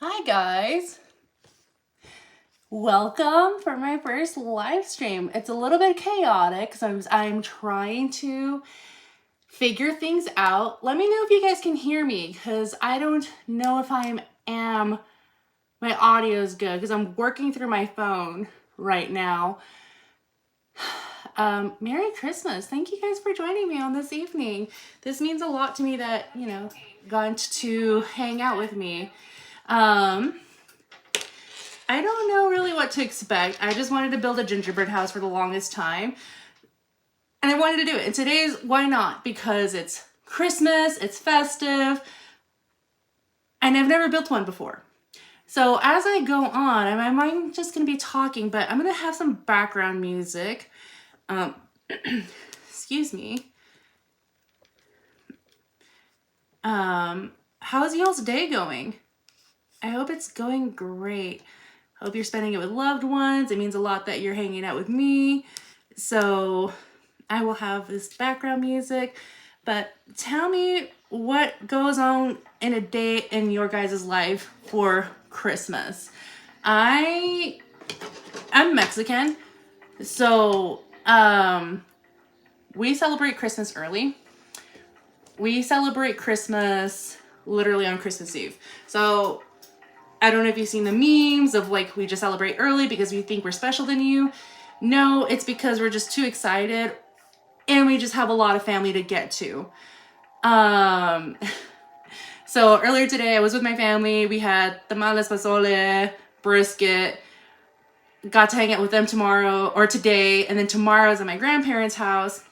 Hi guys, welcome for my first live stream. It's a little bit chaotic because I'm trying to figure things out. Let me know if you guys can hear me because I don't know if my audio is good because I'm working through my phone right now. Merry Christmas. Thank you guys for joining me on this evening. This means a lot to me that, got to hang out with me. I don't know really what to expect. I just wanted to build a gingerbread house for the longest time. And I wanted to do it. And today's why not? Because it's Christmas, it's festive, and I've never built one before. So as I go on, I'm just going to be talking, but I'm going to have some background music. Excuse me. How's y'all's day going? I hope it's going great. Hope you're spending it with loved ones. It means a lot that you're hanging out with me. So I will have this background music, but tell me what goes on in a day in your guys' life for Christmas. I'm Mexican, so we celebrate Christmas early. We celebrate Christmas literally on Christmas Eve. So I don't know if you've seen the memes of like, we just celebrate early because we think we're special than you. No, it's because we're just too excited and we just have a lot of family to get to. So earlier today I was with my family. We had tamales, pozole, brisket. Got to hang out with them today. And then tomorrow's at my grandparents' house.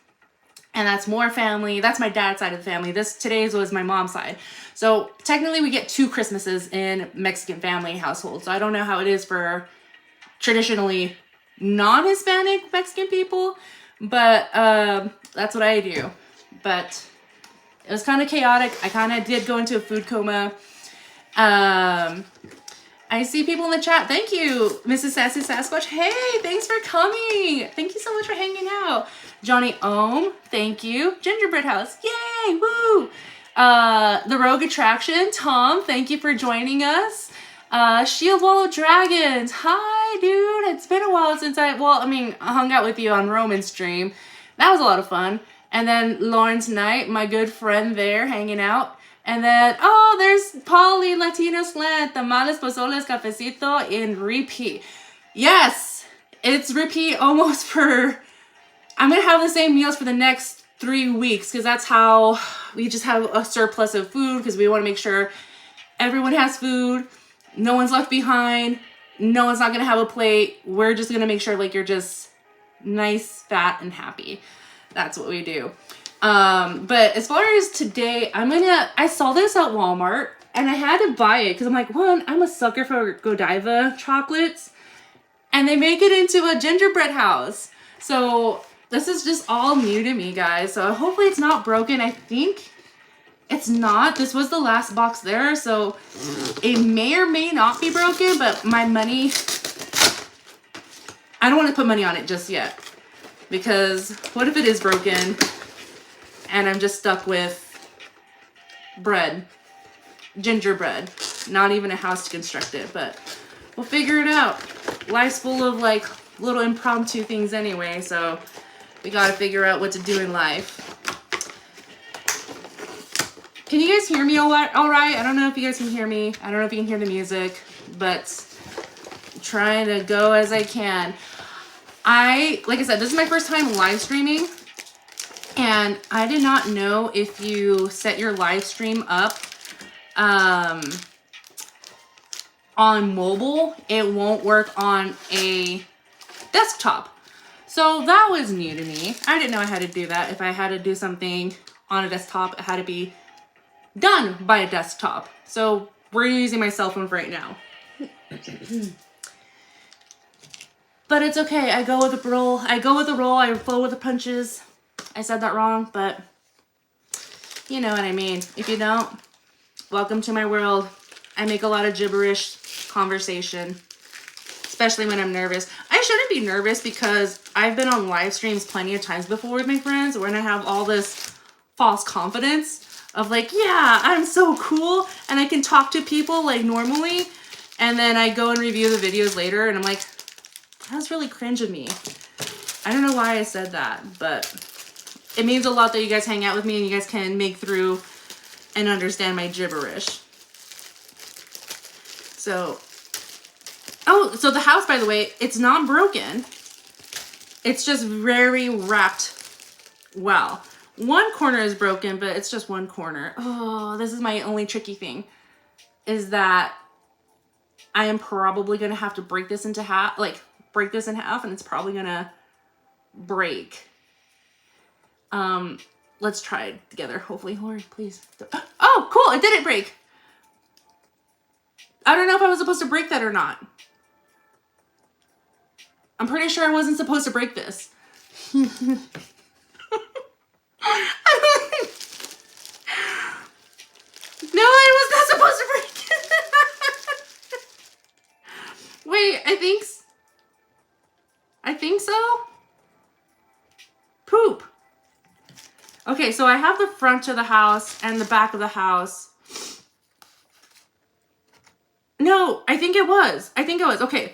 And that's more family. That's my dad's side of the family. Today's was my mom's side. So technically we get 2 Christmases in Mexican family households. So I don't know how it is for traditionally non-Hispanic Mexican people, but that's what I do. But it was kind of chaotic. I kind of did go into a food coma. I see people in the chat. Thank you, Mrs. Sassy Sasquatch. Hey, thanks for coming. Thank you so much for hanging out. Johnny Ohm, thank you. Gingerbread House, yay, woo. The Rogue Attraction, Tom, thank you for joining us. Shield Wall of Dragons, hi, dude. It's been a while since I hung out with you on Roman stream. That was a lot of fun. And then Lawrence Knight, my good friend there, hanging out. And then, there's Polly, Latino Slant, Tamales, Pozoles, Cafecito in repeat. Yes, it's repeat almost for, I'm going to have the same meals for the next 3 weeks because that's how we just have a surplus of food because we want to make sure everyone has food. No one's left behind. No one's not going to have a plate. We're just going to make sure like you're just nice, fat, and happy. That's what we do. But as far as today, I saw this at Walmart and I had to buy it because I'm like, one, I'm a sucker for Godiva chocolates and they make it into a gingerbread house. So this is just all new to me, guys. So hopefully it's not broken. I think it's not. This was the last box there. So it may or may not be broken, but my money, I don't want to put money on it just yet because what if it is broken? And I'm just stuck with bread, gingerbread, not even a house to construct it, but we'll figure it out. Life's full of like little impromptu things anyway, so we gotta figure out what to do in life. Can you guys hear me all right? I don't know if you guys can hear me. I don't know if you can hear the music, but I'm trying to go as I can. Like I said, this is my first time live streaming. And I did not know if you set your live stream up on mobile, it won't work on a desktop. So that was new to me. I didn't know I had to do that. If I had to do something on a desktop, it had to be done by a desktop. So we're using my cell phone for right now. But it's okay. I go with the roll. I flow with the punches. I said that wrong, but you know what I mean. If you don't, welcome to my world. I make a lot of gibberish conversation, especially when I'm nervous. I shouldn't be nervous because I've been on live streams plenty of times before with my friends when I have all this false confidence. of like, yeah, I'm so cool and I can talk to people like normally. And then I go and review the videos later and I'm like, that was really cringe of me. I don't know why I said that, but it means a lot that you guys hang out with me and you guys can make through and understand my gibberish. So, oh, so the house, by the way, it's not broken. It's just very wrapped well. One corner is broken, but it's just one corner. Oh, this is my only tricky thing, is that I am probably going to have to break this into half, like break this in half, and it's probably going to break. Let's try it together. Hopefully, Lord, please. Oh, cool. It didn't break. I don't know if I was supposed to break that or not. I'm pretty sure I wasn't supposed to break this. No, I was not supposed to break it. Wait, I think so. Poop. Okay, so I have the front of the house and the back of the house. No, I think it was. Okay.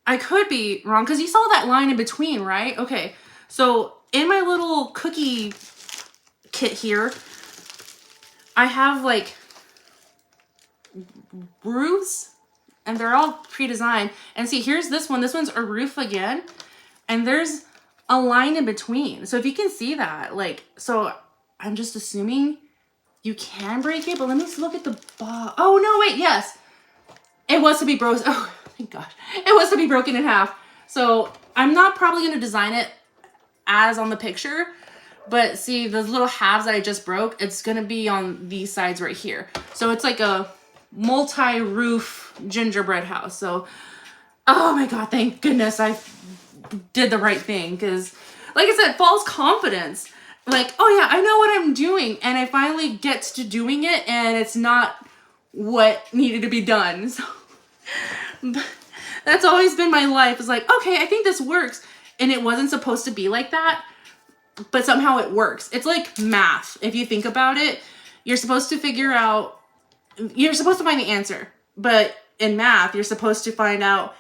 I could be wrong because you saw that line in between, right? Okay. So in my little cookie kit here, I have like roofs and they're all pre-designed. And see, here's this one. This one's a roof again. And there's a line in between. So if you can see that, like, so I'm just assuming you can break it, but let me look at the bottom. Oh, no, wait, yes. It was to be broken. Oh, thank gosh. It was to be broken in half. So I'm not probably going to design it as on the picture, but see those little halves that I just broke, it's going to be on these sides right here. So it's like a multi-roof gingerbread house. So, oh my God, thank goodness I did the right thing, because like I said, false confidence, like, oh yeah, I know what I'm doing, and I finally get to doing it and it's not what needed to be done. So that's always been my life, is like, okay, I think this works, and it wasn't supposed to be like that, but somehow it works. It's like math. If you think about it, you're supposed to find the answer, but in math you're supposed to find out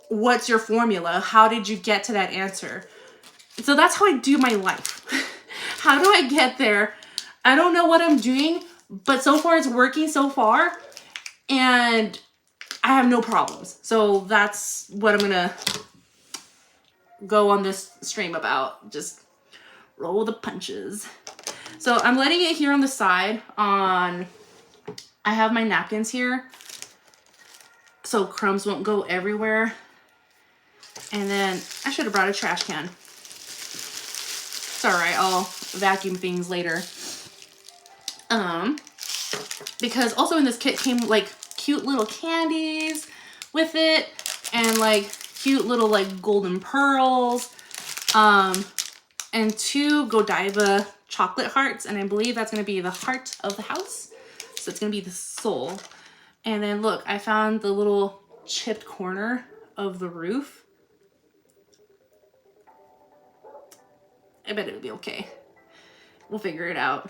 what's your formula? How did you get to that answer? So that's how I do my life. How do I get there? I don't know what I'm doing, but so far it's working so far, and I have no problems. So that's what I'm gonna go on this stream about. Just roll the punches. So I'm letting it here on the side. I have my napkins here so crumbs won't go everywhere. And then I should have brought a trash can. It's all right, I'll vacuum things later. Because also in this kit came like cute little candies with it, and like cute little like golden pearls, and 2 Godiva chocolate hearts, and I believe that's gonna be the heart of the house. So it's gonna be the soul. And then look, I found the little chipped corner of the roof. I bet it'll be okay. We'll figure it out.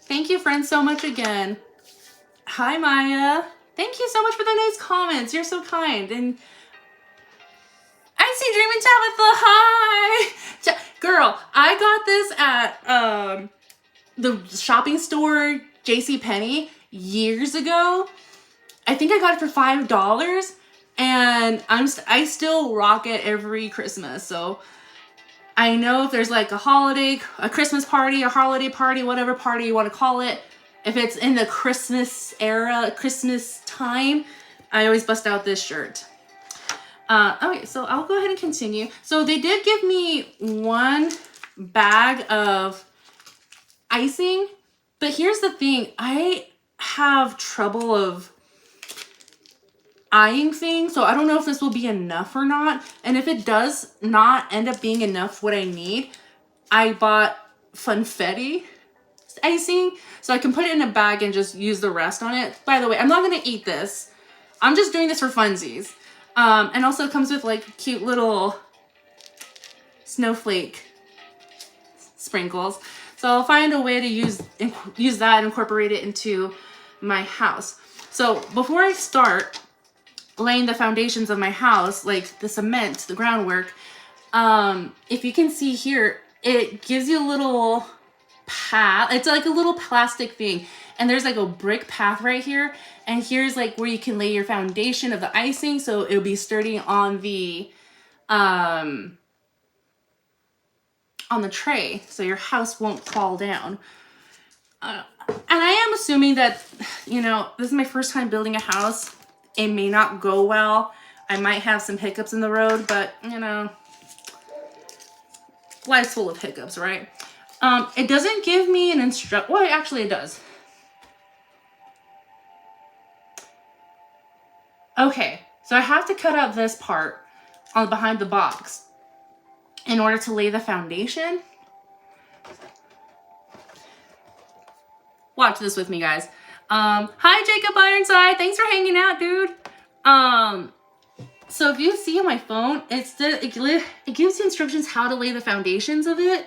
Thank you, friends, so much again. Hi, Maya. Thank you so much for the nice comments. You're so kind. And I see Dream and Tabitha. Hi. Girl, I got this at the shopping store, JCPenney, years ago. I think I got it for $5, and I still rock it every Christmas. So I know if there's like a holiday, a Christmas party, a holiday party, whatever party you want to call it, if it's in the Christmas era, Christmas time, I always bust out this shirt. Okay, so I'll go ahead and continue. So they did give me 1 bag of icing, but here's the thing. I have trouble of eyeing things, so I don't know if this will be enough or not. And if it does not end up being enough what I need, I bought funfetti icing, so I can put it in a bag and just use the rest on it. By the way, I'm not gonna eat this. I'm just doing this for funsies. And also it comes with like cute little snowflake sprinkles. So I'll find a way to use that and incorporate it into my house. So before I start laying the foundations of my house, like the cement, the groundwork, if you can see here, it gives you a little path. It's like a little plastic thing, and there's like a brick path right here, and here's like where you can lay your foundation of the icing, so it'll be sturdy on the tray, so your house won't fall down. And I am assuming that, you know, this is my first time building a house. It may not go well. I might have some hiccups in the road, but, you know, life's full of hiccups, right? It doesn't give me an well, actually it does. Okay, so I have to cut out this part on behind the box in order to lay the foundation. Watch this with me, guys. Hi, Jacob Ironside. Thanks for hanging out, dude. So if you see on my phone, it gives you instructions how to lay the foundations of it,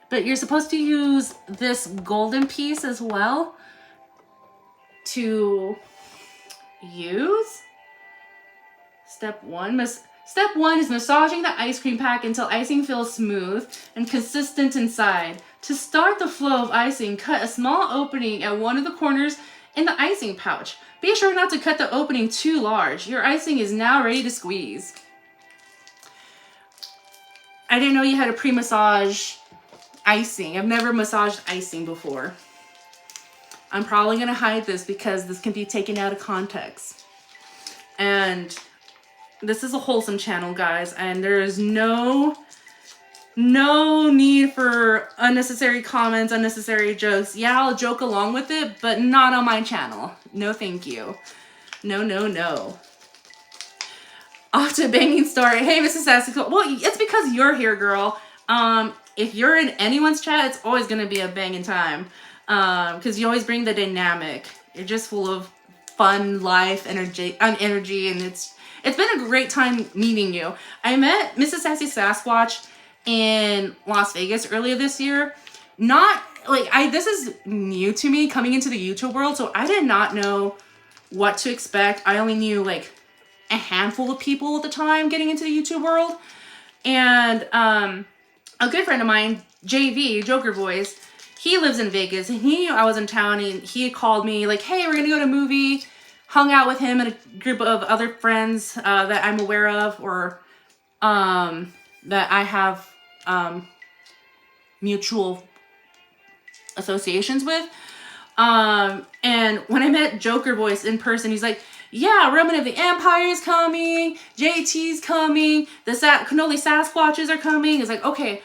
but you're supposed to use this golden piece as well to use. Step one is massaging the ice cream pack until icing feels smooth and consistent inside. To start the flow of icing, cut a small opening at one of the corners in the icing pouch. Be sure not to cut the opening too large. Your icing is now ready to squeeze. I didn't know you had to pre-massage icing. I've never massaged icing before. I'm probably going to hide this because this can be taken out of context. And this is a wholesome channel, guys, and there is no need for unnecessary comments, unnecessary jokes. Yeah, I'll joke along with it, but not on my channel. No, thank you. No, no, no. Off to a banging start. Hey, Mrs. Sassy. Well, it's because you're here, girl. If you're in anyone's chat, it's always going to be a banging time. Because you always bring the dynamic. You're just full of fun, life, energy, and it's been a great time meeting you. I met Mrs. Sassy Sasquatch in Las Vegas earlier this year. Not like this is new to me coming into the YouTube world, so I did not know what to expect. I only knew like a handful of people at the time getting into the YouTube world. And a good friend of mine, JV, Joker Voice, he lives in Vegas, and he knew I was in town, and he called me like, hey, we're gonna go to a movie. Hung out with him and a group of other friends that I'm aware of, or that I have mutual associations with. And when I met Joker Voice in person, he's like, yeah, Remnant of the Empire's coming, JT's coming, the Cannoli Sasquatches are coming. It's like, okay,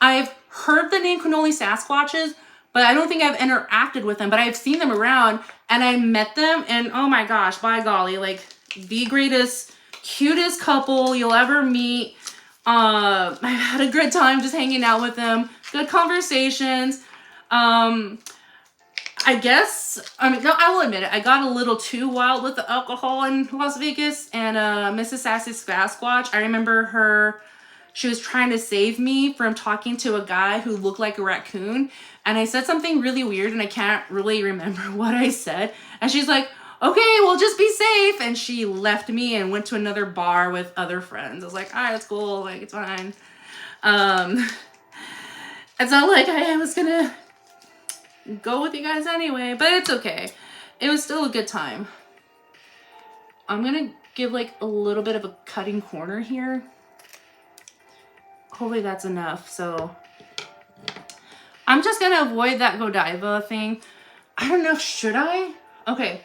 I've heard the name Cannoli Sasquatches, but I don't think I've interacted with them, but I've seen them around, and I met them, and oh my gosh, by golly, like the greatest, cutest couple you'll ever meet. I've had a good time just hanging out with them, good conversations. I guess, no, I will admit it, I got a little too wild with the alcohol in Las Vegas, and Mrs. Sassy Sasquatch, I remember her, she was trying to save me from talking to a guy who looked like a raccoon, and I said something really weird, and I can't really remember what I said, and she's like, okay, well, just be safe, and she left me and went to another bar with other friends. I was like, all right, it's cool, like, it's fine. It's not like I was gonna go with you guys anyway, but it's okay. It was still a good time. I'm gonna give, like, a little bit of a cutting corner here. Hopefully that's enough, so I'm just gonna avoid that Godiva thing. I don't know, should I? Okay.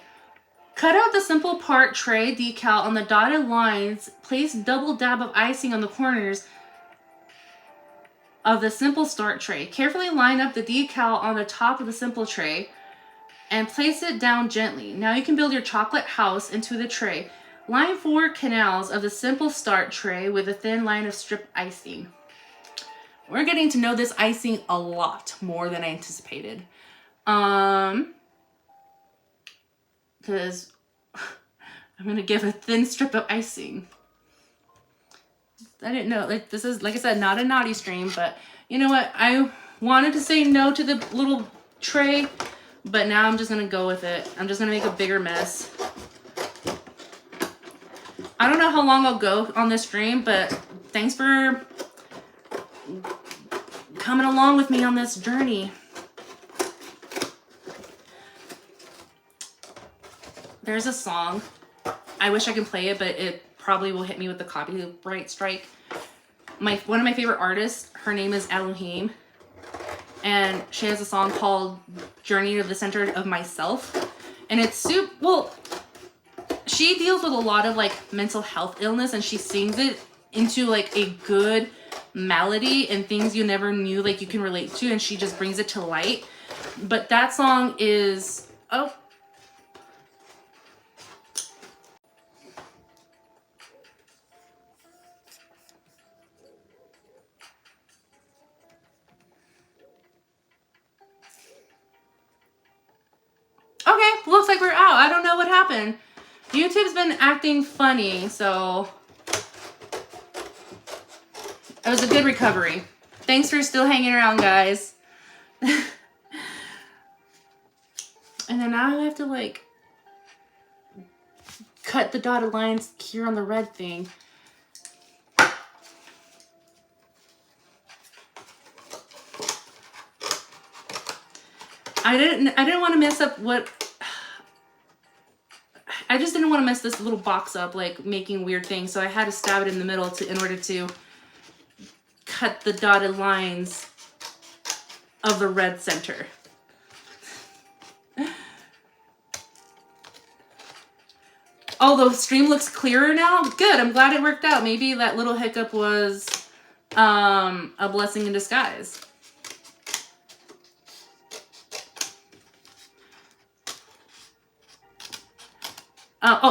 Cut out the simple part tray decal on the dotted lines. Place double dab of icing on the corners of the simple start tray. Carefully line up the decal on the top of the simple tray and place it down gently. Now you can build your chocolate house into the tray. Line 4 canals of the simple start tray with a thin line of strip icing. We're getting to know this icing a lot more than I anticipated. Because I'm going to give a thin strip of icing. I didn't know, like, this is, like I said, not a naughty stream, but you know what? I wanted to say no to the little tray, but now I'm just gonna go with it. I'm just gonna make a bigger mess. I don't know how long I'll go on this stream, but thanks for coming along with me on this journey. There's a song. I wish I could play it, but it probably will hit me with the copyright strike. One of my favorite artists, her name is Elohim, and she has a song called Journey to the Center of Myself. And it's she deals with a lot of like mental health illness, and she sings it into like a good melody and things you never knew like you can relate to, and she just brings it to light. But that song is okay, looks like we're out. I don't know what happened. YouTube's been acting funny, so it was a good recovery. Thanks for still hanging around, guys. And then now I have to like cut the dotted lines here on the red thing. I didn't want to mess up I just didn't want to mess this little box up, like making weird things. So I had to stab it in the middle in order to cut the dotted lines of the red center. Oh, the stream looks clearer now? Good, I'm glad it worked out. Maybe that little hiccup was a blessing in disguise.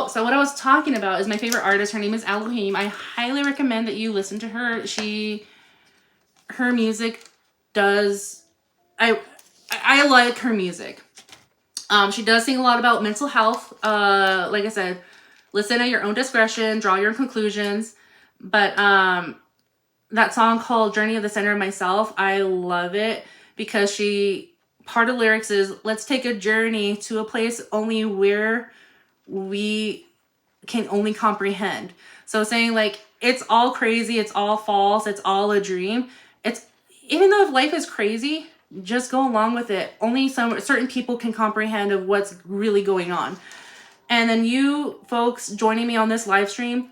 So what I was talking about is my favorite artist. Her name is Elohim. I highly recommend that you listen to her. Her music does, I like her music. She does sing a lot about mental health. Like I said, listen at your own discretion, draw your own conclusions. But that song called Journey of the Center of Myself, I love it because part of the lyrics is, let's take a journey to a place only where we can only comprehend. So saying like, it's all crazy, it's all false, it's all a dream. Even though if life is crazy, just go along with it. Only certain people can comprehend of what's really going on. And then you folks joining me on this live stream,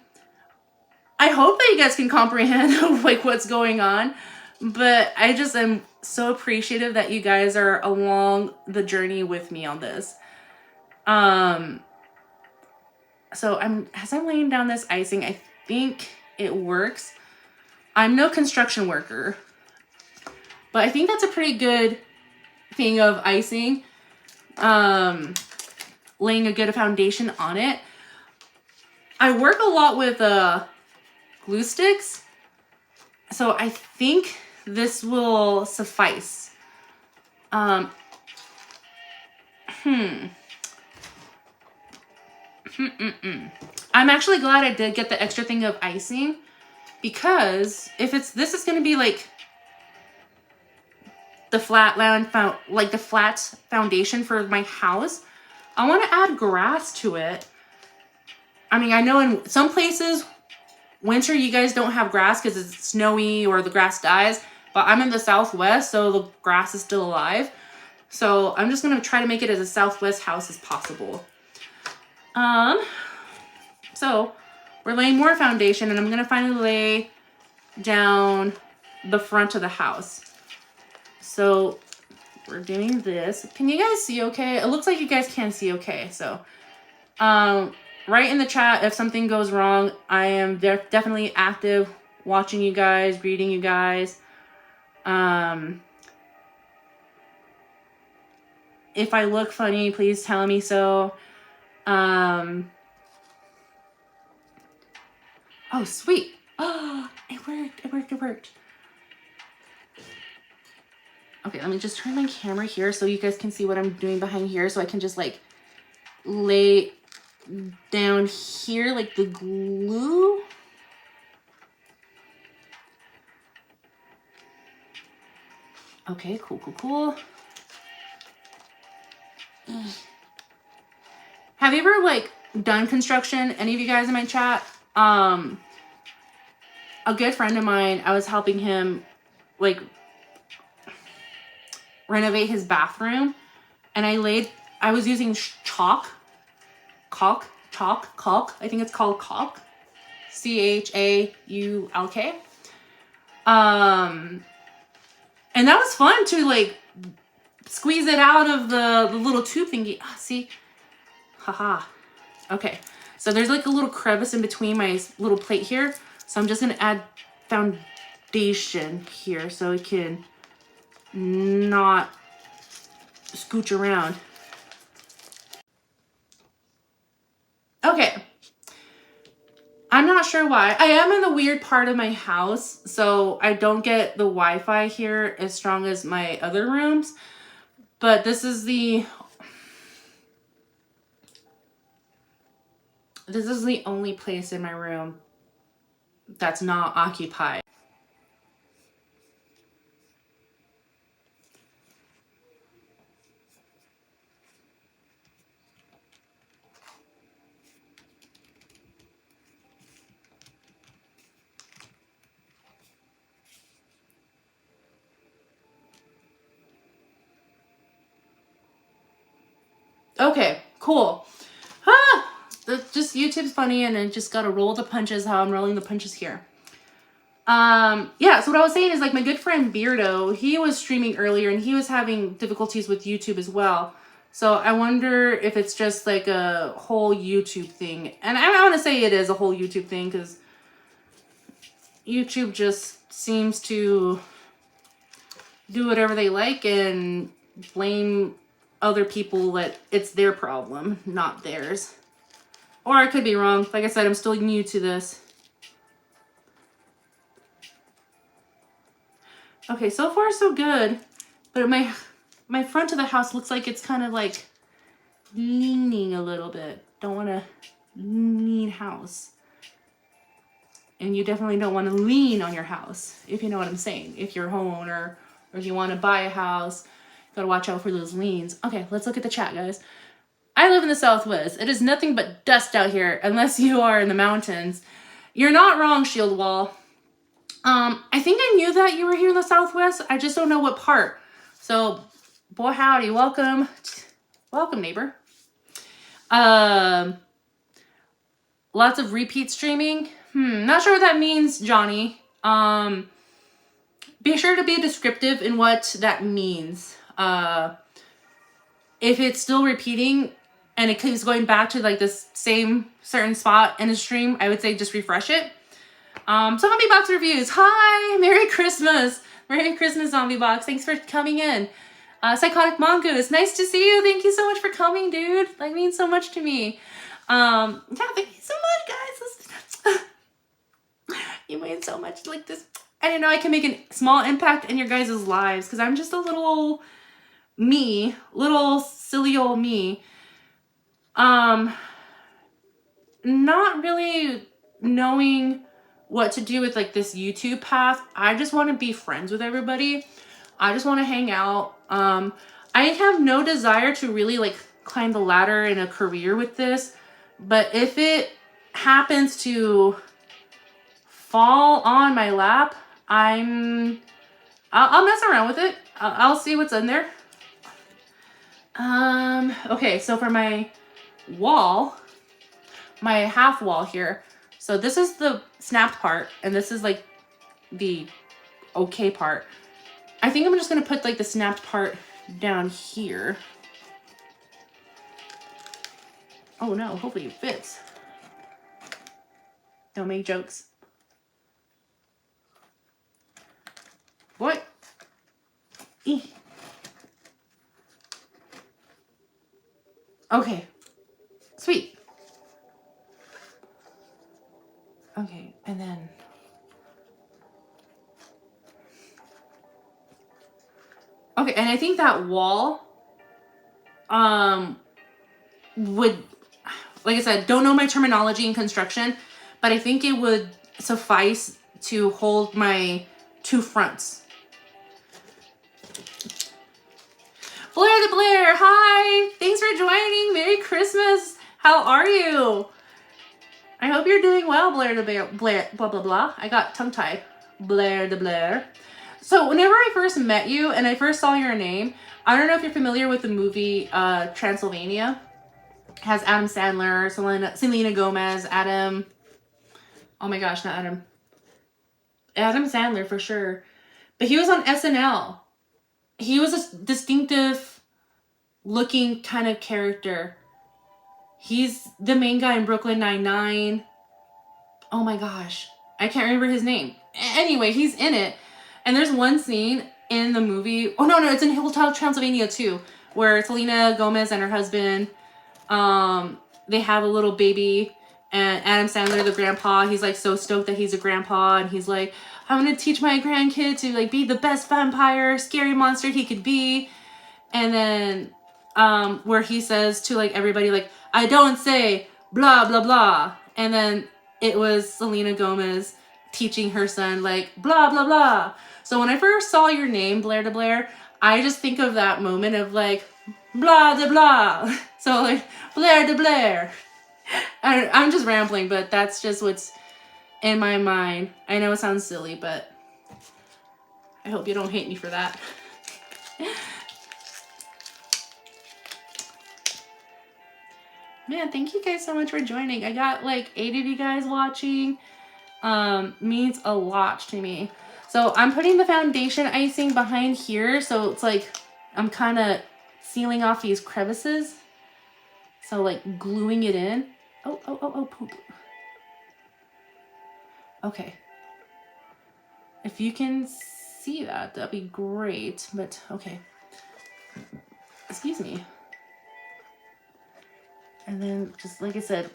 I hope that you guys can comprehend like what's going on. But I just am so appreciative that you guys are along the journey with me on this. So as I'm laying down this icing, I think it works. I'm no construction worker, but I think that's a pretty good thing of icing. Laying a good foundation on it. I work a lot with glue sticks, so I think this will suffice. I'm actually glad I did get the extra thing of icing, because if this is going to be like the flat foundation for my house, I want to add grass to it. I mean, I know in some places, winter, you guys don't have grass because it's snowy or the grass dies, but I'm in the Southwest, so the grass is still alive. So I'm just going to try to make it as a Southwest house as possible. So we're laying more foundation, and I'm going to finally lay down the front of the house. So we're doing this. Can you guys see okay? It looks like you guys can see okay. So, write in the chat if something goes wrong. I am definitely active, watching you guys, reading you guys. If I look funny, please tell me so. Oh, sweet. Oh, it worked. Okay, let me just turn my camera here so you guys can see what I'm doing behind here, so I can just like lay down here like the glue. Okay, cool, cool, cool. Have you ever like done construction? Any of you guys in my chat? A good friend of mine, I was helping him like renovate his bathroom, and I was using caulk. I think it's called caulk. CHAULK. And that was fun to like squeeze it out of the little tube thingy. Ah, see? Haha. Okay. So there's like a little crevice in between my little plate here. So I'm just going to add foundation here so it can not scooch around. Okay. I'm not sure why. I am in the weird part of my house, so I don't get the Wi-Fi here as strong as my other rooms. But this is the only place in my room that's not occupied. Okay, cool. Just YouTube's funny, and I just gotta roll the punches how I'm rolling the punches here. Yeah, so what I was saying is like my good friend Beardo, he was streaming earlier and he was having difficulties with YouTube as well. So I wonder if it's just like a whole YouTube thing. And I want to say it is a whole YouTube thing because YouTube just seems to do whatever they like and blame other people that it's their problem, not theirs. Or I could be wrong. Like I said, I'm still new to this. Okay, so far so good. But my front of the house looks like it's kind of like leaning a little bit. Don't want to lean house. And you definitely don't want to lean on your house, if you know what I'm saying. If you're a homeowner or if you want to buy a house, gotta watch out for those liens. Okay, let's look at the chat, guys. I live in the Southwest. It is nothing but dust out here, unless you are in the mountains. You're not wrong, Shield Wall. I think I knew that you were here in the Southwest. I just don't know what part. So, boy howdy, welcome. Welcome, neighbor. Lots of repeat streaming. Not sure what that means, Johnny. Be sure to be descriptive in what that means. If it's still repeating and it keeps going back to like this same certain spot in a stream, I would say just refresh it. Zombie Box reviews. Hi, Merry Christmas. Merry Christmas, Zombie Box. Thanks for coming in. Psychotic Mongoose. Nice to see you. Thank you so much for coming, dude. That means so much to me. Yeah, thank you so much, guys. You made so much like this. I didn't know I can make a small impact in your guys' lives because I'm just a little me, little silly old me. Not really knowing what to do with like this YouTube path. I just want to be friends with everybody. I just want to hang out. I have no desire to really like climb the ladder in a career with this, but if it happens to fall on my lap, I'll mess around with it. I'll see what's in there. Okay, so for my wall, my half wall here, so this is the snapped part and this is like the okay part. I think I'm just gonna put like the snapped part down here. Oh no, hopefully it fits. Don't make jokes. What? Okay. Sweet. Okay, and then okay, and I think that wall would, like I said, don't know my terminology in construction, but I think it would suffice to hold my two fronts. Blair the Blair, hi! Thanks for joining. Merry Christmas. How are you? I hope you're doing well, Blair the Blair, blah, blah, blah. I got tongue-tied. Blair the Blair. So whenever I first met you and I first saw your name, I don't know if you're familiar with the movie Transylvania. It has Adam Sandler, Selena Gomez, Adam... Oh my gosh, not Adam. Adam Sandler for sure. But he was on SNL. He was a distinctive looking kind of character. He's the main guy in Brooklyn Nine-Nine. Oh my gosh. I can't remember his name. Anyway, he's in it. And there's one scene in the movie. Oh, no, it's in Hotel Transylvania too. Where Selena Gomez and her husband, they have a little baby. And Adam Sandler, the grandpa, he's like so stoked that he's a grandpa. And he's like, I'm going to teach my grandkid to like be the best vampire, scary monster he could be. And then where he says to like everybody, like, I don't say blah, blah, blah. And then it was Selena Gomez teaching her son like blah, blah, blah. So when I first saw your name, Blair to Blair, I just think of that moment of like blah, blah, blah. So like Blair to Blair. I'm just rambling, but that's just what's in my mind. I know it sounds silly, but I hope you don't hate me for that. Man, thank you guys so much for joining. I got like 8 of you guys watching. Means a lot to me. So I'm putting the foundation icing behind here. So it's like I'm kind of sealing off these crevices. So like gluing it in. Oh, poop. Okay. If you can see that, that'd be great. But okay. Excuse me. And then just like I said,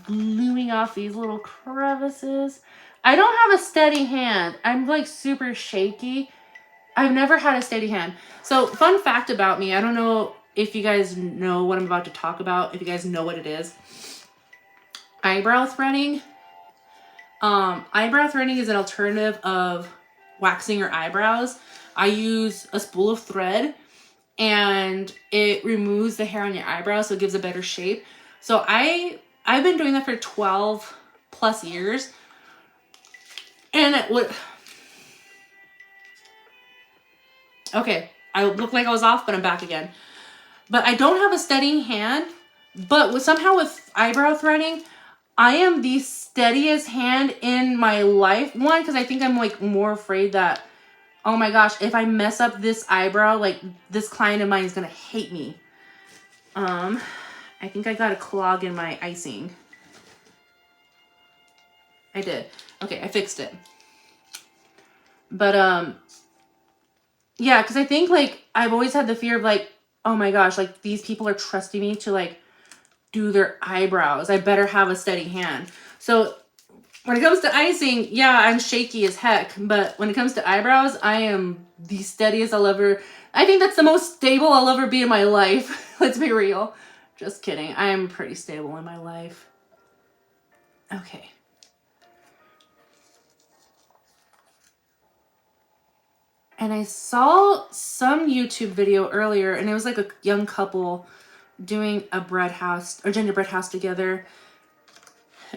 gluing off these little crevices. I don't have a steady hand. I'm like super shaky. I've never had a steady hand. So fun fact about me, I don't know if you guys know what I'm about to talk about, if you guys know what it is. Eyebrow threading. Eyebrow threading is an alternative of waxing your eyebrows. I use a spool of thread and it removes the hair on your eyebrows, so it gives a better shape. So I've been doing that for 12 plus years. And it would... Okay, I look like I was off, but I'm back again. But I don't have a steady hand, but somehow with eyebrow threading, I am the steadiest hand in my life. One, because I think I'm like more afraid that, oh my gosh, if I mess up this eyebrow, like this client of mine is going to hate me. I think I got a clog in my icing. I did. Okay, I fixed it. But, yeah, because I think like I've always had the fear of like, oh my gosh, like these people are trusting me to like do their eyebrows. I better have a steady hand. So when it comes to icing, yeah, I'm shaky as heck. But when it comes to eyebrows, I am the steadiest I'll ever... I think that's the most stable I'll ever be in my life. Let's be real. Just kidding. I am pretty stable in my life. Okay. And I saw some YouTube video earlier, and it was like a young couple doing a bread house or gingerbread house together.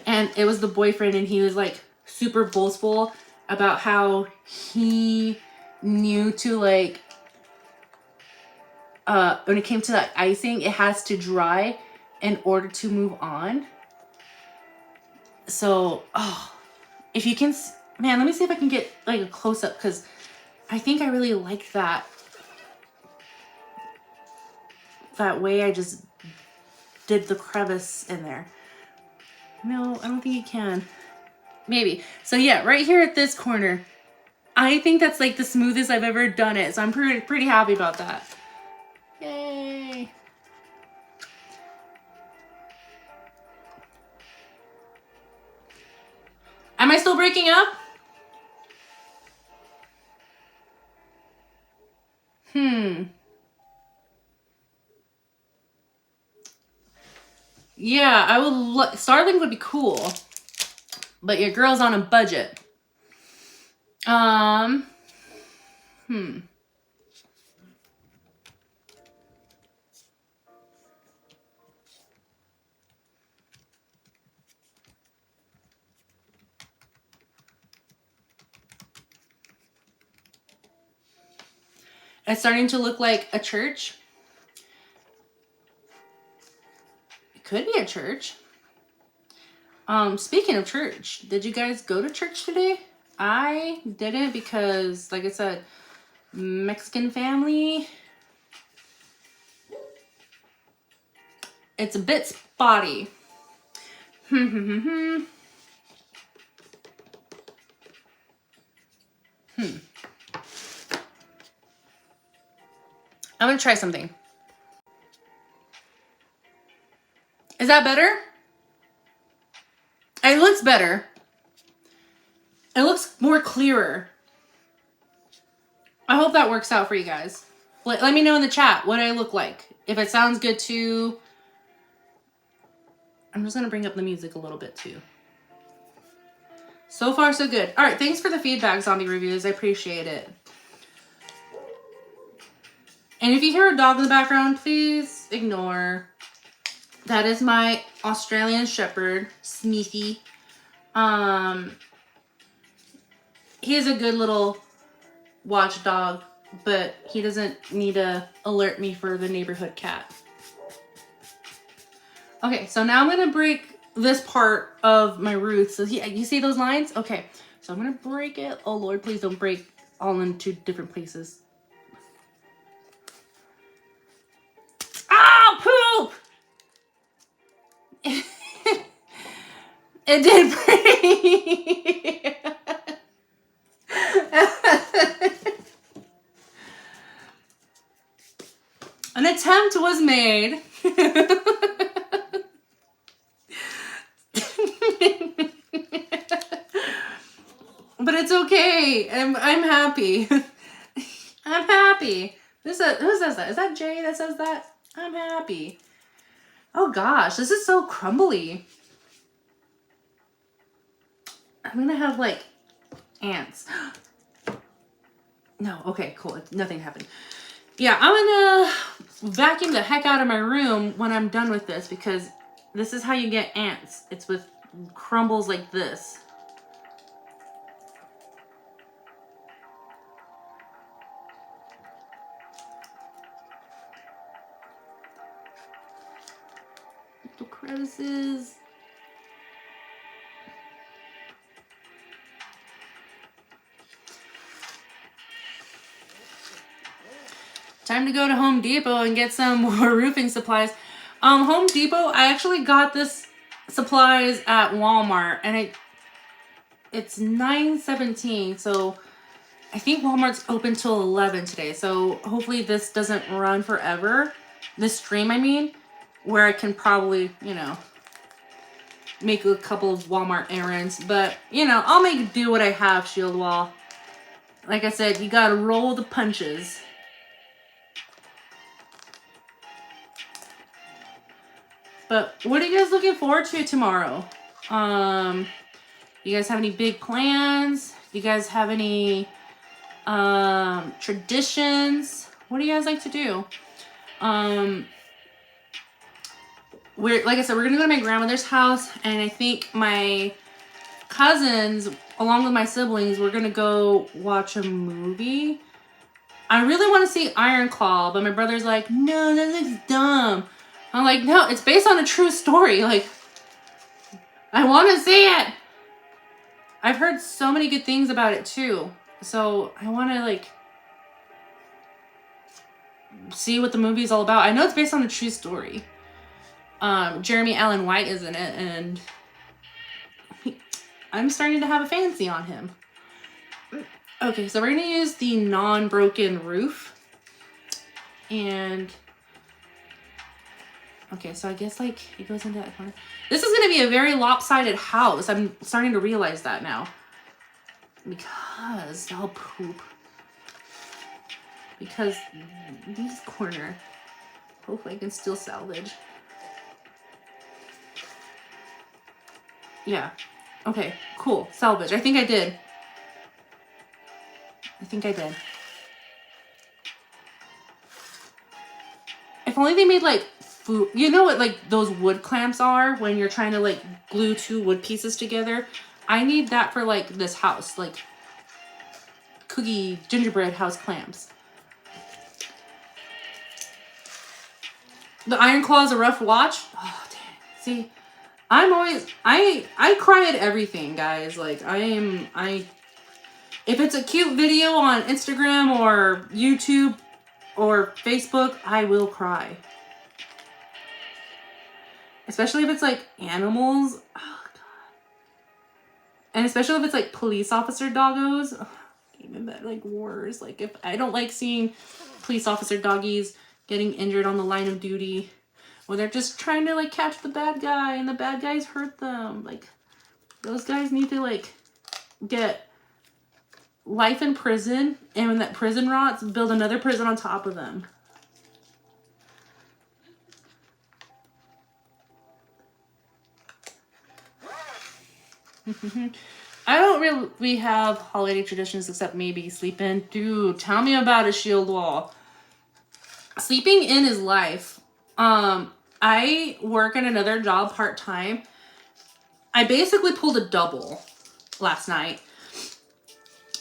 And it was the boyfriend, and he was like super boastful about how he knew to like, when it came to that icing, it has to dry in order to move on. So, oh, if you can, man, let me see if I can get like a close up, because I think I really like that way I just did the crevice in there. No, I don't think you can. Maybe. So yeah, right here at this corner, I think that's like the smoothest I've ever done it. So I'm pretty happy about that. Yay. Am I still breaking up? Yeah, I would. Starlink would be cool, but your girl's on a budget. It's starting to look like a church. It could be a church. Speaking of church, did you guys go to church today? I didn't because, like I said, Mexican family. It's a bit spotty. I'm gonna try something. Is that better? It looks better. It looks more clearer. I hope that works out for you guys. Let me know in the chat what I look like. If it sounds good too. I'm just gonna bring up the music a little bit too. So far, so good. All right, thanks for the feedback, Zombie Reviews. I appreciate it. And if you hear a dog in the background, please ignore. That is my Australian Shepherd, Smithy. He is a good little watchdog, but he doesn't need to alert me for the neighborhood cat. Okay, so now I'm gonna break this part of my roof. So you see those lines? Okay, so I'm gonna break it. Oh Lord, please don't break all in two different places. Oh, poop! It did break. An attempt was made. But it's okay. I'm happy. I'm happy. Who says that? Is that Jay that says that? I'm happy. Oh gosh, this is so crumbly. I'm gonna have like ants. No, okay, cool. Nothing happened. Yeah, I'm gonna vacuum the heck out of my room when I'm done with this because this is how you get ants. It's with crumbles like this. Little crevices. Time to go to Home Depot and get some more roofing supplies. Home Depot, I actually got this supplies at Walmart and it's 9:17, so I think Walmart's open till 11 today. So hopefully this doesn't run forever. This stream, I mean, where I can probably, you know, make a couple of Walmart errands. But, you know, I'll make do what I have, Shield Wall. Like I said, you gotta roll the punches. But what are you guys looking forward to tomorrow? You guys have any big plans? You guys have any traditions? What do you guys like to do? Like I said, we're gonna go to my grandmother's house, and I think my cousins, along with my siblings, we're gonna go watch a movie. I really want to see Iron Claw, but my brother's like, no, that looks dumb. I'm like, no, it's based on a true story. Like, I want to see it. I've heard so many good things about it too. So I want to like see what the movie is all about. I know it's based on a true story. Jeremy Allen White is in it, and I'm starting to have a fancy on him. Okay, so we're going to use the non-broken roof. And okay, so I guess like it goes into that corner. This is going to be a very lopsided house. I'm starting to realize that now. Because I'll poop. Because this corner, hopefully I can still salvage. Yeah. Okay, cool. Salvage. I think I did. If only they made like food. You know what like those wood clamps are when you're trying to like glue two wood pieces together? I need that for like this house, like cookie gingerbread house clamps. The Iron Claw is a rough watch. Oh, dang. See, I'm always, I cry at everything, guys. Like, if it's a cute video on Instagram or YouTube or Facebook, I will cry. Especially if it's like animals. Oh, God. And especially if it's like police officer doggos. Oh, even that, like, worse. Like, if I don't like seeing police officer doggies getting injured on the line of duty, or they're just trying to like catch the bad guy and the bad guys hurt them. Like, those guys need to like get life in prison, and when that prison rots, build another prison on top of them. I don't really have holiday traditions except maybe sleep in. Dude, tell me about a shield wall. Sleeping in is life. I work at another job part-time. I basically pulled a double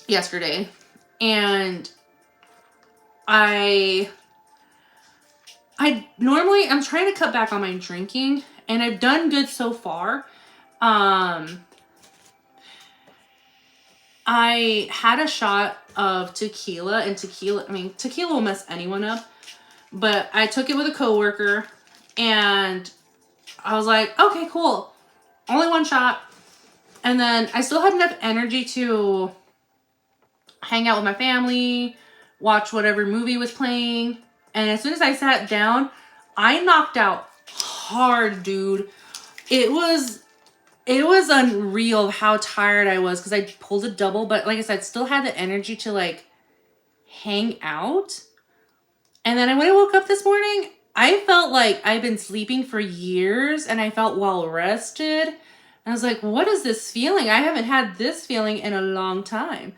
yesterday. And I'm trying to cut back on my drinking, and I've done good so far. I had a shot of tequila, and tequila will mess anyone up, but I took it with a coworker, and I was like, okay, cool. Only one shot. And then I still had enough energy to hang out with my family, watch whatever movie was playing. And as soon as I sat down, I knocked out hard, dude. It was unreal how tired I was because I pulled a double, but like I said, still had the energy to like hang out. And then when I woke up this morning, I felt like I've been sleeping for years and I felt well rested. And I was like, what is this feeling? I haven't had this feeling in a long time.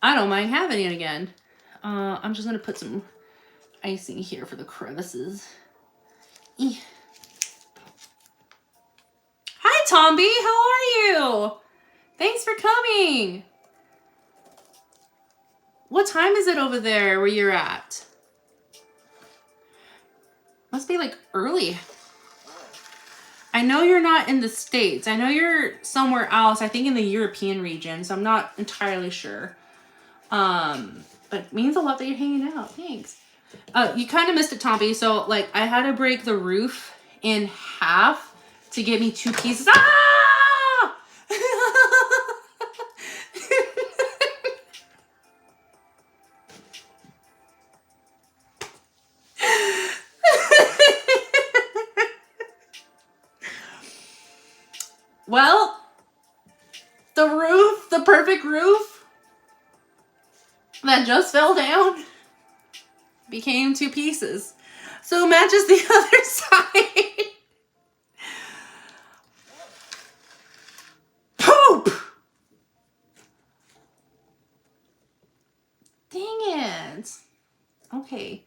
I don't mind having it again. I'm just going to put some icing here for the crevices. Hi, Tomby. How are you? Thanks for coming. What time is it over there where you're at? Must be like early. I know you're not in the States. I know you're somewhere else. I think in the European region. So I'm not entirely sure. But it means a lot that you're hanging out. Thanks. You kind of missed it, Tomby. So like I had to break the roof in half to get me 2 pieces. Ah! Well, the perfect roof that just fell down became 2 pieces. So it matches the other side. Poop! Dang it. Okay.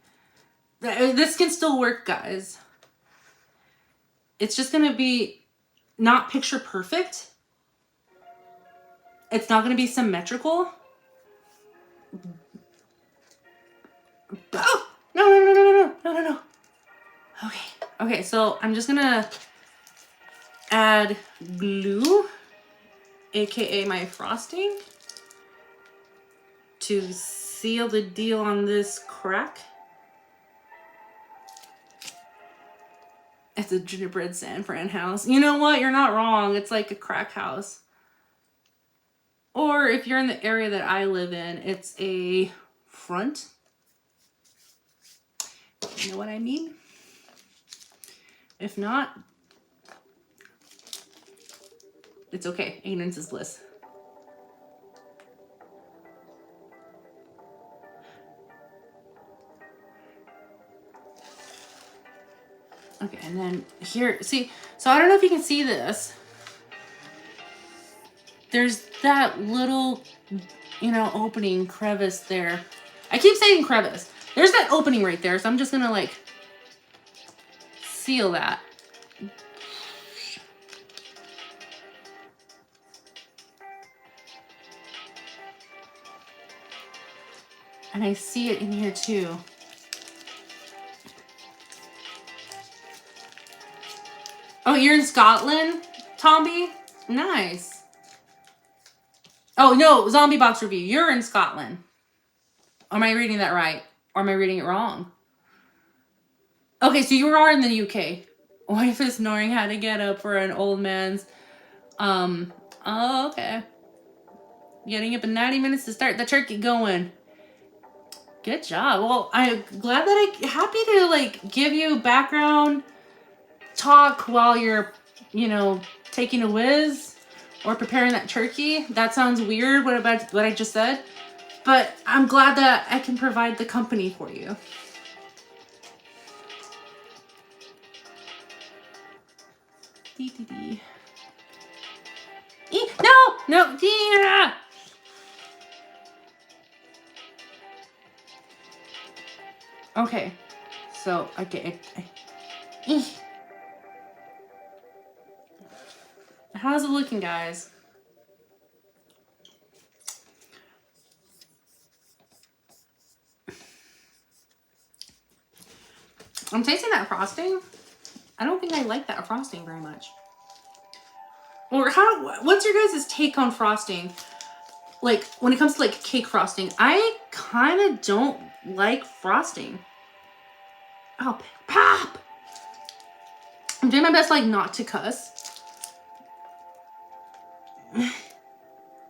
This can still work, guys. It's just going to be not picture perfect. It's not going to be symmetrical. Oh! No. Okay, so I'm just going to add glue, aka my frosting, to seal the deal on this crack. It's a gingerbread San Fran house. You know what? You're not wrong. It's like a crack house. Or if you're in the area that I live in, it's a front. You know what I mean? If not, it's okay. Ignorance is bliss. Okay, and then here, see, so I don't know if you can see this. There's that little, opening crevice there. I keep saying crevice. There's that opening right there, so I'm just gonna like seal that. And I see it in here too. Oh, you're in Scotland, Tomby? Nice. Oh, no, Zombie Box Review. You're in Scotland. Am I reading that right? Or am I reading it wrong? Okay, so you are in the UK. Wife is snoring how to get up for an old man's... Oh, okay. Getting up in 90 minutes to start the turkey going. Good job. Well, I'm glad that happy to, like, give you background talk while you're, you know, taking a whiz or preparing that turkey. That sounds weird, what I just said. But I'm glad that I can provide the company for you. No, yeah. Okay, so okay. How's it looking, guys? I'm tasting that frosting. I don't think I like that frosting very much. Or what's your guys' take on frosting? Like, when it comes to, like, cake frosting, I kind of don't like frosting. Oh, pop! I'm doing my best, like, not to cuss.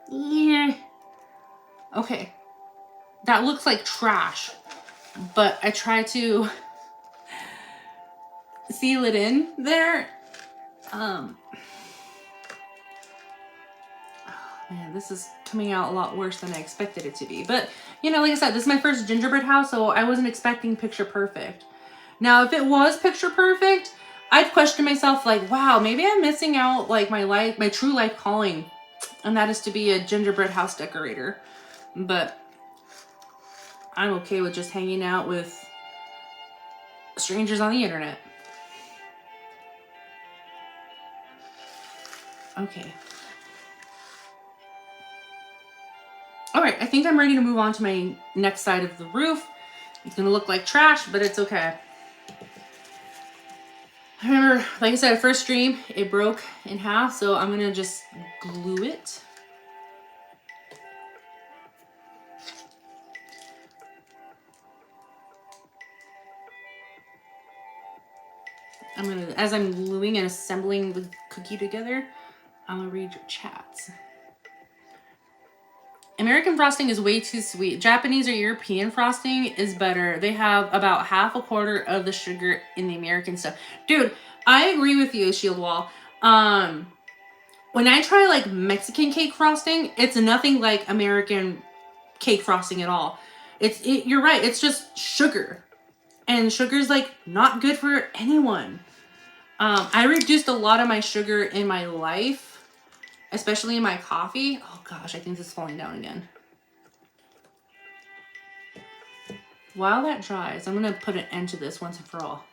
Yeah. Okay. That looks like trash. But I try to seal it in there. Oh, man, this is coming out a lot worse than I expected it to be. But, you know, like I said, this is my first gingerbread house, so I wasn't expecting picture perfect. Now, if it was picture perfect, I'd question myself, like, wow, maybe I'm missing out, like, my true life calling, and that is to be a gingerbread house decorator. But I'm okay with just hanging out with strangers on the internet. Okay. All right, I think I'm ready to move on to my next side of the roof. It's gonna look like trash, but it's okay. I remember, like I said, first stream, it broke in half, so I'm gonna just glue it. As I'm gluing and assembling the cookie together, I'm gonna read your chats. American frosting is way too sweet. Japanese or European frosting is better. They have about half a quarter of the sugar in the American stuff. Dude, I agree with you, Shield Wall. When I try, like, Mexican cake frosting, it's nothing like American cake frosting at all. You're right, it's just sugar. And sugar's, like, not good for anyone. I reduced a lot of my sugar in my life, especially in my coffee. Oh gosh, I think this is falling down again. While that dries, I'm gonna put an end to this once and for all.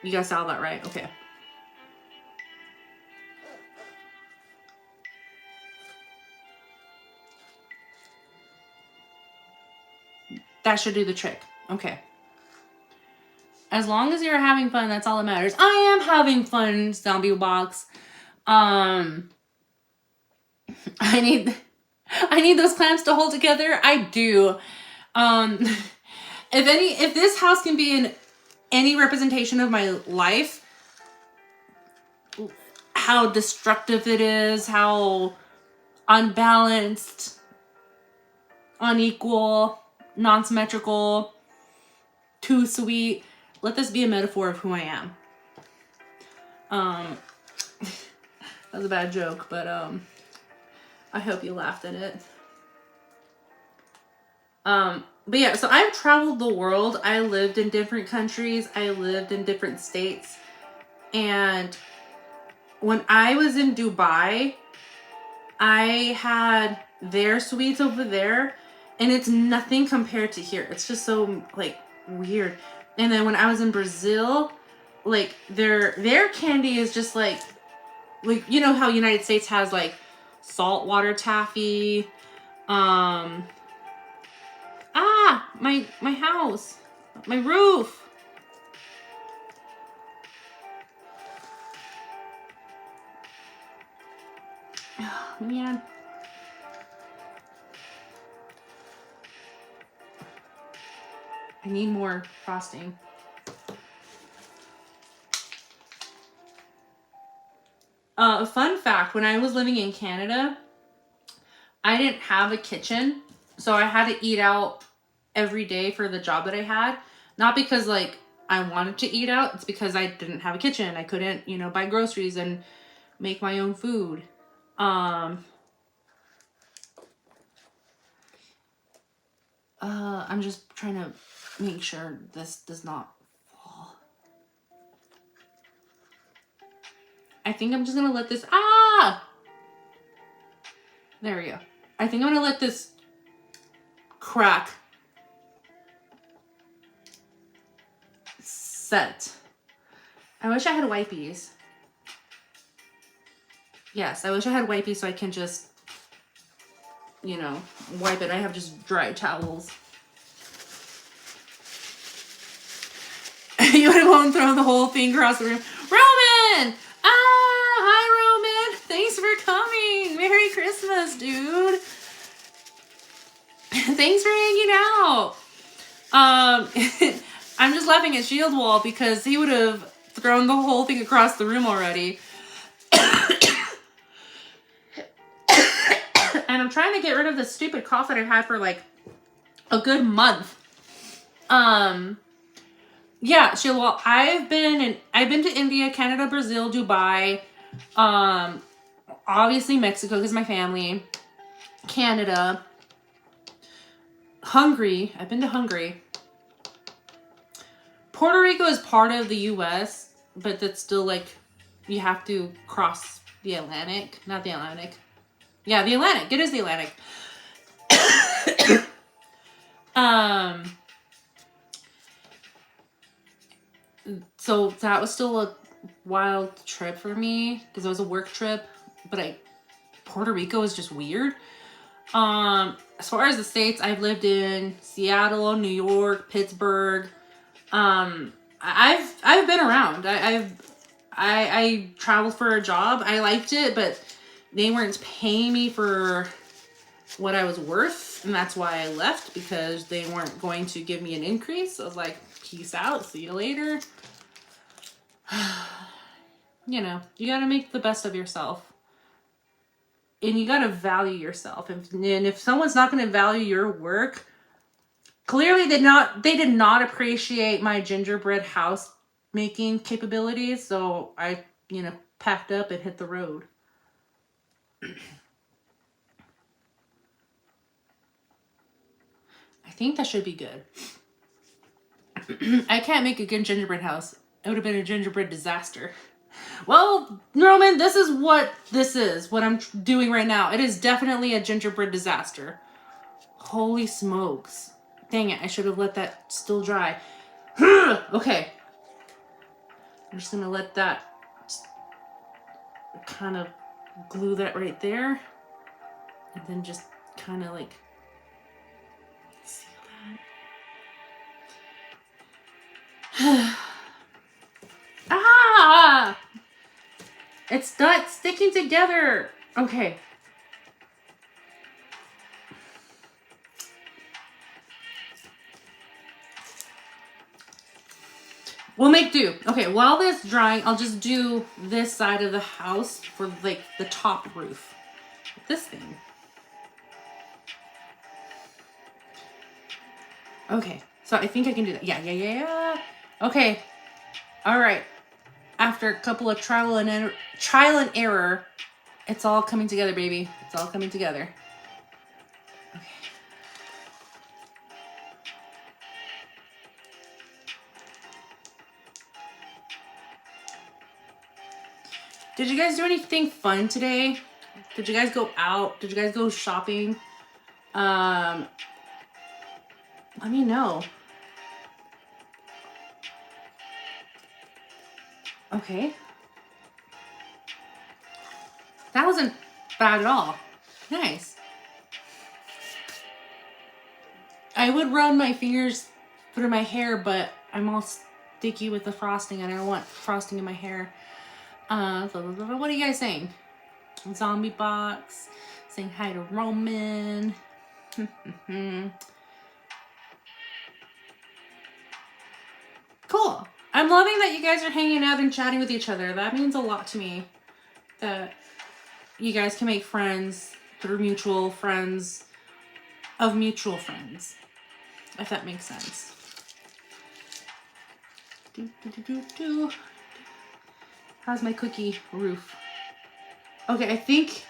You guys saw that, right? Okay. That should do the trick. Okay. As long as you're having fun, that's all that matters. I am having fun, Zombie Box. I need those clamps to hold together. I do. If this house can be in any representation of my life, how destructive it is, how unbalanced, unequal, non-symmetrical, too sweet. Let this be a metaphor of who I am. That was a bad joke, but I hope you laughed at it. But yeah, so I've traveled the world. I lived in different countries. I lived in different states. And when I was in Dubai, I had their sweets over there, and it's nothing compared to here. It's just so, like, weird. And then when I was in Brazil, like, their candy is just like, you know how United States has, like, saltwater taffy. My house, my roof. Oh, man. I need more frosting. Fun fact, when I was living in Canada, I didn't have a kitchen, so I had to eat out every day for the job that I had. Not because like I wanted to eat out, it's because I didn't have a kitchen. I couldn't, buy groceries and make my own food. I'm just trying to make sure this does not fall. I think I'm just gonna let this, there we go. I think I'm gonna let this crack set. I wish I had wipies. Yes, I wish I had wipies so I can just, wipe it. I have just dry towels. You would have won't throw the whole thing across the room. Roman! Hi, Roman. Thanks for coming. Merry Christmas, dude. Thanks for hanging out. I'm just laughing at Shield Wall because he would have thrown the whole thing across the room already. And I'm trying to get rid of this stupid cough that I've had for like a good month. Yeah, Shield Wall. I've been to India, Canada, Brazil, Dubai, obviously Mexico because my family, Canada, Hungary. I've been to Hungary. Puerto Rico is part of the U.S., but that's still like you have to cross the Atlantic. Not the Atlantic. Yeah, the Atlantic. It is the Atlantic. So that was still a wild trip for me because it was a work trip, but Puerto Rico is just weird. As far as the states, I've lived in Seattle, New York, Pittsburgh. I've been around. I traveled for a job. I liked it, but they weren't paying me for what I was worth, and that's why I left, because they weren't going to give me an increase. So I was like, peace out, see you later. You gotta make the best of yourself. And you gotta value yourself. And if someone's not gonna value your work, clearly they did not appreciate my gingerbread house making capabilities. So I, packed up and hit the road. I think that should be good. I can't make a good gingerbread house. It would have been a gingerbread disaster. Well, Roman, this is what I'm doing right now. It is definitely a gingerbread disaster. Holy smokes. Dang it, I should have let that still dry. Okay. I'm just going to let that kind of glue that right there. And then just kind of like seal that. It's not sticking together. Okay. We'll make do. Okay, while this is drying, I'll just do this side of the house for like the top roof. This thing. Okay, so I think I can do that. Yeah. Okay. All right. After a couple of trial and error, it's all coming together, baby. It's all coming together. Okay. Did you guys do anything fun today? Did you guys go out? Did you guys go shopping? Let me know. Okay. bad at all. Nice. I would run my fingers through my hair, but I'm all sticky with the frosting and I don't want frosting in my hair. What are you guys saying? Zombie box. Saying hi to Roman. Cool. I'm loving that you guys are hanging out and chatting with each other. That means a lot to me. That you guys can make friends through mutual friends of mutual friends. If that makes sense. How's my cookie roof? Okay, I think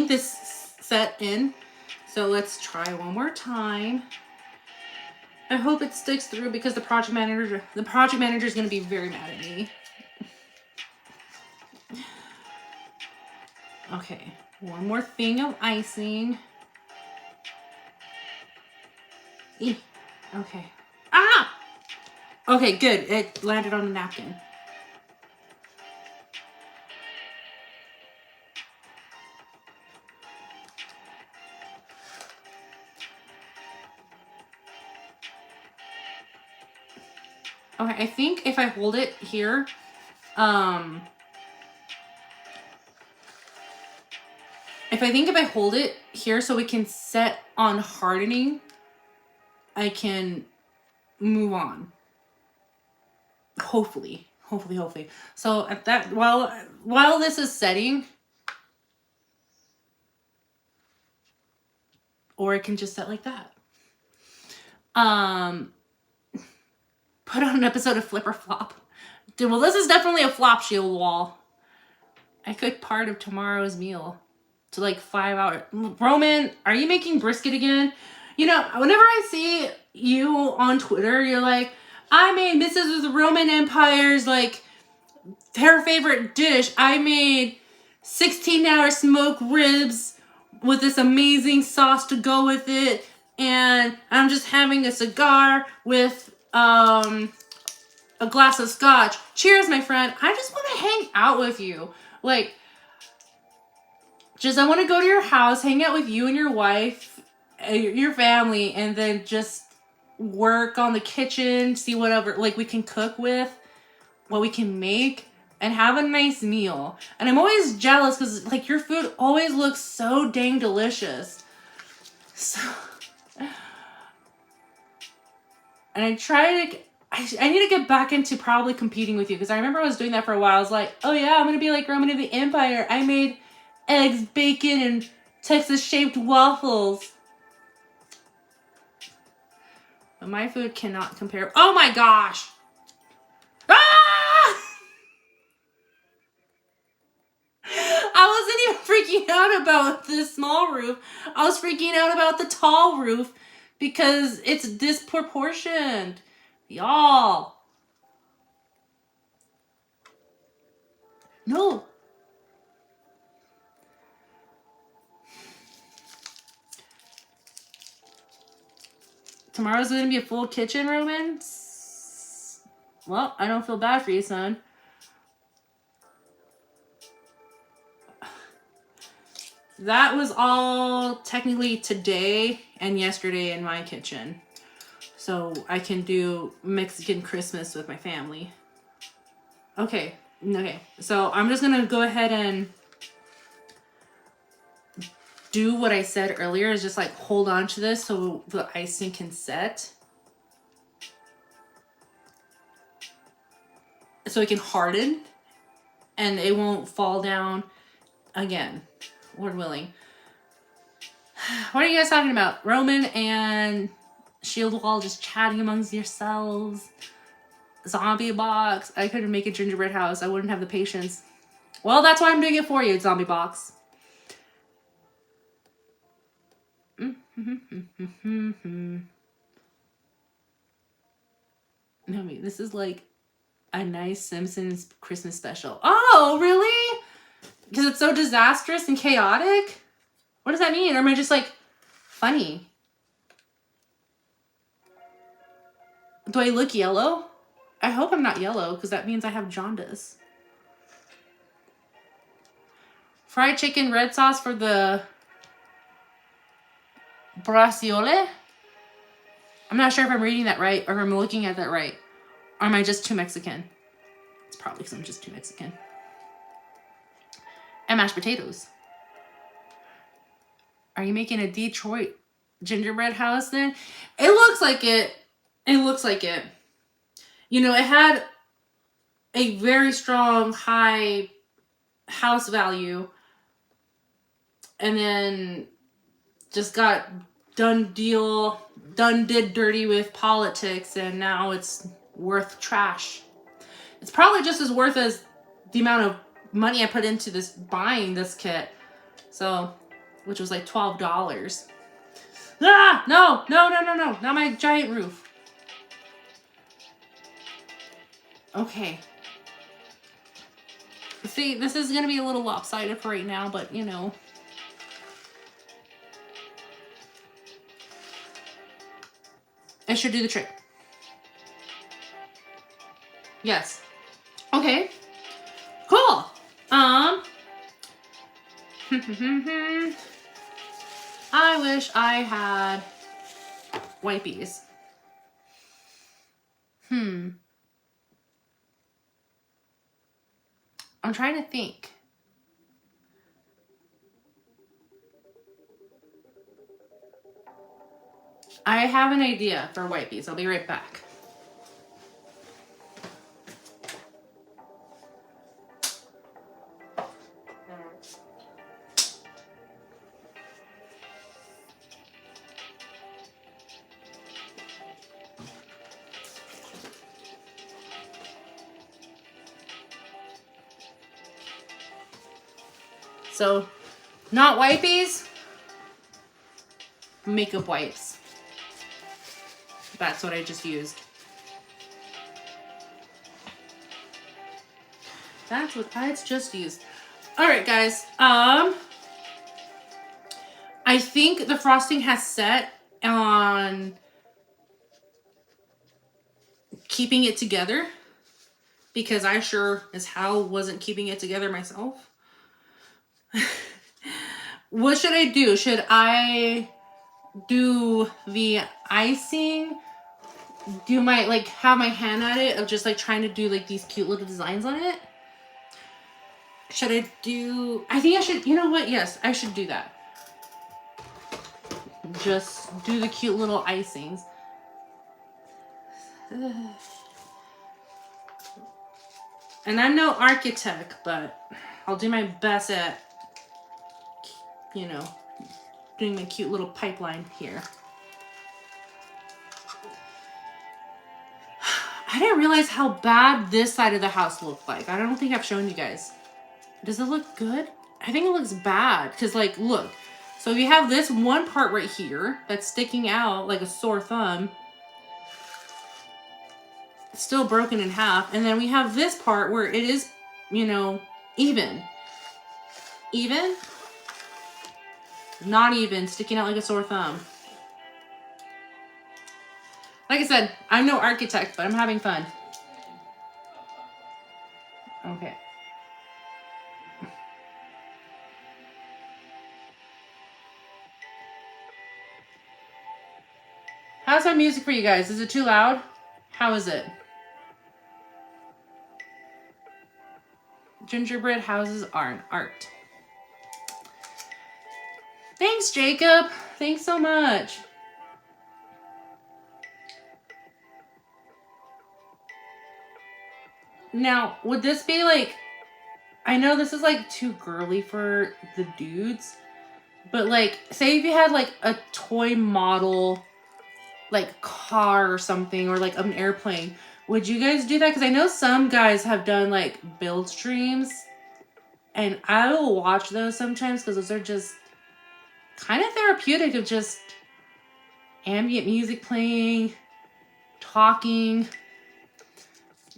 this set in. So let's try one more time. I hope it sticks through because the project manager is going to be very mad at me. Okay, one more thing of icing. Okay. Ah! Okay, good. It landed on the napkin. Okay, I think if I hold it here, if I hold it here so we can set on hardening, I can move on. Hopefully. So at that, while this is setting, or it can just set like that. Put on an episode of Flip or Flop. Dude, well, this is definitely a flop shield wall. I cooked part of tomorrow's meal to like 5 hours. Roman, are you making brisket again? You know, whenever I see you on Twitter, you're like, I made Mrs. Roman Empire's like her favorite dish. I made 16-hour smoked ribs with this amazing sauce to go with it. And I'm just having a cigar with a glass of scotch. Cheers, my friend. I just want to hang out with you. Like, I want to go to your house, hang out with you and your wife, your family, and then just work on the kitchen, see whatever, like, we can cook with, what we can make, and have a nice meal. And I'm always jealous because, like, your food always looks so dang delicious. So, and I try to... I need to get back into probably competing with you because I remember I was doing that for a while. I was like, oh yeah, I'm going to be like Roman of the Empire. I made eggs, bacon, and Texas-shaped waffles. But my food cannot compare. Oh my gosh! Ah! I wasn't even freaking out about the small roof. I was freaking out about the tall roof because it's disproportioned. Y'all. No. Tomorrow's going to be a full kitchen, Roman? Well, I don't feel bad for you, son. That was all technically today and yesterday in my kitchen. So I can do Mexican Christmas with my family. Okay. So I'm just going to go ahead and do what I said earlier, is just like hold on to this so the icing can set. So it can harden and it won't fall down again. Lord willing. What are you guys talking about? Roman and Shield Wall just chatting amongst yourselves. Zombie box. I couldn't make a gingerbread house. I wouldn't have the patience. Well, that's why I'm doing it for you, zombie box. I mean, this is like a nice Simpsons Christmas special. Oh, really? Because it's so disastrous and chaotic? What does that mean? Or am I just like funny? Do I look yellow? I hope I'm not yellow because that means I have jaundice. fried chicken red sauce for the braciole. I'm not sure if I'm reading that right or if I'm looking at that right. Or am I just too Mexican? It's probably because I'm just too Mexican. And mashed potatoes. Are you making a Detroit gingerbread house then? It looks like it. It looks like it. You know, it had a very strong, high house value. And then just got did dirty with politics. And now it's worth trash. It's probably just as worth as the amount of money I put into this buying this kit. So, which was like $12. Ah, no, not my giant roof. Okay. See, this is going to be a little lopsided for right now, but you know. It should do the trick. Yes. Okay. Cool. I wish I had wipies. I'm trying to think. I have an idea for wipies. I'll be right back. So, not wipies, makeup wipes. That's what I just used. That's what I just used. All right, guys. I think the frosting has set on keeping it together because I sure as hell wasn't keeping it together myself. What should I do? Should I do the icing? Do my, like, have my hand at it of just, like, trying to do, like, these cute little designs on it? Should I do... I think I should... You know what? Yes, I should do that. Just do the cute little icings. And I'm no architect, but I'll do my best at, you know, doing my cute little pipeline here. I didn't realize how bad this side of the house looked like. I don't think I've shown you guys. Does it look good? I think it looks bad. Because, like, look. So you have this one part right here that's sticking out like a sore thumb. It's still broken in half. And then we have this part where it is, you know, even. Even? Not even. Sticking out like a sore thumb. Like I said, I'm no architect, but I'm having fun. Okay. How's my music for you guys? Is it too loud? How is it? Gingerbread houses are an art. Thanks, Jacob. Thanks so much. Now, would this be like... I know this is like too girly for the dudes. But like, say if you had like a toy model, like car or something, or like an airplane. Would you guys do that? Because I know some guys have done like build streams. And I will watch those sometimes because those are just kind of therapeutic of just ambient music playing, talking,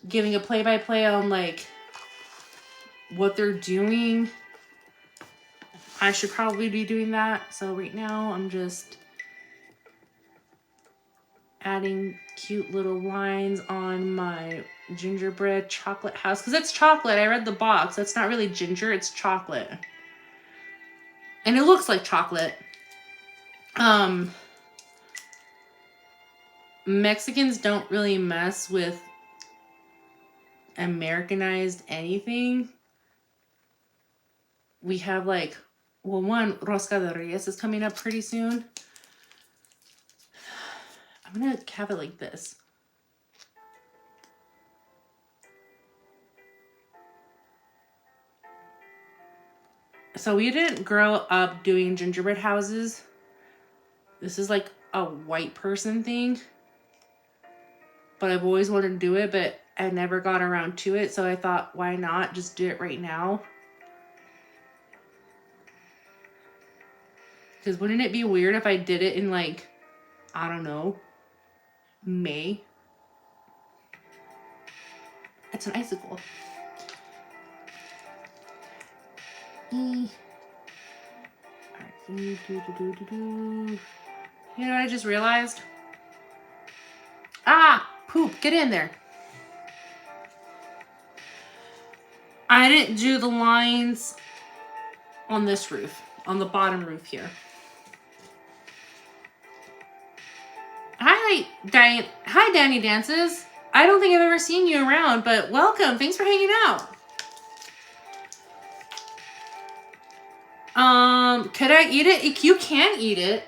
giving a play-by-play on like what they're doing. I should probably be doing that. So right now I'm just adding cute little lines on my gingerbread chocolate house. Because it's chocolate. I read the box. It's not really ginger. It's chocolate. And it looks like chocolate. Mexicans don't really mess with Americanized anything. We have like, well, one, Rosca de Reyes is coming up pretty soon. I'm gonna have it like this. So we didn't grow up doing gingerbread houses. This is like a white person thing. But I've always wanted to do it, but I never got around to it. So I thought, why not just do it right now? Because wouldn't it be weird if I did it in like, I don't know, May? It's an icicle. You know what I just realized? Ah, poop, get in there. I didn't do the lines on this roof, on the bottom roof here. Hi, Danny Dances. I don't think I've ever seen you around, but welcome. Thanks for hanging out. Could I eat it? You can eat it.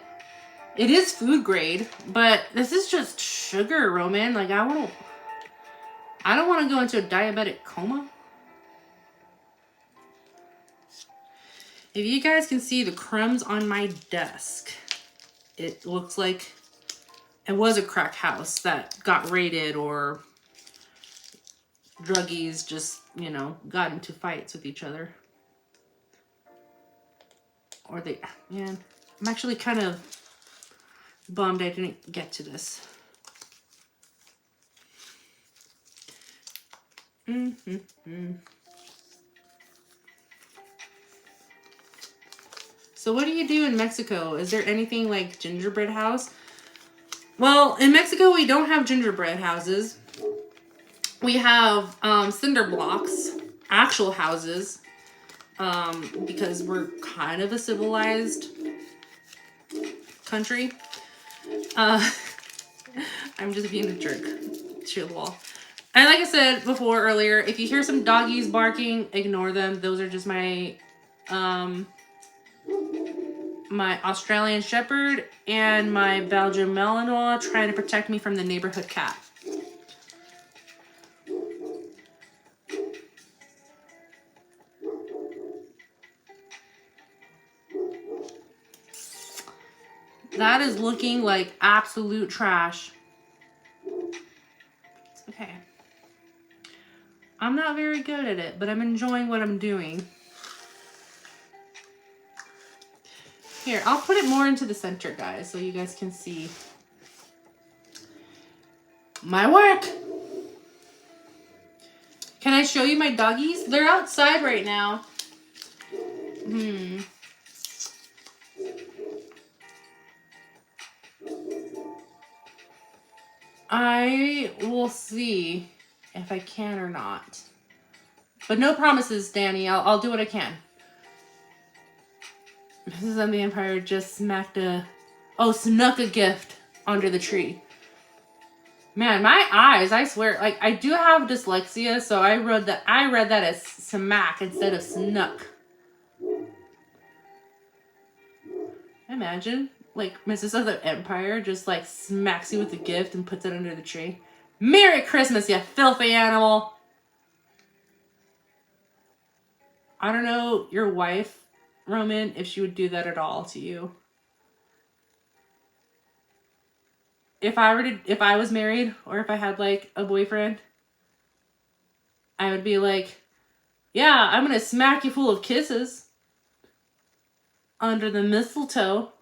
It is food grade, but this is just sugar, Roman. Like, I don't want to go into a diabetic coma. If you guys can see the crumbs on my desk, it looks like it was a crack house that got raided, or druggies just, you know, got into fights with each other. Or they, man, I'm actually kind of bummed I didn't get to this. So what do you do in Mexico? Is there anything like gingerbread house? Well, in Mexico, we don't have gingerbread houses. We have cinder blocks, actual houses, because we're kind of a civilized country. I'm just being a jerk to the wall. And like I said before earlier, if you hear some doggies barking, ignore them. Those are just my my Australian Shepherd and my Belgian Malinois trying to protect me from the neighborhood cat. That is looking like absolute trash. It's okay. I'm not very good at it, but I'm enjoying what I'm doing. Here, I'll put it more into the center, guys, so you guys can see my work. Can I show you my doggies? They're outside right now. I will see if I can or not. But no promises, Danny. I'll do what I can. Mrs. on the Empire just snuck a gift under the tree. Man, my eyes, I swear, like, I do have dyslexia, so I read that as smack instead of snuck. Imagine, like, Mrs. of the Empire just, like, smacks you with a gift and puts it under the tree. Merry Christmas, you filthy animal! I don't know your wife, Roman, if she would do that at all to you. If I was married, or if I had like a boyfriend, I would be like, yeah, I'm gonna smack you full of kisses under the mistletoe.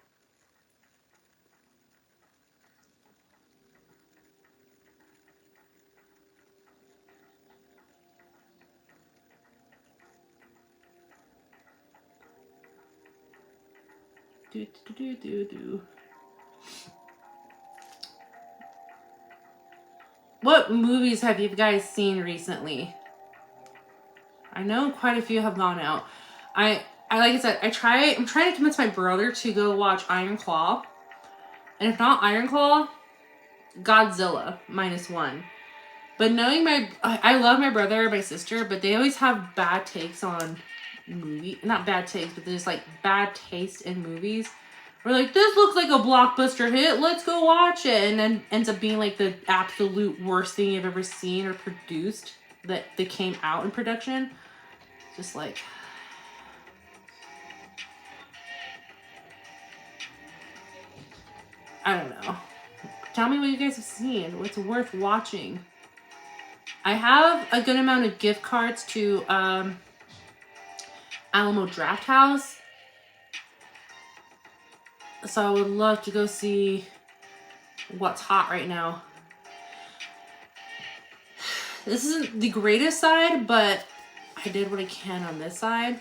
Do. What movies have you guys seen recently? I know quite a few have gone out. I like I said, I'm trying to convince my brother to go watch Iron Claw. And if not Iron Claw, Godzilla -1. But knowing I love my brother and my sister, but they always have bad takes on not bad takes, but there's like bad taste in movies. We're like, this looks like a blockbuster hit, let's go watch it. And then ends up being like the absolute worst thing you've ever seen or produced that came out in production. Just like, I don't know. Tell me what you guys have seen. What's worth watching. I have a good amount of gift cards to Alamo Draft House. So I would love to go see what's hot right now. This isn't the greatest side, but I did what I can on this side.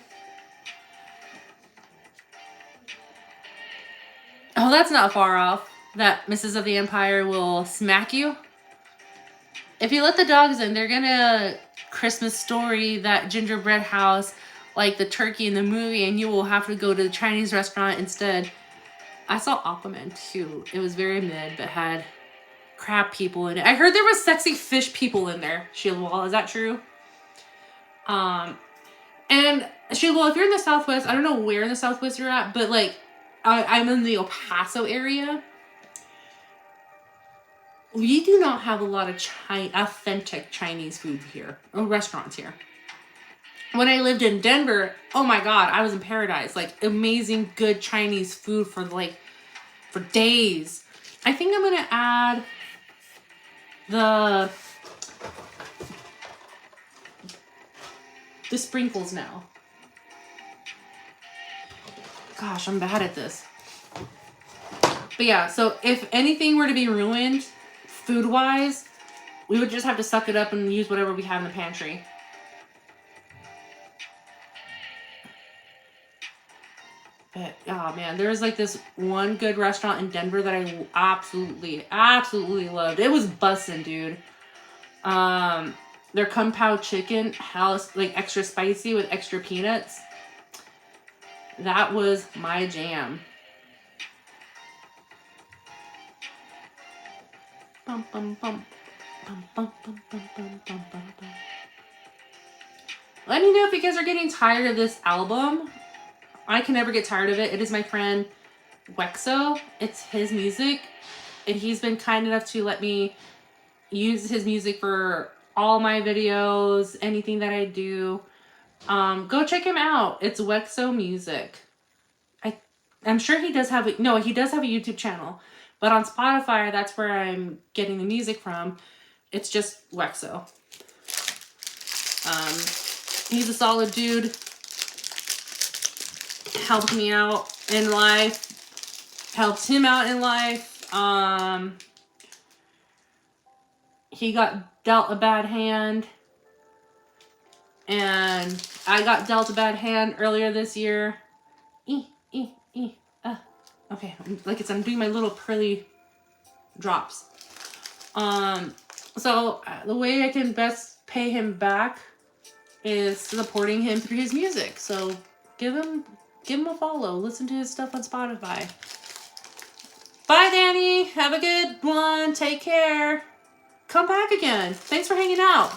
Oh, that's not far off. That Mrs. of the Empire will smack you. If you let the dogs in, they're gonna Christmas Story that gingerbread house like the turkey in the movie, and you will have to go to the Chinese restaurant instead. I saw Aquaman too. It was very mid, but had crab people in it. I heard there was sexy fish people in there. Sheila Wall, is that true? And Sheila Wall, if you're in the Southwest, I don't know where in the Southwest you're at, but like I'm in the El Paso area. We do not have a lot of authentic Chinese food here, or restaurants here. When I lived in Denver, oh my God, I was in paradise. Like amazing, good Chinese food for days. I think I'm gonna add the sprinkles now. Gosh, I'm bad at this. But yeah, so if anything were to be ruined, food-wise, we would just have to suck it up and use whatever we have in the pantry. But, oh man, there's like this one good restaurant in Denver that I absolutely, absolutely loved. It was bussin', dude. Their Kung Pao chicken house, like extra spicy with extra peanuts. That was my jam. Bum, bum, bum. Bum, bum, bum, bum, bum, bum, bum, bum. Let me know if you guys are getting tired of this album. I can never get tired of it. It is my friend Wexo. It's his music. And he's been kind enough to let me use his music for all my videos, anything that I do. Go check him out. It's Wexo Music. I'm sure he does have he does have a YouTube channel. But on Spotify, that's where I'm getting the music from. It's just Wexo. He's a solid dude. Helped me out in life. Helped him out in life. He got dealt a bad hand. And I got dealt a bad hand earlier this year. Okay, like I'm doing my little pearly drops. So the way I can best pay him back is supporting him through his music. So give him a follow. Listen to his stuff on Spotify. Bye, Danny. Have a good one. Take care. Come back again. Thanks for hanging out.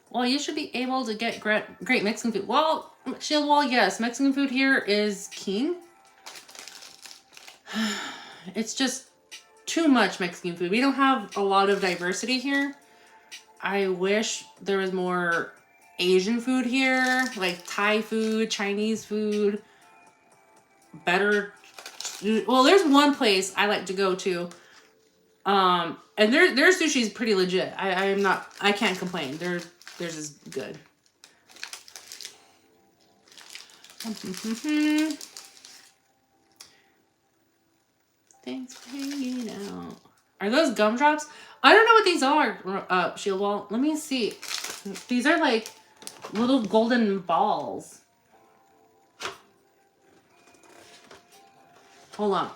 Well, you should be able to get great Mexican food. Well, yes, Mexican food here is king. It's just too much Mexican food. We don't have a lot of diversity here. I wish there was more Asian food here, like Thai food, Chinese food, better. Well, there's one place I like to go to. And their sushi is pretty legit. I can't complain. Theirs is good. Thanks for hanging out. Are those gumdrops? I don't know what these are, Shield Wall. Let me see. These are like little golden balls. Hold on.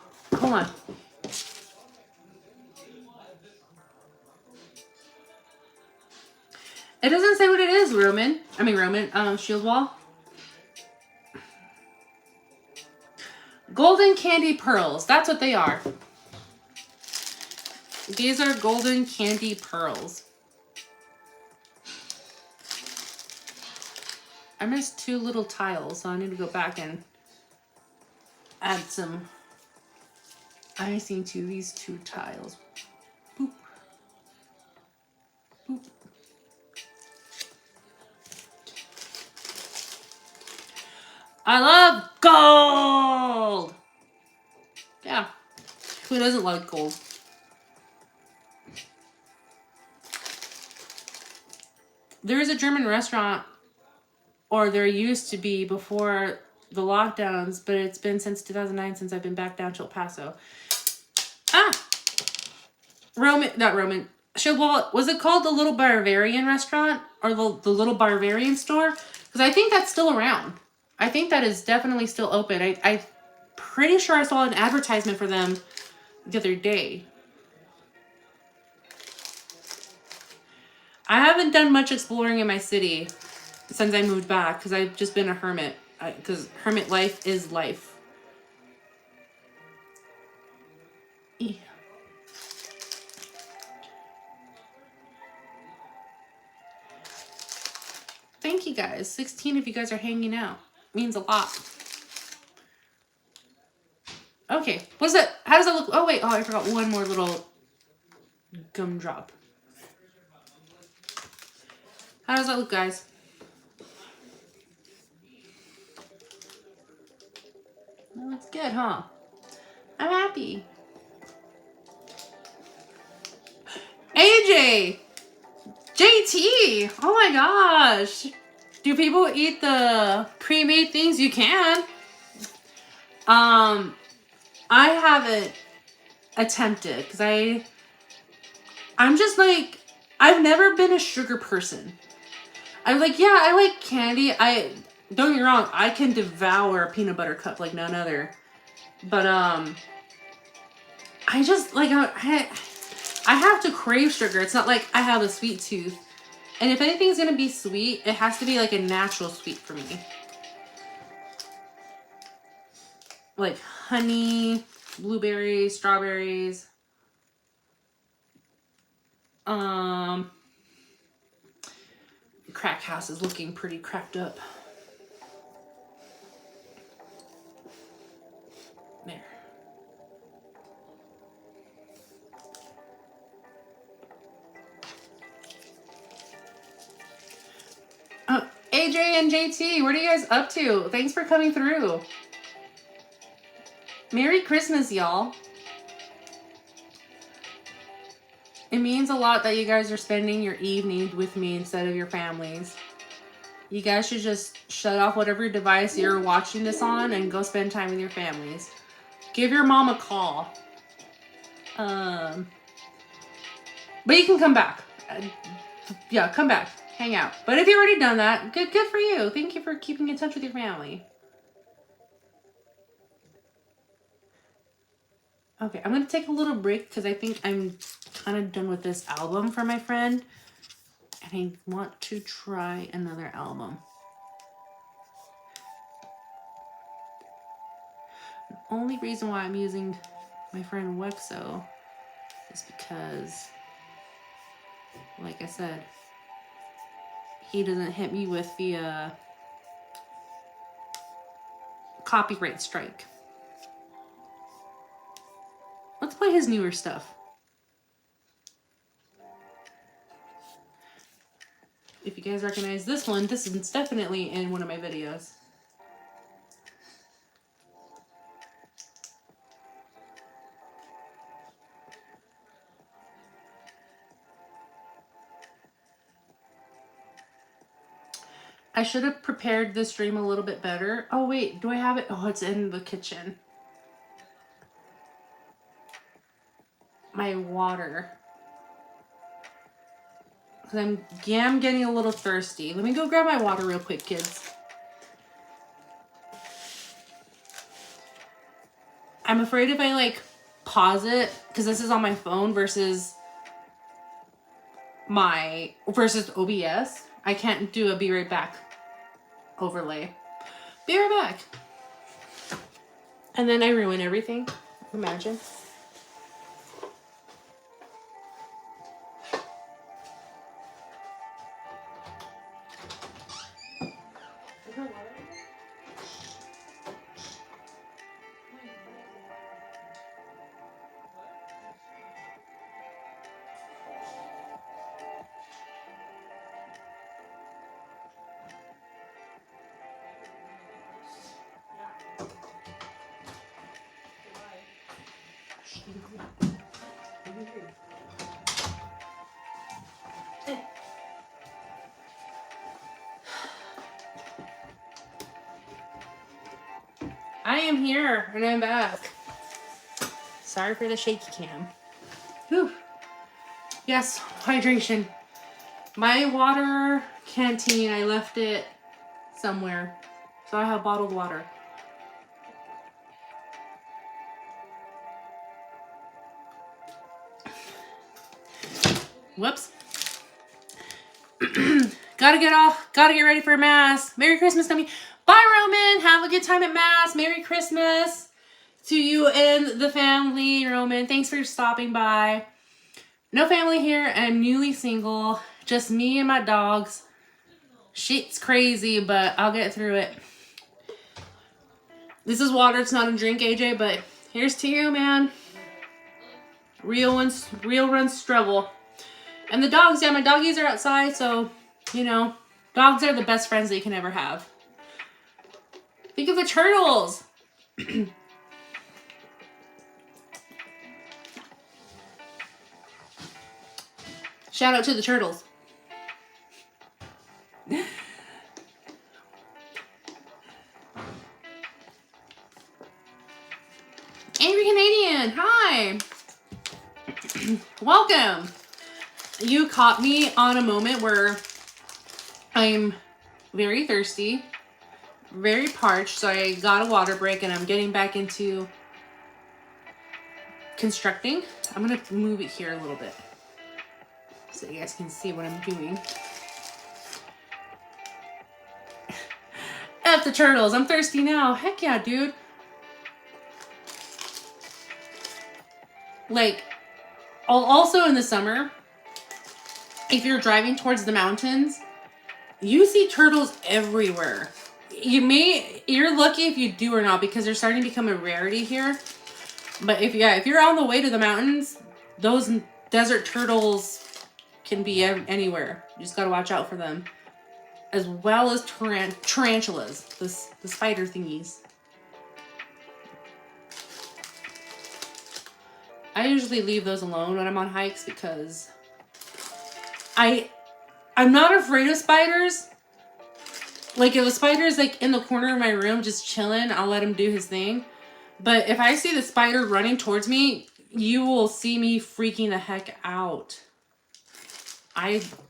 It doesn't say what it is, Roman. Shield Wall. Golden candy pearls. That's what they are. These are golden candy pearls. I missed 2 little tiles, so I need to go back and add some icing to these 2 tiles. Boop. Boop. I love gold! Yeah. Who doesn't like gold? There is a German restaurant, or there used to be before the lockdowns, but it's been since 2009 since I've been back down to El Paso. Not Roman. Shield Wall, was it called the Little Bavarian Restaurant? Or the Little Bavarian Store? Because I think that's still around. I think that is definitely still open. I'm pretty sure I saw an advertisement for them the other day. I haven't done much exploring in my city since I moved back because I've just been a hermit. Because hermit life is life. Yeah. Thank you guys. 16 of you guys are hanging out. Means a lot. Okay, what's that? How does that look? Oh wait, I forgot one more little gumdrop. How does that look, guys? That looks good, huh? I'm happy. AJ! JT! Oh my gosh! Do people eat the pre-made things? You can. I haven't attempted because I'm just like, I've never been a sugar person. I'm like, yeah, I like candy. Don't get me wrong, I can devour a peanut butter cup like none other. But I just like I have to crave sugar. It's not like I have a sweet tooth. And if anything's gonna be sweet, it has to be like a natural sweet for me. Like honey, blueberries, strawberries. Crack house is looking pretty cracked up. There. AJ and JT, what are you guys up to? Thanks for coming through. Merry Christmas, y'all. It means a lot that you guys are spending your evening with me instead of your families. You guys should just shut off whatever device you're watching this on and go spend time with your families. Give your mom a call. But you can come back. Yeah, come back. Hang out. But if you've already done that, good for you. Thank you for keeping in touch with your family. Okay, I'm going to take a little break because I think I'm kind of done with this album for my friend. And I want to try another album. The only reason why I'm using my friend Wexo is because, like I said, he doesn't hit me with the copyright strike. Let's play his newer stuff. If you guys recognize this one, this is definitely in one of my videos. I should have prepared this stream a little bit better. Oh wait, do I have it? Oh, it's in the kitchen. My water. Because I'm getting a little thirsty. Let me go grab my water real quick, kids. I'm afraid if I like pause it, because this is on my phone versus my versus OBS. I can't do a be right back overlay. Be right back. And then I ruin everything. Imagine. I am here and I'm back. Sorry for the shaky cam. Whew. Yes, hydration. My water canteen, I left it somewhere. So I have bottled water. Whoops. Gotta get ready for Mass. Merry Christmas, Dummy. Bye, Roman. Have a good time at Mass. Merry Christmas to you and the family, Roman. Thanks for stopping by. No family here. I'm newly single. Just me and my dogs. Shit's crazy, but I'll get through it. This is water. It's not a drink, AJ, but here's to you, man. Real run struggle. And the dogs, yeah, my doggies are outside, so, you know, dogs are the best friends that you can ever have. Think of the turtles. Shout out to the turtles. Angry Canadian, hi. Welcome. You caught me on a moment where I'm very thirsty, very parched, so I got a water break and I'm getting back into constructing. I'm going to move it here a little bit so you guys can see what I'm doing. F the turtles. I'm thirsty now. Heck yeah, dude. Like, also in the summer, if you're driving towards the mountains, you see turtles everywhere. You're lucky if you do or not, because they're starting to become a rarity here. But if you're on the way to the mountains, those desert turtles can be anywhere. You just gotta watch out for them. As well as tarantulas, the spider thingies. I usually leave those alone when I'm on hikes because I'm not afraid of spiders. Like, if a spider is like in the corner of my room just chilling, I'll let him do his thing. But if I see the spider running towards me, you will see me freaking the heck out.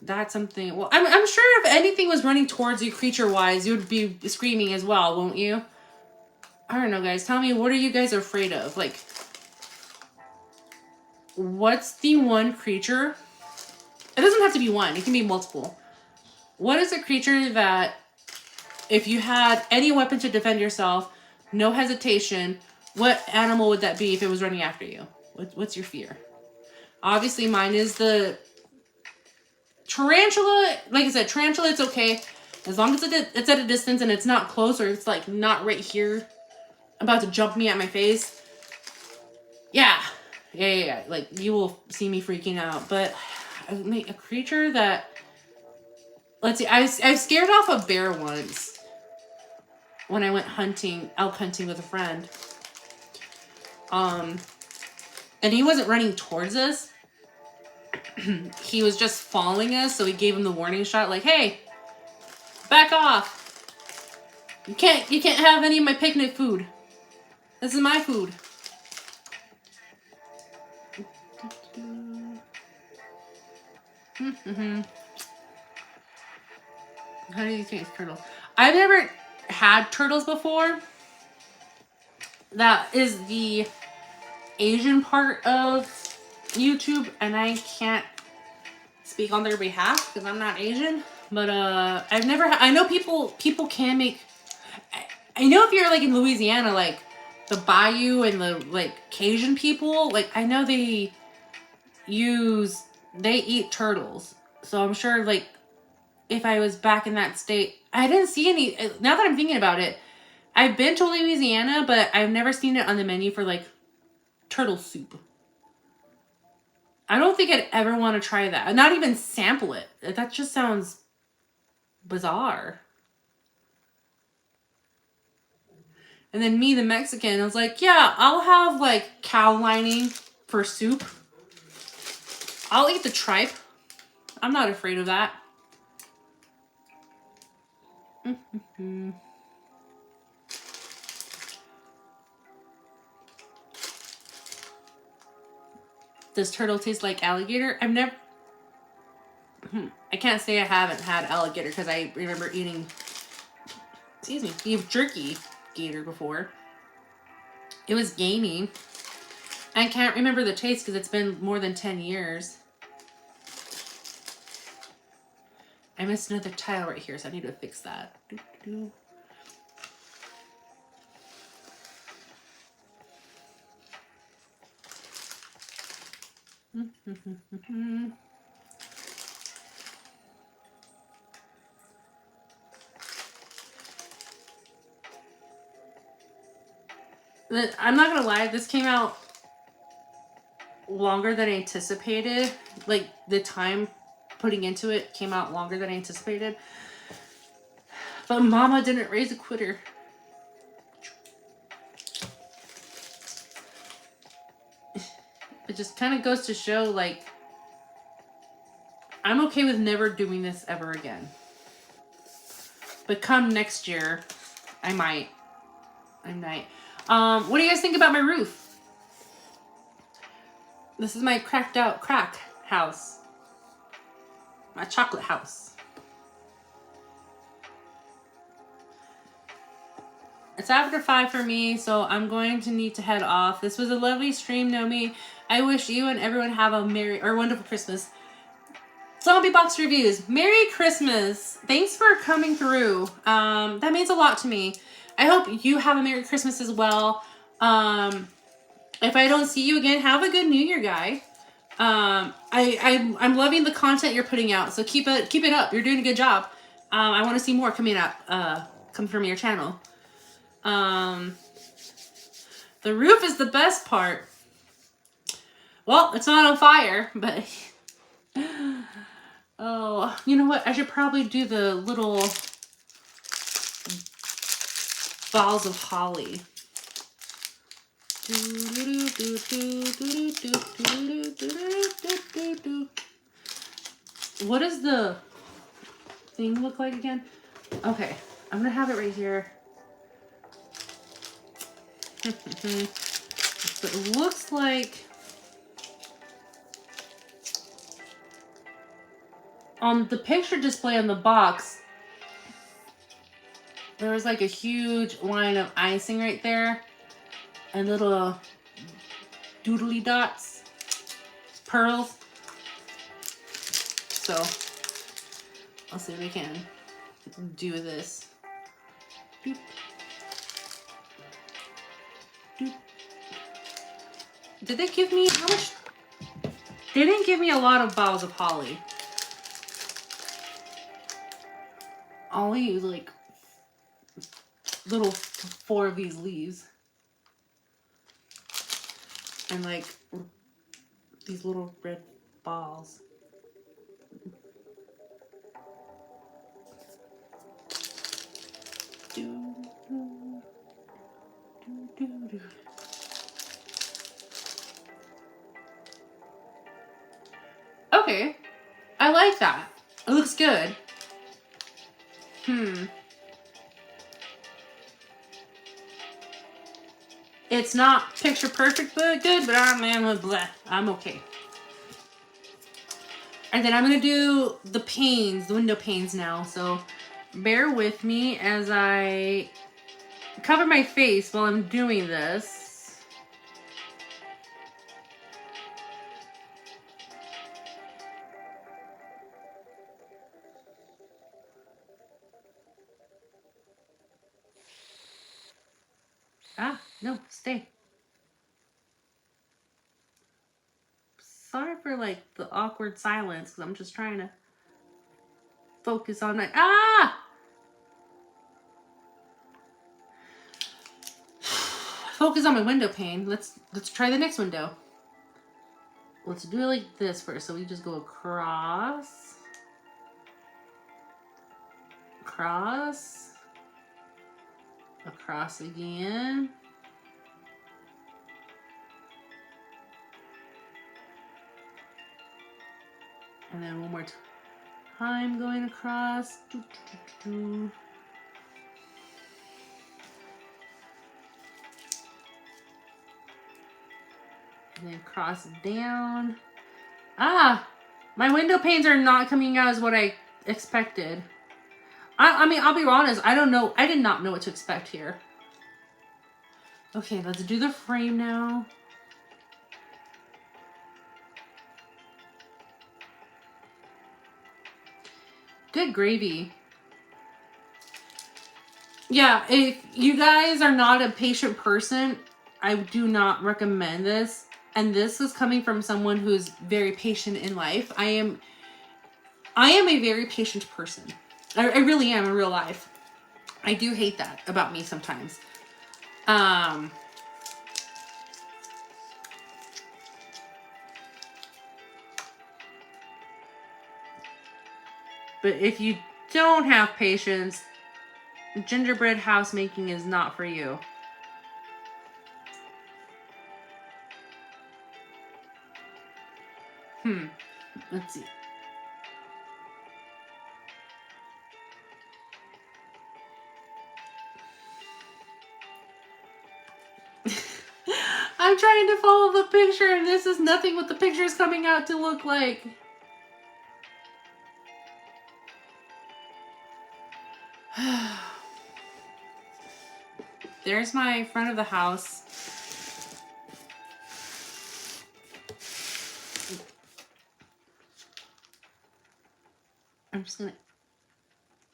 That's something. Well, I'm sure if anything was running towards you creature-wise, you would be screaming as well, won't you? I don't know, guys. Tell me, what are you guys afraid of? Like, what's the one creature? It doesn't have to be one. It can be multiple. What is a creature that, if you had any weapon to defend yourself, no hesitation, what animal would that be if it was running after you? What's your fear? Obviously, mine is the tarantula. Like I said, tarantula, it's okay. As long as it's at a distance and it's not close, or it's like not right here, about to jump me at my face. Yeah. Like, you will see me freaking out. But a creature that, let's see, I scared off a bear once when I went elk hunting with a friend. And he wasn't running towards us. He was just following us, so we gave him the warning shot, like, hey, back off. You can't have any of my picnic food. This is my food. How do you think it's turtles? I've never had turtles before. That is the Asian part of YouTube, and I can't speak on their behalf because I'm not Asian. But I've never. I know people can make. I know if you're like in Louisiana, like the Bayou and the like Cajun people, like I know they eat turtles. So I'm sure like if I was back in that state, I didn't see any. Now that I'm thinking about it, I've been to Louisiana, but I've never seen it on the menu for like turtle soup. I don't think I'd ever want to try that. Not even sample it. That just sounds bizarre. And then me, the Mexican, I was like, yeah, I'll have like cow lining for soup. I'll eat the tripe. I'm not afraid of that. Does turtle taste like alligator? I've never... I can't say I haven't had alligator because I remember eating... Excuse me. Beef jerky gator before. It was gamey. I can't remember the taste because it's been more than 10 years. I missed another tile right here, so I need to fix that. I'm not gonna lie, this came out longer than anticipated. Like the time putting into it came out longer than anticipated. But Mama didn't raise a quitter. It just kind of goes to show, like, I'm okay with never doing this ever again. But come next year, I might. What do you guys think about my roof? This is my cracked out crack house. My chocolate house. It's after 5 for me, so I'm going to need to head off. This was a lovely stream, Nomi. I wish you and everyone have a merry or wonderful Christmas. Zombie Box Reviews. Merry Christmas. Thanks for coming through. That means a lot to me. I hope you have a Merry Christmas as well. If I don't see you again, have a good New Year, guy. I'm loving the content you're putting out, so keep it up. You're doing a good job. I want to see more coming up, come from your channel. The roof is the best part. Well, it's not on fire, but oh, you know what? I should probably do the little balls of holly. What does the thing look like again? Okay, I'm gonna have it right here. So it looks like on the picture display on the box, there was like a huge line of icing right there and little doodly dots, pearls. So I'll see what I can do with this. Doop. Doop. Did they give me how much? They didn't give me a lot of boughs of holly. I'll use like little 4 of these leaves. And like these little red balls. Okay, I like that. It looks good. It's not picture perfect, but good. But I'm okay. And then I'm gonna do the panes, the window panes now. So bear with me as I cover my face while I'm doing this. No, stay. Sorry for like the awkward silence because I'm just trying to focus on my focus on my window pane. Let's try the next window. Let's do it like this first. So we just go across, across again. And then one more time going across. And then cross down. My window panes are not coming out as what I expected. I mean, I'll be honest, I don't know. I did not know what to expect here. Okay, let's do the frame now. Good gravy. Yeah, if you guys are not a patient person, I do not recommend this. And this is coming from someone who's very patient in life. I am a very patient person. I really am in real life. I do hate that about me sometimes. But if you don't have patience, gingerbread house making is not for you. Let's see. I'm trying to follow the picture and this is nothing what the picture is coming out to look like. There's my front of the house. I'm just going to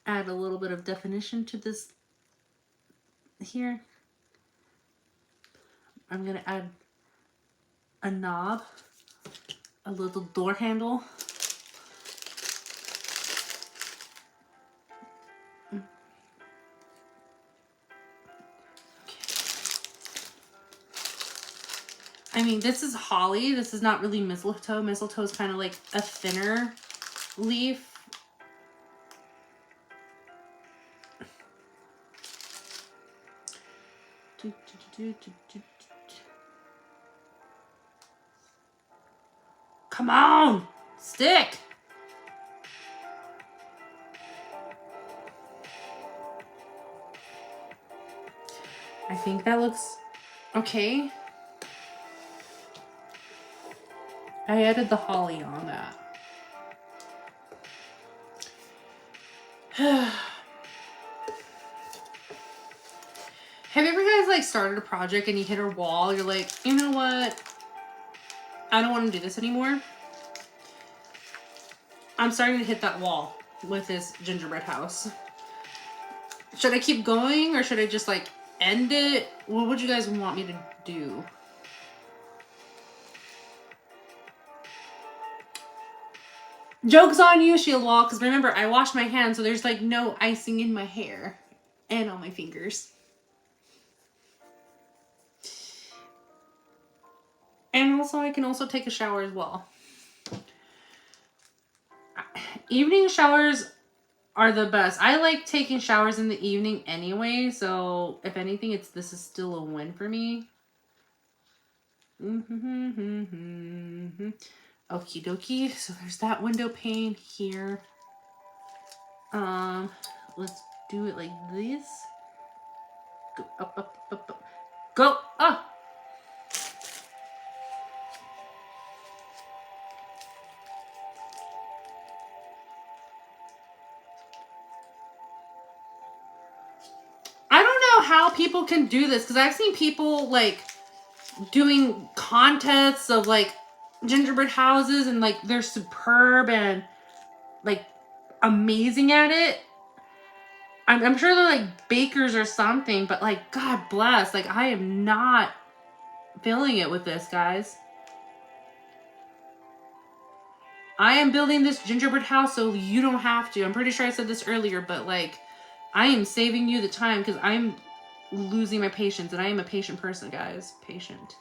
add a little bit of definition to this here. I'm going to add a knob, a little door handle. I mean, this is holly. This is not really mistletoe. Mistletoe is kind of like a thinner leaf. Come on! Stick! I think that looks okay. I added the holly on that. Have you ever guys like started a project and you hit a wall? You're like, you know what? I don't want to do this anymore. I'm starting to hit that wall with this gingerbread house. Should I keep going or should I just like end it? What would you guys want me to do? Joke's on you, Shield Wall, because remember, I washed my hands, so there's like no icing in my hair and on my fingers. And also, I can also take a shower as well. Evening showers are the best. I like taking showers in the evening anyway, so if anything, this is still a win for me. Okie dokie. So there's that window pane here. Let's do it like this. Go up, up, up, up. Go up. I don't know how people can do this because I've seen people like doing contests of like gingerbread houses and like they're superb and like amazing at it. I'm sure they're like bakers or something, but like, God bless. Like, I am not feeling it with this, guys. I am building this gingerbread house so you don't have to. I'm pretty sure I said this earlier, but like, I am saving you the time because I'm losing my patience, and I am a patient person, guys. Patient.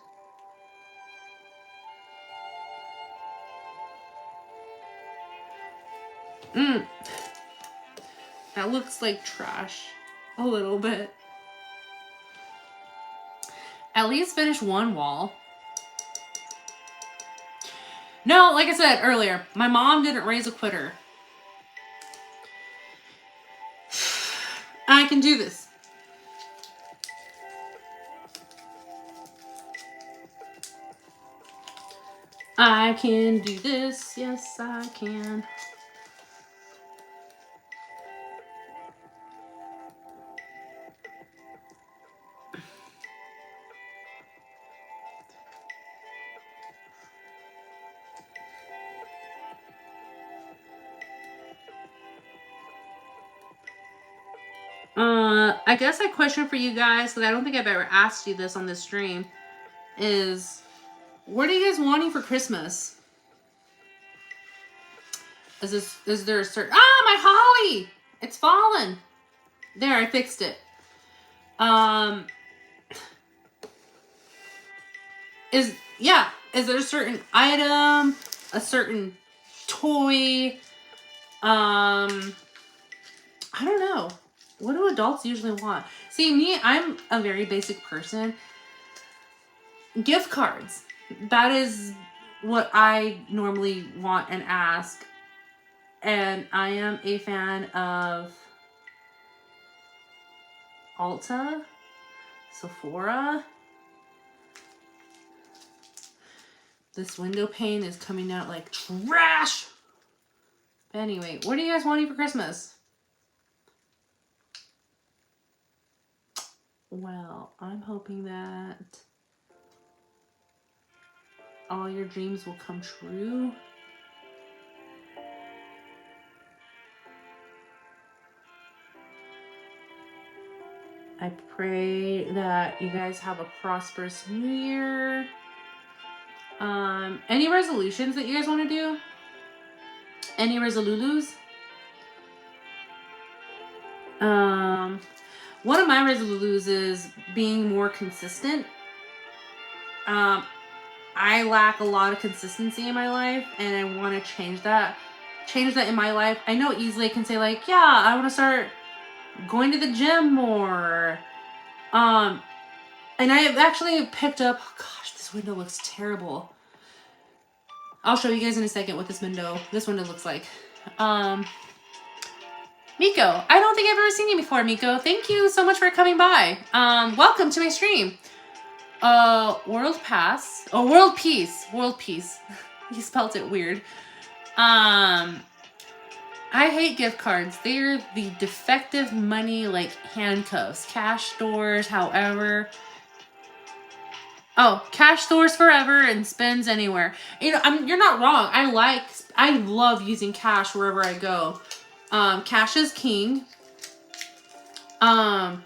That looks like trash. A little bit. At least finish one wall. No, like I said earlier, my mom didn't raise a quitter. I can do this. I can do this. Yes, I can. I guess a question for you guys, because I don't think I've ever asked you this on this stream, is what are you guys wanting for Christmas? Is there a certain... Ah, my holly! It's fallen. There, I fixed it. Is there a certain item, a certain toy? I don't know. What do adults usually want? See, me, I'm a very basic person. Gift cards. That is what I normally want and ask. And I am a fan of Ulta, Sephora. This window pane is coming out like trash. But anyway, what are you guys wanting for Christmas? Well, I'm hoping that all your dreams will come true. I pray that you guys have a prosperous new year. Any resolutions that you guys want to do? Any resolulus? One of my resolulus is being more consistent. I lack a lot of consistency in my life, and I want to change that. Change that in my life. I know easily I can say like, yeah, I want to start going to the gym more. And I've actually picked up, oh gosh, this window looks terrible. I'll show you guys in a second what this window looks like. Miko, I don't think I've ever seen you before, Miko. Thank you so much for coming by. Welcome to my stream. World Pass. Oh, World Peace. World Peace. You spelled it weird. I hate gift cards. They're the defective money, like handcuffs. Cash stores, however. Oh, cash stores forever and spends anywhere. You know, you're not wrong. I love using cash wherever I go. Cash is king. But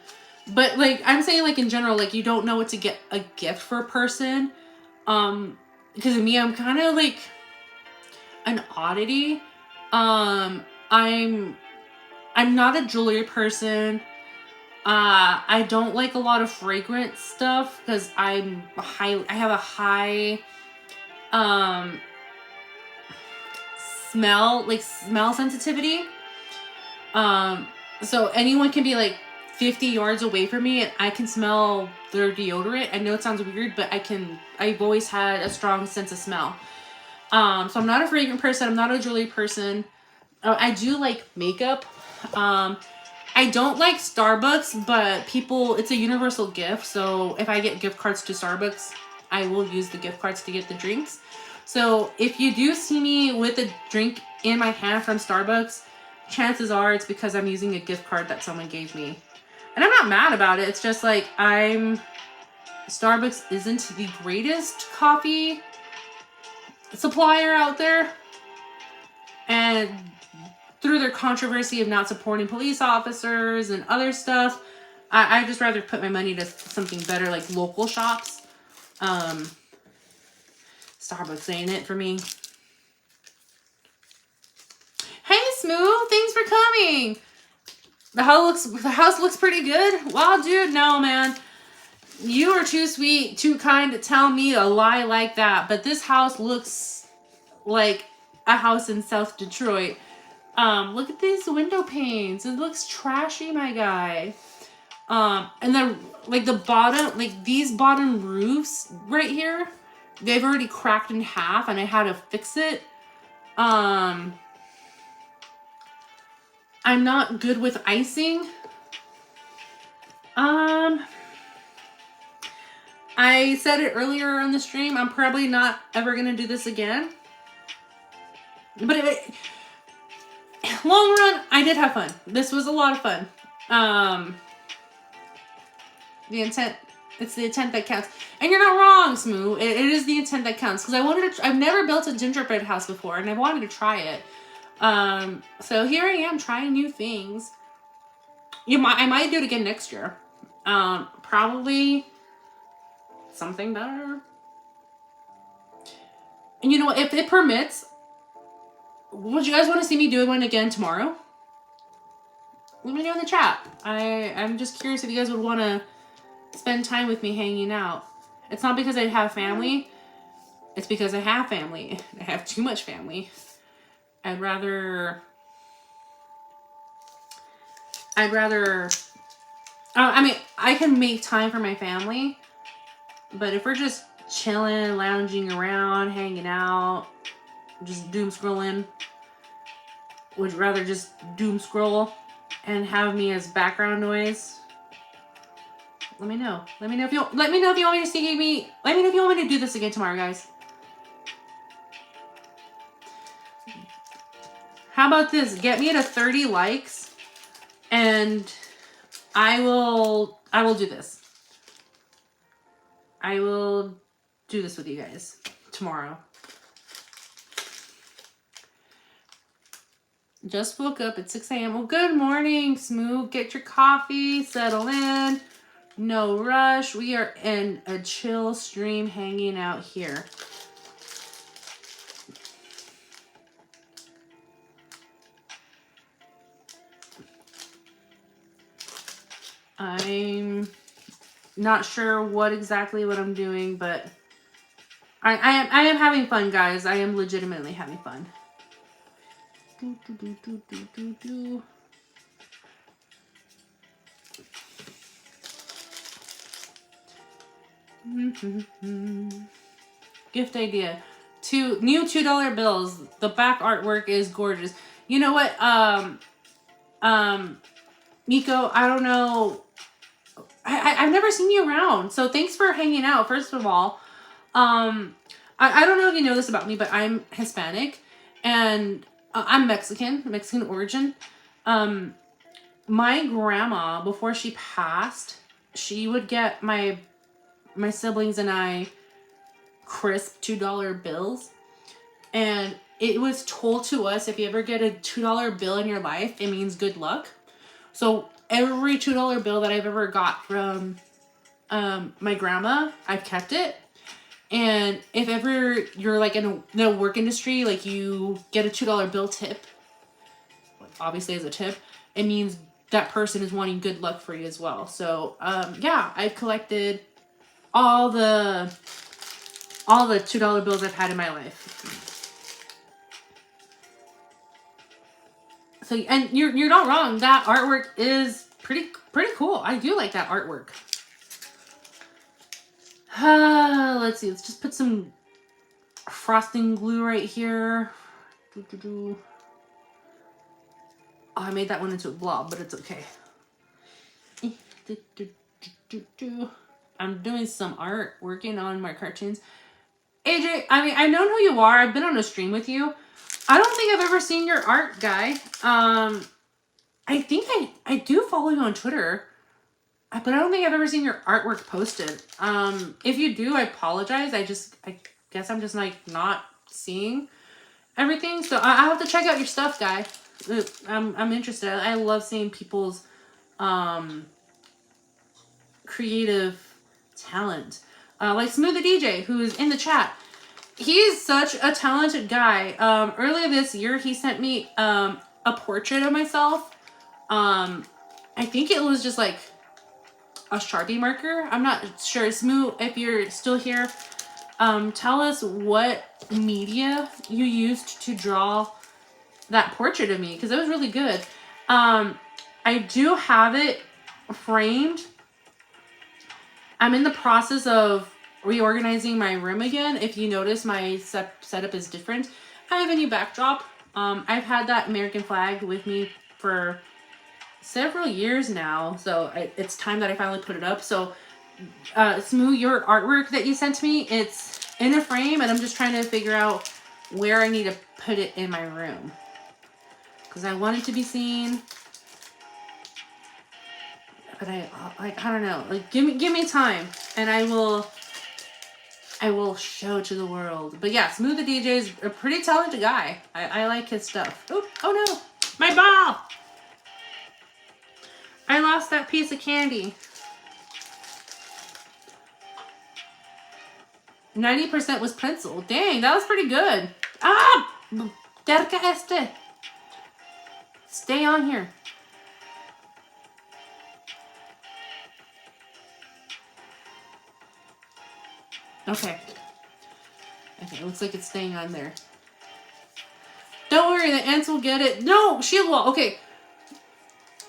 like I'm saying, like in general, like you don't know what to get a gift for a person. Because of me, I'm kind of like an oddity. I'm not a jewelry person. I don't like a lot of fragrant stuff because I have a high smell sensitivity. So anyone can be like 50 yards away from me and I can smell their deodorant. I know it sounds weird, but I've always had a strong sense of smell. So I'm not a fragrant person. I'm not a jewelry person. I do like makeup. I don't like Starbucks, but it's a universal gift. So if I get gift cards to Starbucks, I will use the gift cards to get the drinks. So if you do see me with a drink in my hand from Starbucks, chances are it's because I'm using a gift card that someone gave me. And I'm not mad about it. It's just like Starbucks isn't the greatest coffee supplier out there. And through their controversy of not supporting police officers and other stuff, I'd just rather put my money to something better, like local shops. Starbucks ain't it for me. Hey, Smooth, thanks for coming. The house looks pretty good. Wow, dude, no, man. You are too sweet, too kind to tell me a lie like that. But this house looks like a house in South Detroit. Look at these window panes. It looks trashy, my guy. And then like the bottom, like these bottom roofs right here, they've already cracked in half, and I had to fix it. I'm not good with icing. I said it earlier on the stream, I'm probably not ever going to do this again. But long run, I did have fun. This was a lot of fun. It's the intent that counts. And you're not wrong, Smooth. It is the intent that counts. Because I've never built a gingerbread house before, and I wanted to try it. So here I am trying new things. I might do it again next year. Probably something better. And you know what? If it permits, would you guys want to see me do one again tomorrow? Let me know in the chat. I'm just curious if you guys would want to spend time with me hanging out. It's not because I have family. It's because I have family. I have too much family. I mean, I can make time for my family, but if we're just chilling, lounging around, hanging out, just doom scrolling, would you rather just doom scroll and have me as background noise? Let me know. Let me know if you want me to see me. Let me know if you want me to do this again tomorrow, guys. How about this? Get me to 30 likes, and I will do this. I will do this with you guys tomorrow. Just woke up at 6 a.m. Well, good morning, Smooth. Get your coffee, settle in. No rush. We are in a chill stream hanging out here. I'm not sure what I'm doing, but I am having fun, guys. I am legitimately having fun. Gift idea. New $2 bills. The back artwork is gorgeous. You know what? Miko, I don't know. I've never seen you around, so thanks for hanging out, first of all. I don't know if you know this about me, but I'm Hispanic, and I'm Mexican origin. My grandma, before she passed, she would get my siblings and I crisp $2 bills, and it was told to us, if you ever get a $2 bill in your life, it means good luck. So every $2 bill that I've ever got from my grandma, I've kept it. And if ever you're like in the work industry, like you get a $2 bill tip, like obviously as a tip, it means that person is wanting good luck for you as well. So yeah, I've collected all the $2 bills I've had in my life. So, and you're not wrong. That artwork is pretty cool. I do like that artwork. Let's see. Let's just put some frosting glue right here. Oh, I made that one into a blob, but it's okay. I'm doing some art, working on my cartoons. AJ, I mean, I've known who you are. I've been on a stream with you. I don't think I've ever seen your art, guy. I think I do follow you on Twitter, but I don't think I've ever seen your artwork posted. If you do, I apologize. I guess I'm just like not seeing everything. So I have to check out your stuff, guy. I'm interested. I love seeing people's creative talent. Like Smooth the DJ, who's in the chat. He's such a talented guy. Earlier this year, he sent me a portrait of myself. I think it was just like a Sharpie marker. I'm not sure. Smooth, if you're still here, tell us what media you used to draw that portrait of me, because it was really good. I do have it framed. I'm in the process of reorganizing my room again. If you notice, my setup is different. I have a new backdrop. I've had that American flag with me for several years now, so it's time that I finally put it up. So Smooth, your artwork that you sent me, it's in a frame, and I'm just trying to figure out where I need to put it in my room, because I want it to be seen. But I don't know. Like, give me time, and I will show to the world. But yeah, Smooth the DJ is a pretty talented guy. I like his stuff. Oh no, my ball! I lost that piece of candy. 90% was pencil. Dang, that was pretty good. Ah! Terca este. Stay on here. Okay. Okay, it looks like it's staying on there. Don't worry, the ants will get it. No, shield wall. Okay.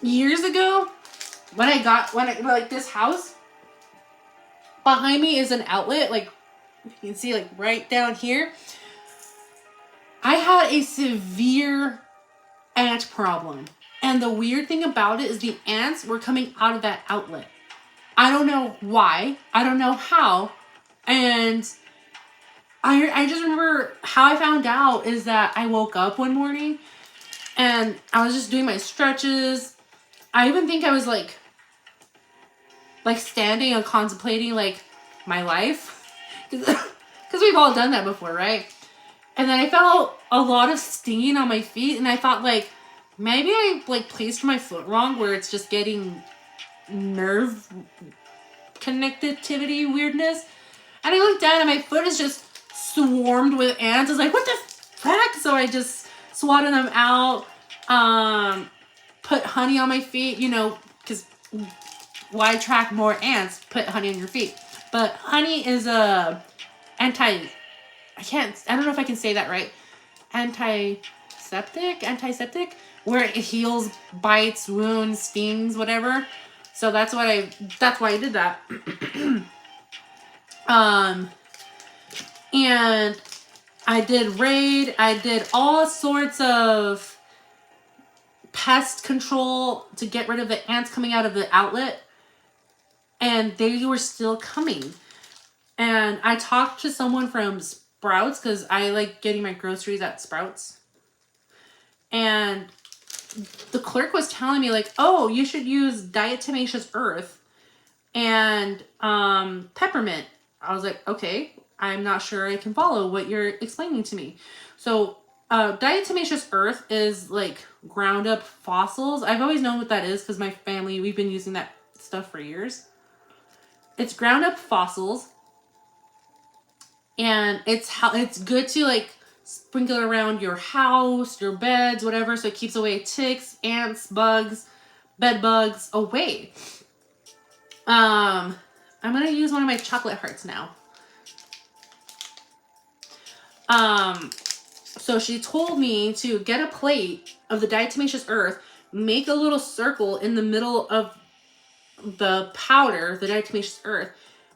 Years ago, when I like this house, behind me is an outlet, like you can see, like right down here. I had a severe ant problem. And the weird thing about it is the ants were coming out of that outlet. I don't know why. I don't know how. And I just remember how I found out is that I woke up one morning and I was just doing my stretches. I even think I was like standing and contemplating like my life. Because we've all done that before, right? And then I felt a lot of stinging on my feet, and I thought like maybe I like placed my foot wrong, where it's just getting nerve connectivity weirdness. And I looked down and my foot is just swarmed with ants. I was like, what the heck? So I just swatted them out, put honey on my feet, you know, because why attract more ants? Put honey on your feet. But honey is a I don't know if I can say that right. Antiseptic, where it heals bites, wounds, stings, whatever. So that's why I did that. And I did raid. I did all sorts of pest control to get rid of the ants coming out of the outlet. And they were still coming. And I talked to someone from Sprouts, because I like getting my groceries at Sprouts. And the clerk was telling me like, oh, you should use diatomaceous earth and peppermint. I was like, okay, I'm not sure I can follow what you're explaining to me. So diatomaceous earth is like ground up fossils. I've always known what that is because my family, we've been using that stuff for years. It's ground up fossils. And it's good to like sprinkle it around your house, your beds, whatever, so it keeps away ticks, ants, bugs, bed bugs away. I'm gonna use one of my chocolate hearts now. So she told me to get a plate of the diatomaceous earth, make a little circle in the middle of the powder, the diatomaceous earth,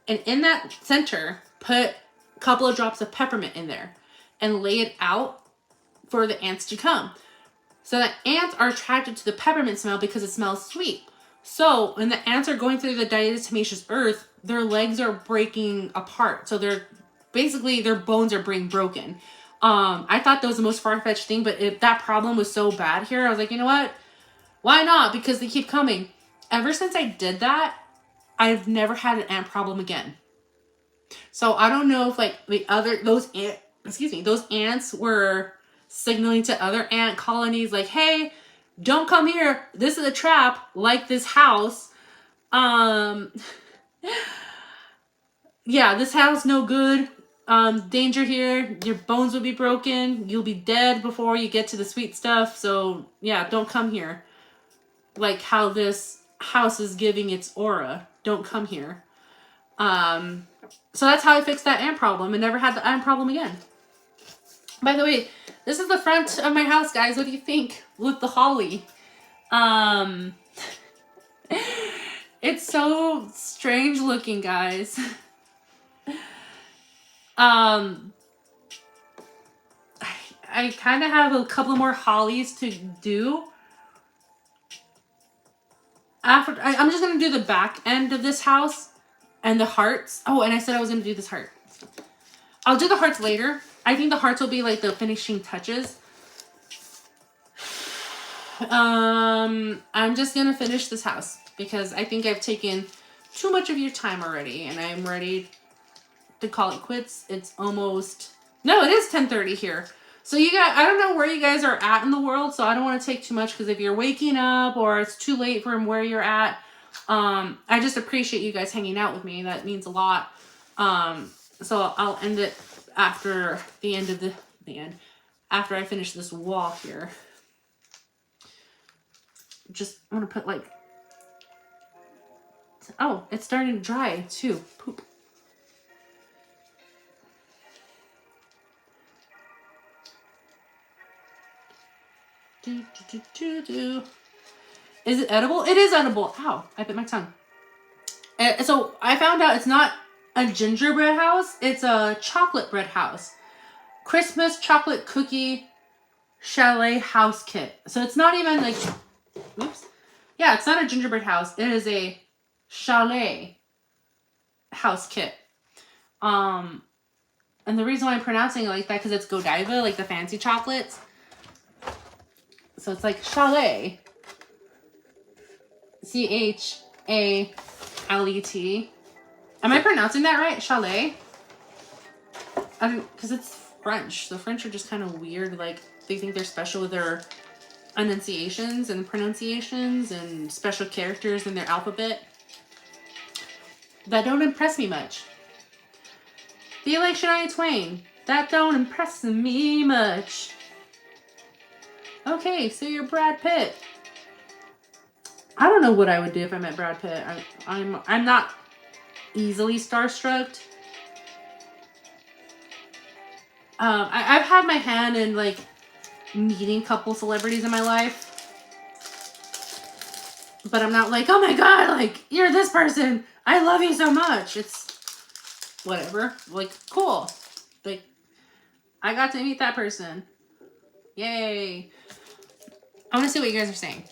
and in that center, put a couple of drops of peppermint in there and lay it out for the ants to come. So the ants are attracted to the peppermint smell because it smells sweet. So when the ants are going through the diatomaceous earth, their legs are breaking apart. So they're basically, their bones are being broken. I thought that was the most far-fetched thing, but if that problem was so bad here, I was like, you know what? Why not? Because they keep coming. Ever since I did that, I've never had an ant problem again. So I don't know if like those ants were signaling to other ant colonies like, hey, don't come here. This is a trap, like this house. Yeah, this house no good. Danger here. Your bones will be broken. You'll be dead before you get to the sweet stuff. So yeah, don't come here. Like how this house is giving its aura. Don't come here. So that's how I fixed that ant problem and never had the ant problem again. By the way, this is the front of my house, guys. What do you think with the holly? It's so strange looking, guys. I kind of have a couple more hollies to do. After I'm just gonna do the back end of this house and the hearts. Oh, and I said I was gonna do this heart. I'll do the hearts later. I think the hearts will be like the finishing touches. I'm just gonna finish this house because I think I've taken too much of your time already, and I'm ready to call it quits. It's almost, no, it is 10:30 here. So you guys, I don't know where you guys are at in the world, so I don't want to take too much because if you're waking up or it's too late from where you're at, I just appreciate you guys hanging out with me. That means a lot. So I'll end it after the end of the end, after I finish this wall here. Just want to put like, oh, it's starting to dry too. Poop. Is it edible? It is edible. Ow, I bit my tongue. So I found out it's not a gingerbread house. It's a chocolate bread house. Christmas chocolate cookie chalet house kit. So it's not even like, oops. Yeah, it's not a gingerbread house. It is a chalet house kit. And the reason why I'm pronouncing it like that because it's Godiva, like the fancy chocolates. So it's like chalet. CHALET. Am I pronouncing that right? Chalet? I don't, because it's French. The French are just kind of weird. Like, they think they're special with their enunciations and pronunciations and special characters in their alphabet. That don't impress me much. Be like Shania Twain. That don't impress me much. Okay, so you're Brad Pitt. I don't know what I would do if I met Brad Pitt. I'm not easily starstruck. I've had my hand in like meeting a couple celebrities in my life, but I'm not like, oh my god, like you're this person. I love you so much. It's whatever. Like cool. Like I got to meet that person. Yay. I want to see what you guys are saying.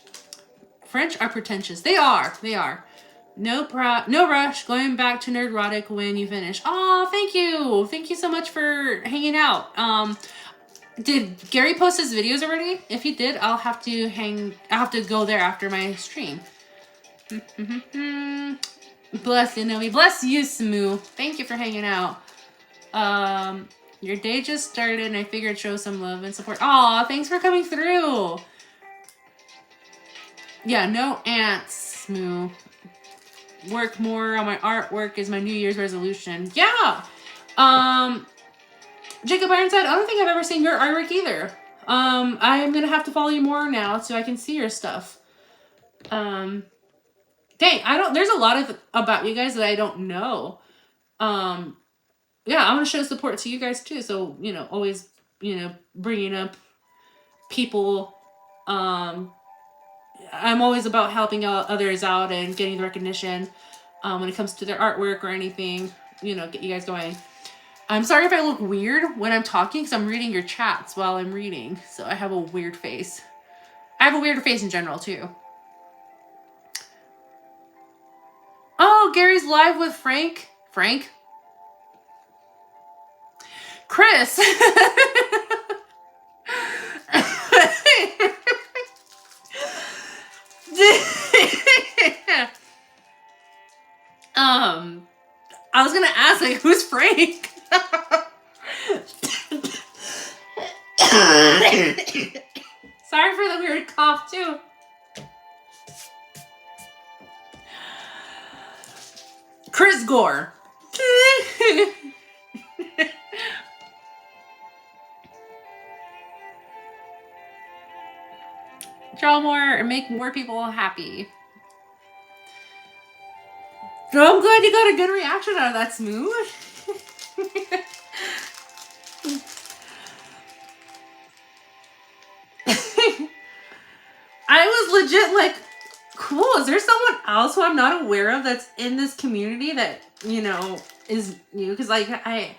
French are pretentious. They are. They are. No rush. Going back to Nerdrotic when you finish. Oh, thank you. Thank you so much for hanging out. Did Gary post his videos already? If he did, I'll have to go there after my stream. Bless you, Noe. Bless you, Smoo. Thank you for hanging out. Your day just started and I figured show some love and support. Aw, thanks for coming through. Yeah, no ants, Smoo. Work more on my artwork is my New Year's resolution. Yeah. Jacob Ironside, I don't think I've ever seen your artwork either. I'm gonna have to follow you more now so I can see your stuff. Dang, there's a lot of about you guys that I don't know. Yeah, I want to show support to you guys too. So, always, bringing up people. I'm always about helping others out and getting the recognition when it comes to their artwork or anything, get you guys going. I'm sorry if I look weird when I'm talking because I'm reading your chats while I'm reading. So I have a weird face. I have a weird face in general too. Oh, Gary's live with Frank. Frank? Chris. I was gonna ask, like, who's Frank? Sorry for the weird cough too. Chris Gore. Draw more and make more people happy. Oh, I'm glad you got a good reaction out of that, Smooth. I was legit like, cool, is there someone else who I'm not aware of that's in this community that, you know, is new? Because, like, I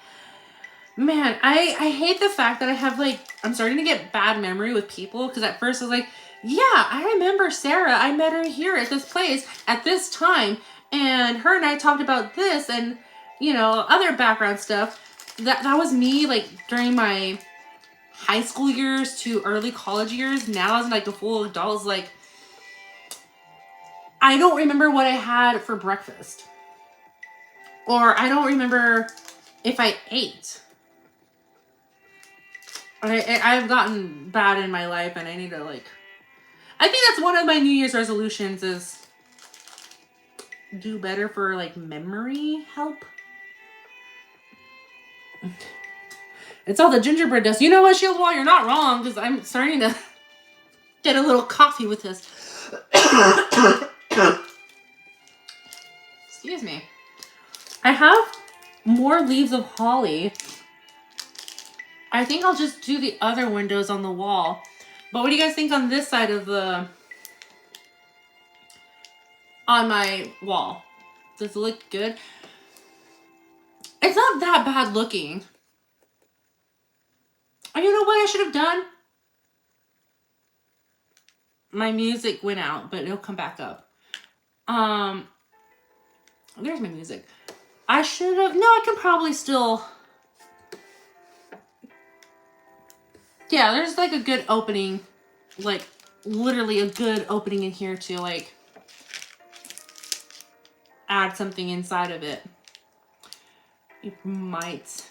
hate the fact that I have, like, I'm starting to get bad memory with people. Because at first I was like, yeah, I remember Sarah. I met her here at this place at this time. And her and I talked about this and, you know, other background stuff. That was me, like, during my high school years to early college years. Now as, like, a full adult, like, I don't remember what I had for breakfast. Or I don't remember if I ate. I've gotten bad in my life and I need to, like... I think that's one of my New Year's resolutions is do better for, like, memory help. It's all the gingerbread dust. You know what, Shield Wall? You're not wrong, because I'm starting to get a little coffee with this. Excuse me. I have more leaves of holly. I think I'll just do the other windows on the wall. But what do you guys think on this side of the... on my wall? Does it look good? It's not that bad looking. Oh, you know what I should have done? My music went out, but it'll come back up. There's my music. I should have... No, I can probably still... Yeah, there's like a good opening. Like, literally a good opening in here to, like, add something inside of it. You might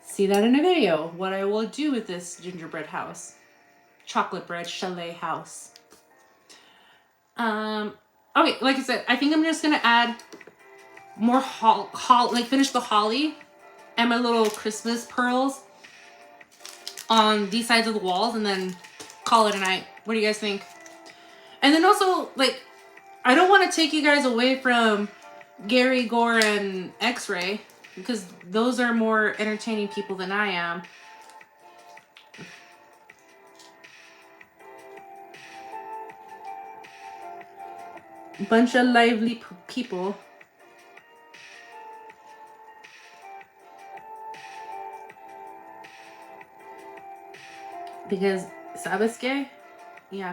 see that in a video. What I will do with this gingerbread house. Chocolate bread chalet house. Okay, like I said, I think I'm just gonna add more like finish the holly and my little Christmas pearls on these sides of the walls and then call it a night. What do you guys think? And then also, like, I don't want to take you guys away from Gary, Gore, and X-Ray because those are more entertaining people than I am. Bunch of lively people. Because, ¿sabes qué? Yeah,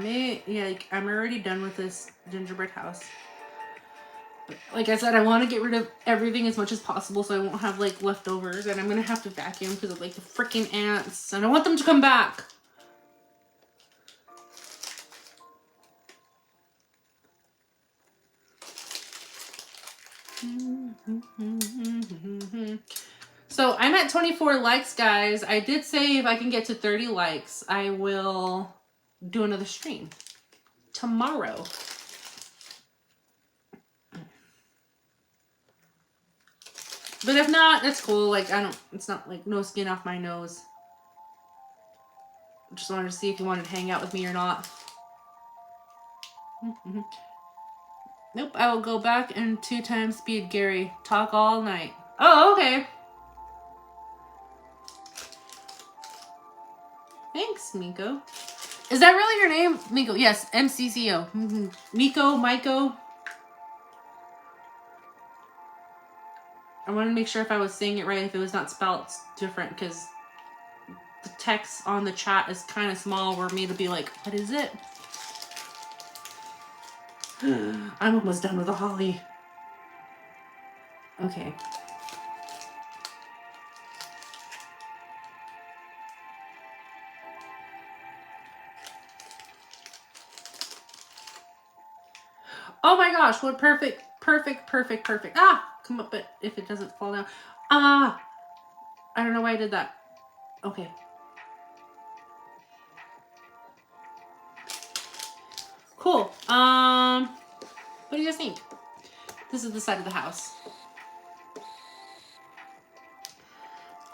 like, I'm already done with this gingerbread house. But like I said, I want to get rid of everything as much as possible so I won't have, like, leftovers. And I'm going to have to vacuum because of, like, the freaking ants. And I want them to come back. So I'm at 24 likes, guys. I did say if I can get to 30 likes, I will do another stream tomorrow. But if not, that's cool. Like, it's not like no skin off my nose. Just wanted to see if you wanted to hang out with me or not. Nope, I will go back and 2 times speed, Gary. Talk all night. Oh, okay. Thanks, Miko. Is that really your name? Miko. Yes, MCCO. Miko, Maiko. I wanted to make sure if I was saying it right, if it was not spelled different, because the text on the chat is kind of small for me to be like, what is it? I'm almost done with the holly. Okay. Oh my gosh, what perfect. Ah, come up, but if it doesn't fall down. Ah, I don't know why I did that. Okay. Cool. What do you guys think? This is the side of the house.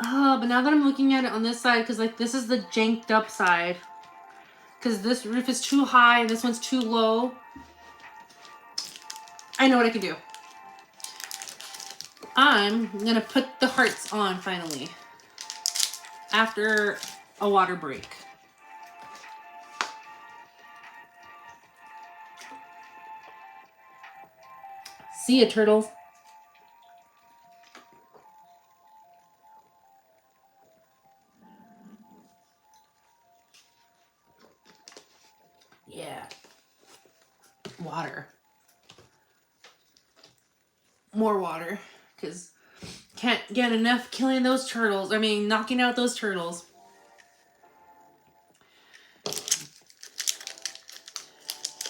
Oh, but now that I'm looking at it on this side, because like this is the janked up side. Because this roof is too high and this one's too low. I know what I can do. I'm gonna put the hearts on finally. After a water break. See ya, turtles. Yeah. Water. More water. Because can't get enough killing those turtles. I mean, knocking out those turtles.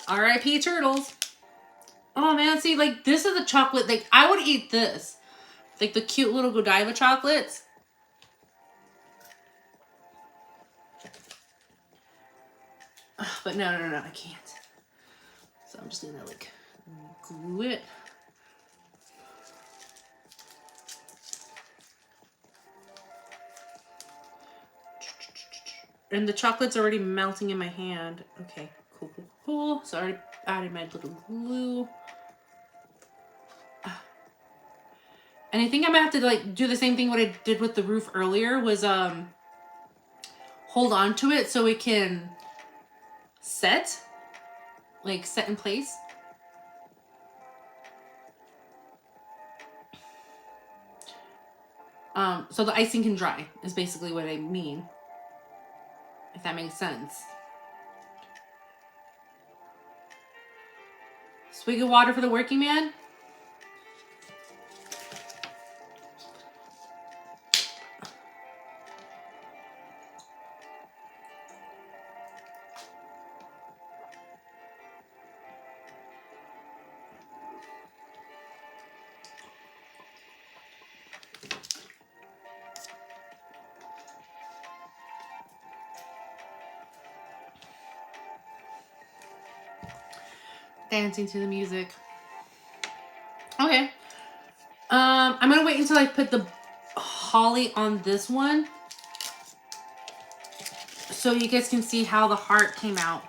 R.I.P. turtles. Oh man, see, like this is the chocolate. Like I would eat this. Like the cute little Godiva chocolates. But no, I can't. So I'm just gonna like glue it. And the chocolate's already melting in my hand. Okay, cool. So I already added my little glue. And I think I'm gonna have to like do the same thing what I did with the roof earlier was hold on to it so it can set in place. So the icing can dry is basically what I mean. If that makes sense. Swig of water for the working man. Dancing to the music. Okay. I'm gonna wait until I put the holly on this one so you guys can see how the heart came out.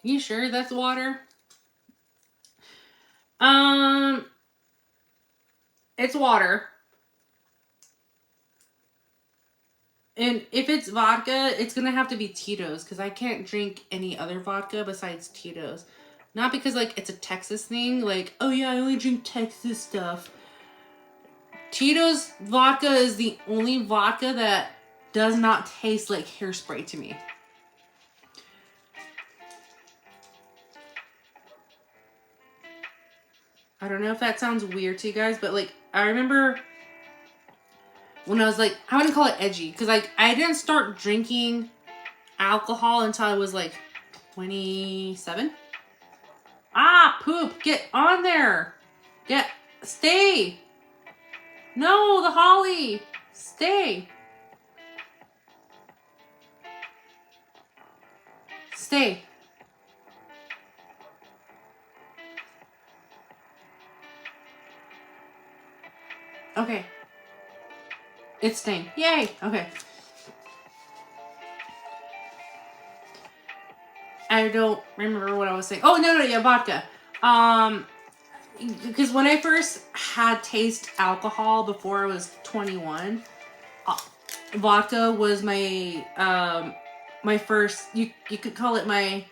You sure that's water? It's water. And if it's vodka, it's gonna have to be Tito's because I can't drink any other vodka besides Tito's. Not because like it's a Texas thing, like, oh yeah, I only drink Texas stuff. Tito's vodka is the only vodka that does not taste like hairspray to me. I don't know if that sounds weird to you guys, but like I remember when I was like, I wouldn't call it edgy because like I didn't start drinking alcohol until I was like 27. Ah, poop, get on there. Stay. No, the holly. Stay. Stay. Okay. It's staying. Yay. Okay. I don't remember what I was saying. Oh, no, yeah, vodka. Because when I first had taste alcohol before I was 21, vodka was my my first. You could call it my.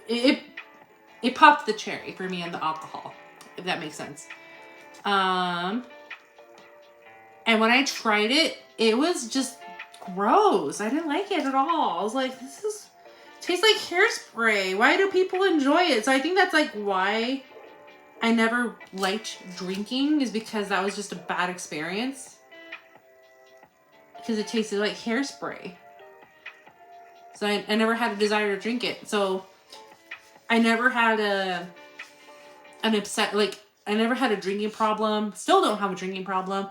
It popped the cherry for me in the alcohol, if that makes sense. And when I tried it, it was just gross. I didn't like it at all. I was like, this tastes like hairspray. Why do people enjoy it? So I think that's like why I never liked drinking, is because that was just a bad experience. Because it tasted like hairspray. So I never had a desire to drink it. So I never had I never had a drinking problem. Still don't have a drinking problem.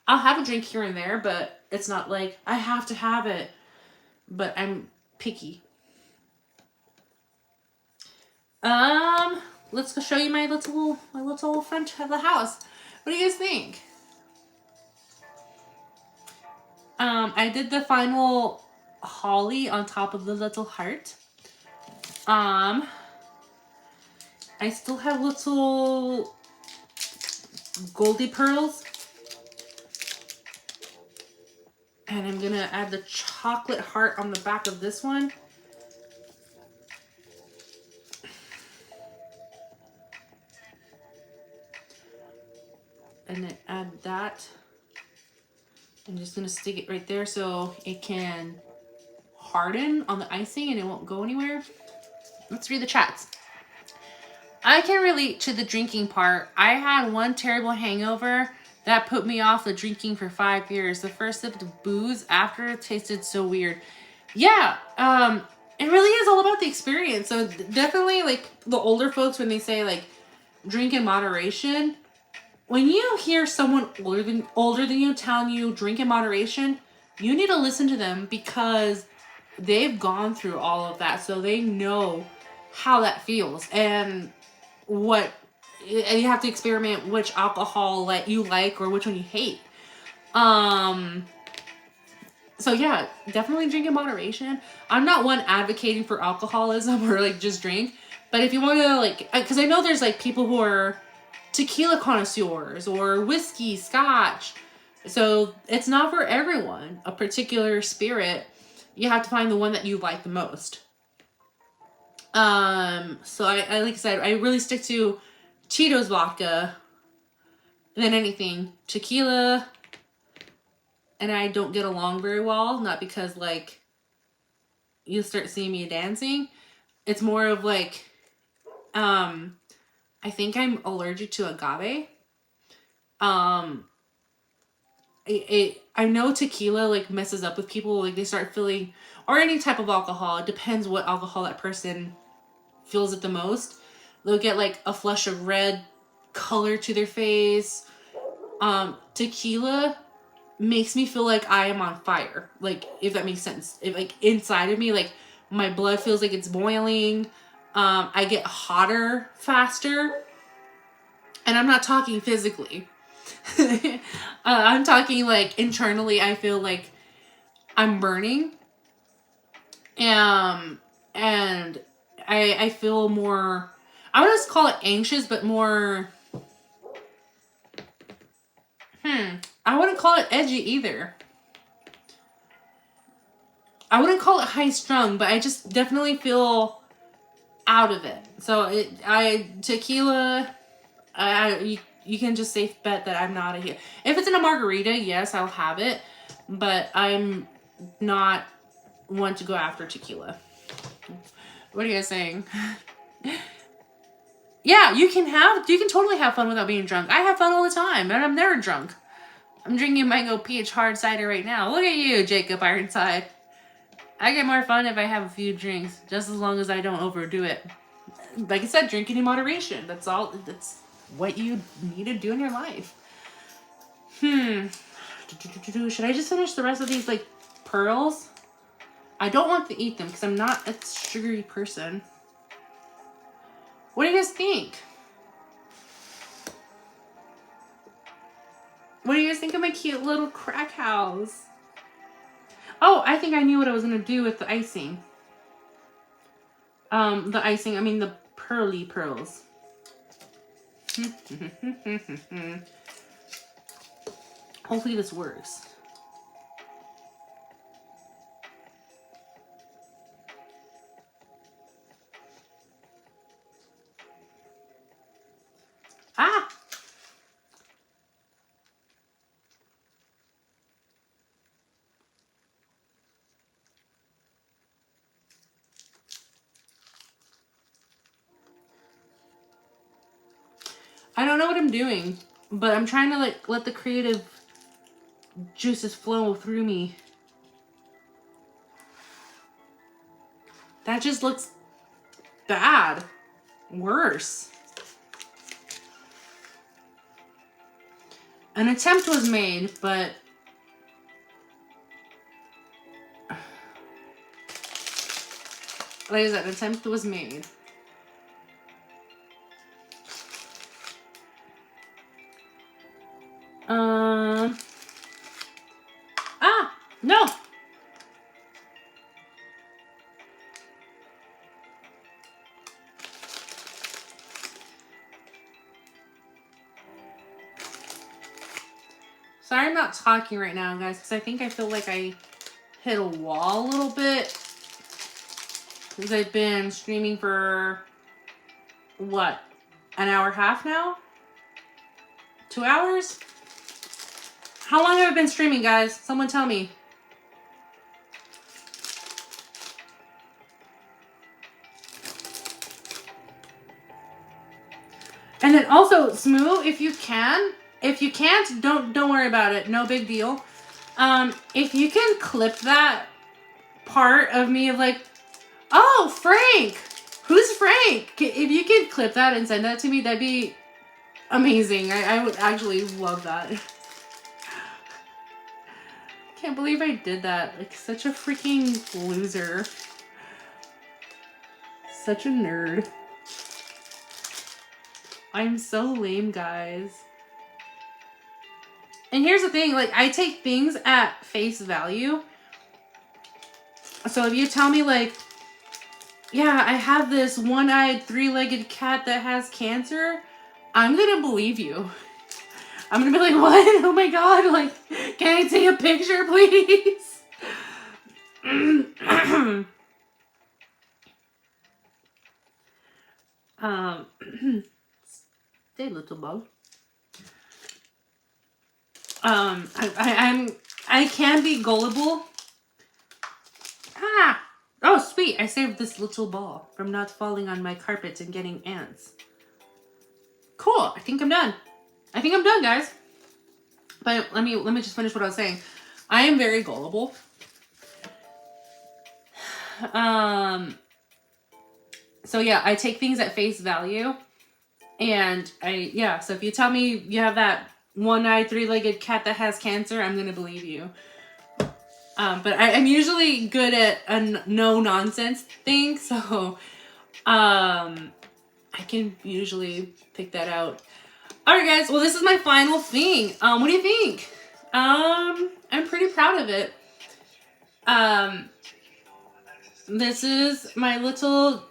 I'll have a drink here and there, but it's not like I have to have it. But I'm picky. Let's go show you my little front of the house. What do you guys think? I did the final holly on top of the little heart. I still have little goldy pearls. And I'm gonna add the chocolate heart on the back of this one. And then add that. I'm just gonna stick it right there so it can harden on the icing and it won't go anywhere. Let's read the chats. I can relate to the drinking part. I had one terrible hangover that put me off the drinking for 5 years. The first sip of booze after it tasted so weird. Yeah, it really is all about the experience. So definitely, like, the older folks, when they say, like, drink in moderation, when you hear someone older than you telling you drink in moderation, you need to listen to them because they've gone through all of that. So they know how that feels and and you have to experiment which alcohol that you like or which one you hate. So yeah, definitely drink in moderation. I'm not one advocating for alcoholism or like just drink, but if you want to, like, because I know there's like people who are tequila connoisseurs or whiskey, scotch. So it's not for everyone. A particular spirit, you have to find the one that you like the most. So I like I said, I really stick to Tito's vodka than anything. Tequila and I don't get along very well. Not because, like, you start seeing me dancing. It's more of like, I think I'm allergic to agave. I know tequila, like, messes up with people. Like, they start feeling, or any type of alcohol. It depends what alcohol that person feels it the most. They'll get, like, a flush of red color to their face. Tequila makes me feel like I am on fire. Like, if that makes sense. If, like, inside of me, like, my blood feels like it's boiling. I get hotter faster. And I'm not talking physically. I'm talking, like, internally. I feel like I'm burning. And I feel more, I wouldn't just call it anxious, but more, I wouldn't call it edgy either. I wouldn't call it high strung, but I just definitely feel out of it. So tequila, you can just safe bet that I'm not if it's in a margarita, yes, I'll have it, but I'm not one to go after tequila. What are you guys saying? Yeah, you can totally have fun without being drunk. I have fun all the time, and I'm never drunk. I'm drinking Mango Peach hard cider right now. Look at you, Jacob Ironside. I get more fun if I have a few drinks, just as long as I don't overdo it. Like I said, drinking in moderation. That's all. That's what you need to do in your life. Should I just finish the rest of these, like, pearls? I don't want to eat them because I'm not a sugary person. What do you guys think? What do you guys think of my cute little crack house? Oh, I think I knew what I was going to do with the icing. The pearly pearls. Hopefully this works. Ah! I don't know what I'm doing, but I'm trying to, like, let the creative juices flow through me. That just looks bad. Worse. An attempt was made, but like I said, an attempt was made. No. Sorry I'm not talking right now, guys, because I think I feel like I hit a wall a little bit. Because I've been streaming for, what, an hour and a half now? 2 hours? How long have I been streaming, guys? Someone tell me. And then also, Smoo, if you can, if you can't, don't worry about it. No big deal. If you can clip that part of me of like, oh, Frank! Who's Frank? If you could clip that and send that to me, that'd be amazing. I would actually love that. Can't believe I did that. Like, such a freaking loser. Such a nerd. I'm so lame, guys. And here's the thing, like, I take things at face value. So if you tell me, like, yeah, I have this one-eyed, three-legged cat that has cancer, I'm gonna believe you. I'm gonna be like, what? Oh my god, like, can I take a picture, please? Stay, little bug. I can be gullible. Ah! Oh, sweet. I saved this little ball from not falling on my carpet and getting ants. Cool. I think I'm done. I think I'm done, guys. But let me just finish what I was saying. I am very gullible. So yeah, I take things at face value. And so if you tell me you have that one-eyed, three-legged cat that has cancer, I'm gonna believe you. But I'm usually good at a no-nonsense thing, so I can usually pick that out. Alright, guys, well, this is my final thing. What do you think? I'm pretty proud of it. This is my little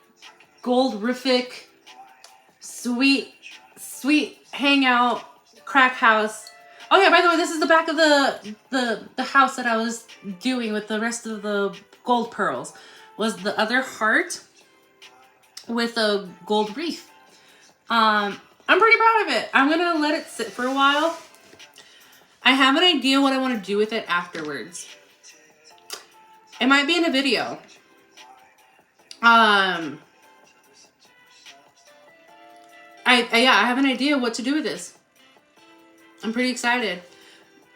goldrific sweet hangout crack house. Oh yeah, by the way, this is the back of the house that I was doing with the rest of the gold pearls. Was the other heart with a gold wreath. I'm pretty proud of it. I'm gonna let it sit for a while. I have an idea what I want to do with it afterwards. It might be in a video. I have an idea what to do with this. I'm pretty excited.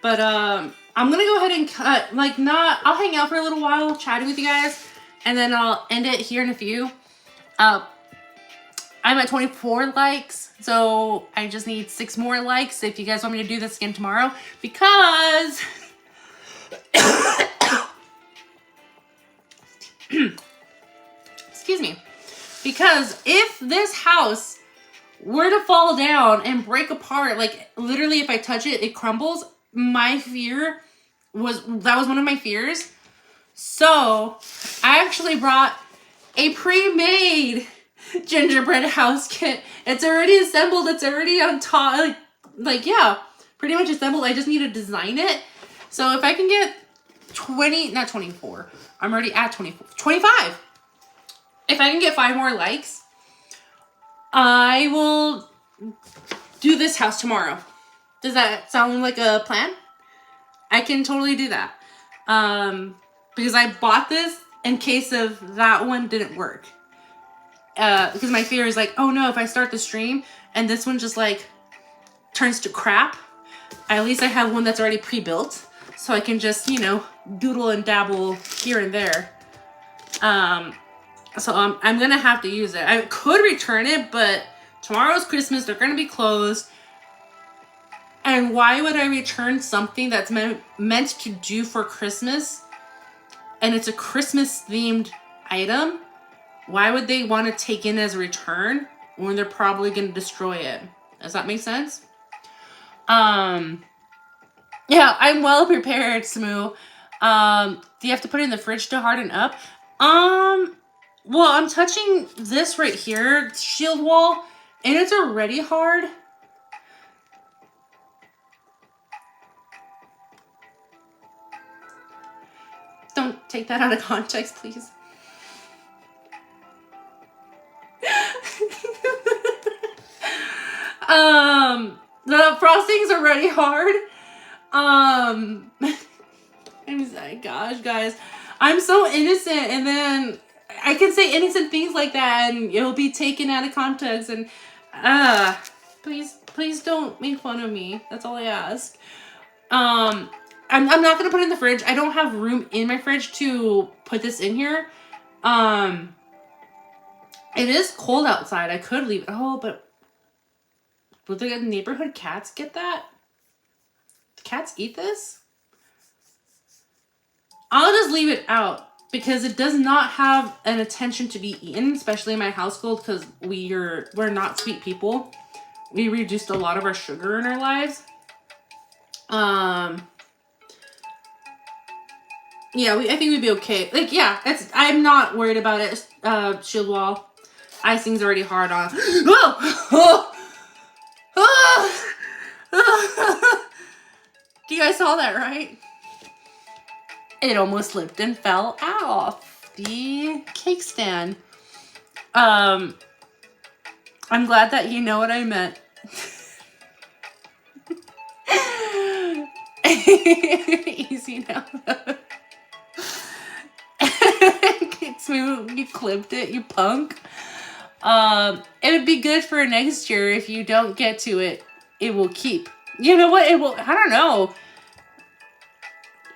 But I'm gonna go ahead and cut, I'll hang out for a little while chatting with you guys, and then I'll end it here in a few. I'm at 24 likes, so I just need 6 more likes if you guys want me to do this again tomorrow, because excuse me, because if this house were to fall down and break apart, like literally if I touch it, it crumbles, my fear was, that was one of my fears. So I actually brought a pre-made gingerbread house kit. It's already assembled. It's already on top. Yeah, pretty much assembled. I just need to design it. So if I can get not 24. I'm already at 24. 25. If I can get 5 more likes, I will do this house tomorrow. Does that sound like a plan? I can totally do that. Because I bought this in case of that one didn't work. Because my fear is like, oh no, if I start the stream and this one just like turns to crap, at least I have one that's already pre-built. So I can just, doodle and dabble here and there. So I'm going to have to use it. I could return it, but tomorrow's Christmas. They're going to be closed. And why would I return something that's meant to do for Christmas? And it's a Christmas themed item. Why would they want to take in as a return when they're probably going to destroy it? Does that make sense? Yeah, I'm well prepared, Smoo. Do you have to put it in the fridge to harden up? Well, I'm touching this right here, shield wall, and it's already hard. Don't take that out of context, please. The frosting's already hard. I'm sorry, gosh, guys. I'm so innocent, and then I can say innocent things like that, and it'll be taken out of context, and please don't make fun of me. That's all I ask. I'm not gonna put it in the fridge. I don't have room in my fridge to put this in here. It is cold outside. I could leave. Oh, but would the neighborhood cats get that? The cats eat this? I'll just leave it out because it does not have an intention to be eaten, especially in my household, because we're not sweet people. We reduced a lot of our sugar in our lives. Yeah, I think we'd be okay. Like, yeah, I'm not worried about it. Shield wall. Icing's already hard on. You guys saw that, right? It almost slipped and fell off the cake stand. I'm glad that you know what I meant. Easy now. Smooth, you clipped it, you punk. It would be good for next year. If you don't get to it, it will keep. You know what? It will. I don't know.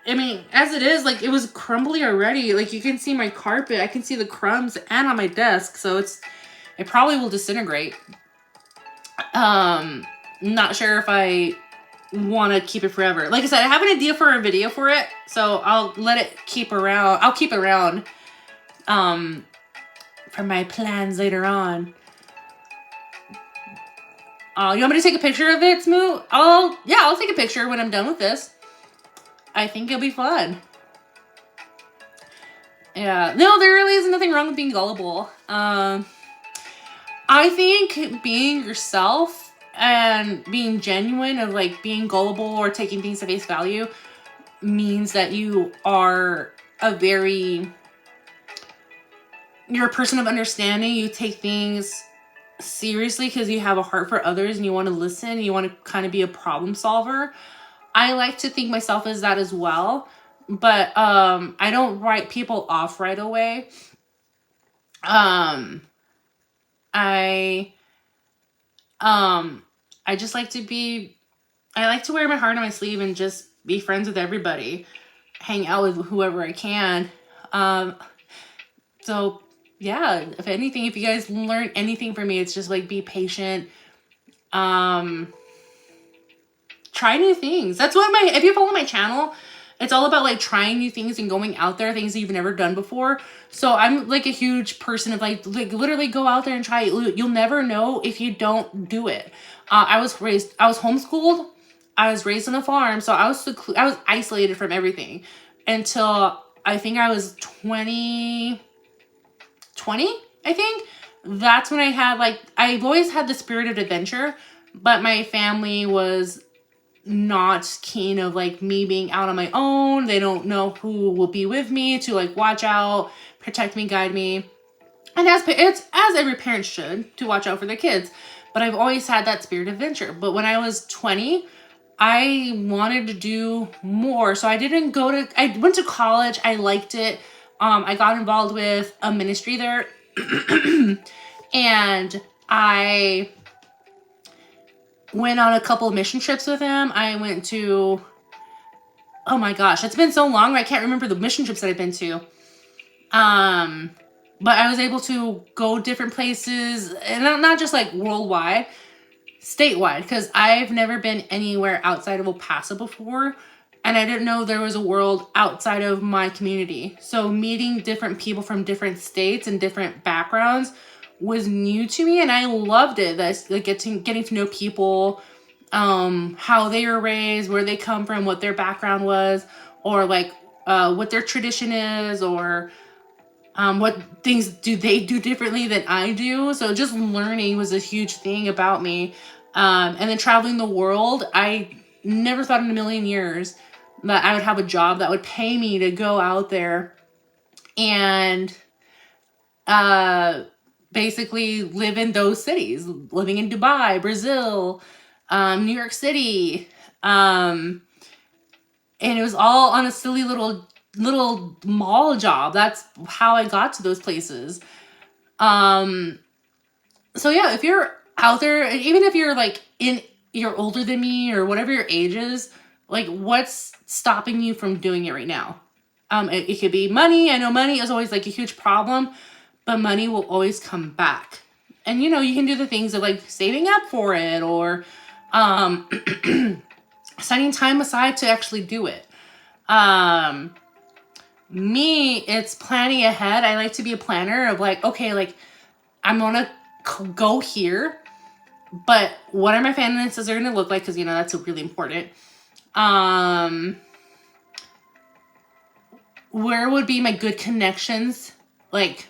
I mean, as it is, like, it was crumbly already. Like, you can see my carpet. I can see the crumbs and on my desk. So it probably will disintegrate. Not sure if I want to keep it forever. Like I said, I have an idea for a video for it. So I'll let it keep around. I'll keep it around. For my plans later on. You want me to take a picture of it, Smoo? I'll take a picture when I'm done with this. I think it'll be fun. Yeah. No, there really is nothing wrong with being gullible. I think being yourself and being genuine of like being gullible or taking things at face value means that you're a person of understanding. You take things seriously because you have a heart for others and you want to listen and you want to kind of be a problem solver. I like to think myself as that as well, but I don't write people off right away. I just like I like to wear my heart on my sleeve and just be friends with everybody, hang out with whoever I can. So yeah, if anything, if you guys learn anything from me, it's just like be patient. Try new things. That's what if you follow my channel, it's all about like trying new things and going out there, things that you've never done before. So I'm like a huge person of like literally go out there and try it. You'll never know if you don't do it. I was homeschooled. I was raised on a farm. So I was isolated from everything until I think I was 20, I think. That's when I had I've always had the spirit of adventure, but my family was not keen of like me being out on my own. They don't know who will be with me to like watch out, protect me, guide me. And it's as every parent should, to watch out for their kids. But I've always had that spirit of adventure. But when I was 20, I wanted to do more. So I went to college. I liked it. I got involved with a ministry there. And I went on a couple of mission trips with him. I went to, oh my gosh, it's been so long, I can't remember the mission trips that I've been to. but I was able to go different places, and not just like worldwide, statewide, because I've never been anywhere outside of El Paso before, and I didn't know there was a world outside of my community. So meeting different people from different states and different backgrounds was new to me, and I loved it. That's like getting to know people, how they were raised, where they come from, what their background was, or like what their tradition is, or what things do they do differently than I do. So just learning was a huge thing about me. And then traveling the world, I never thought in a million years that I would have a job that would pay me to go out there and basically live in those cities, living in Dubai, Brazil, New York City. And it was all on a silly little mall job. That's how I got to those places. So yeah, if you're out there, even if you're like you're older than me or whatever your age is, like what's stopping you from doing it right now? It could be money. I know money is always like a huge problem, but money will always come back. And you know, you can do the things of like saving up for it, or setting time aside to actually do it. Me, it's planning ahead. I like to be a planner of like, okay, like I'm gonna go here, but what are my finances are gonna look like? Because you know that's really important. Where would be my good connections, like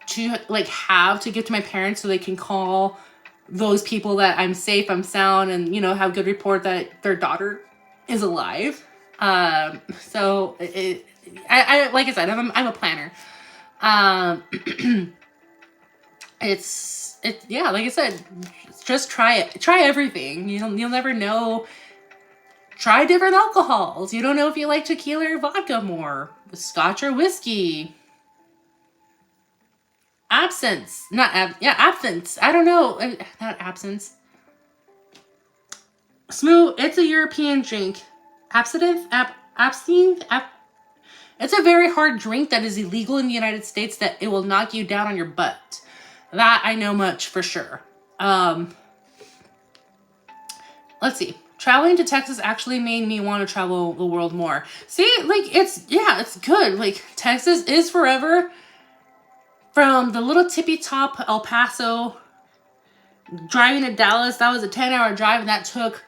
to like have to give to my parents so they can call those people that I'm safe, I'm sound, and you know have good report that their daughter is alive. So I like I said, I'm a planner. It's yeah, like I said, just try it. Try everything. You'll never know. Try different alcohols. You don't know if you like tequila or vodka more, scotch or whiskey. Absinthe. Absinthe. I don't know. Not absinthe. Smooth. It's a European drink. Absinthe. It's a very hard drink that is illegal in the United States, that it will knock you down on your butt. That I know much for sure. Let's see. Traveling to Texas actually made me want to travel the world more. See, like it's good. Like Texas is forever. From the little tippy top El Paso, driving to Dallas, that was a 10-hour drive, and that took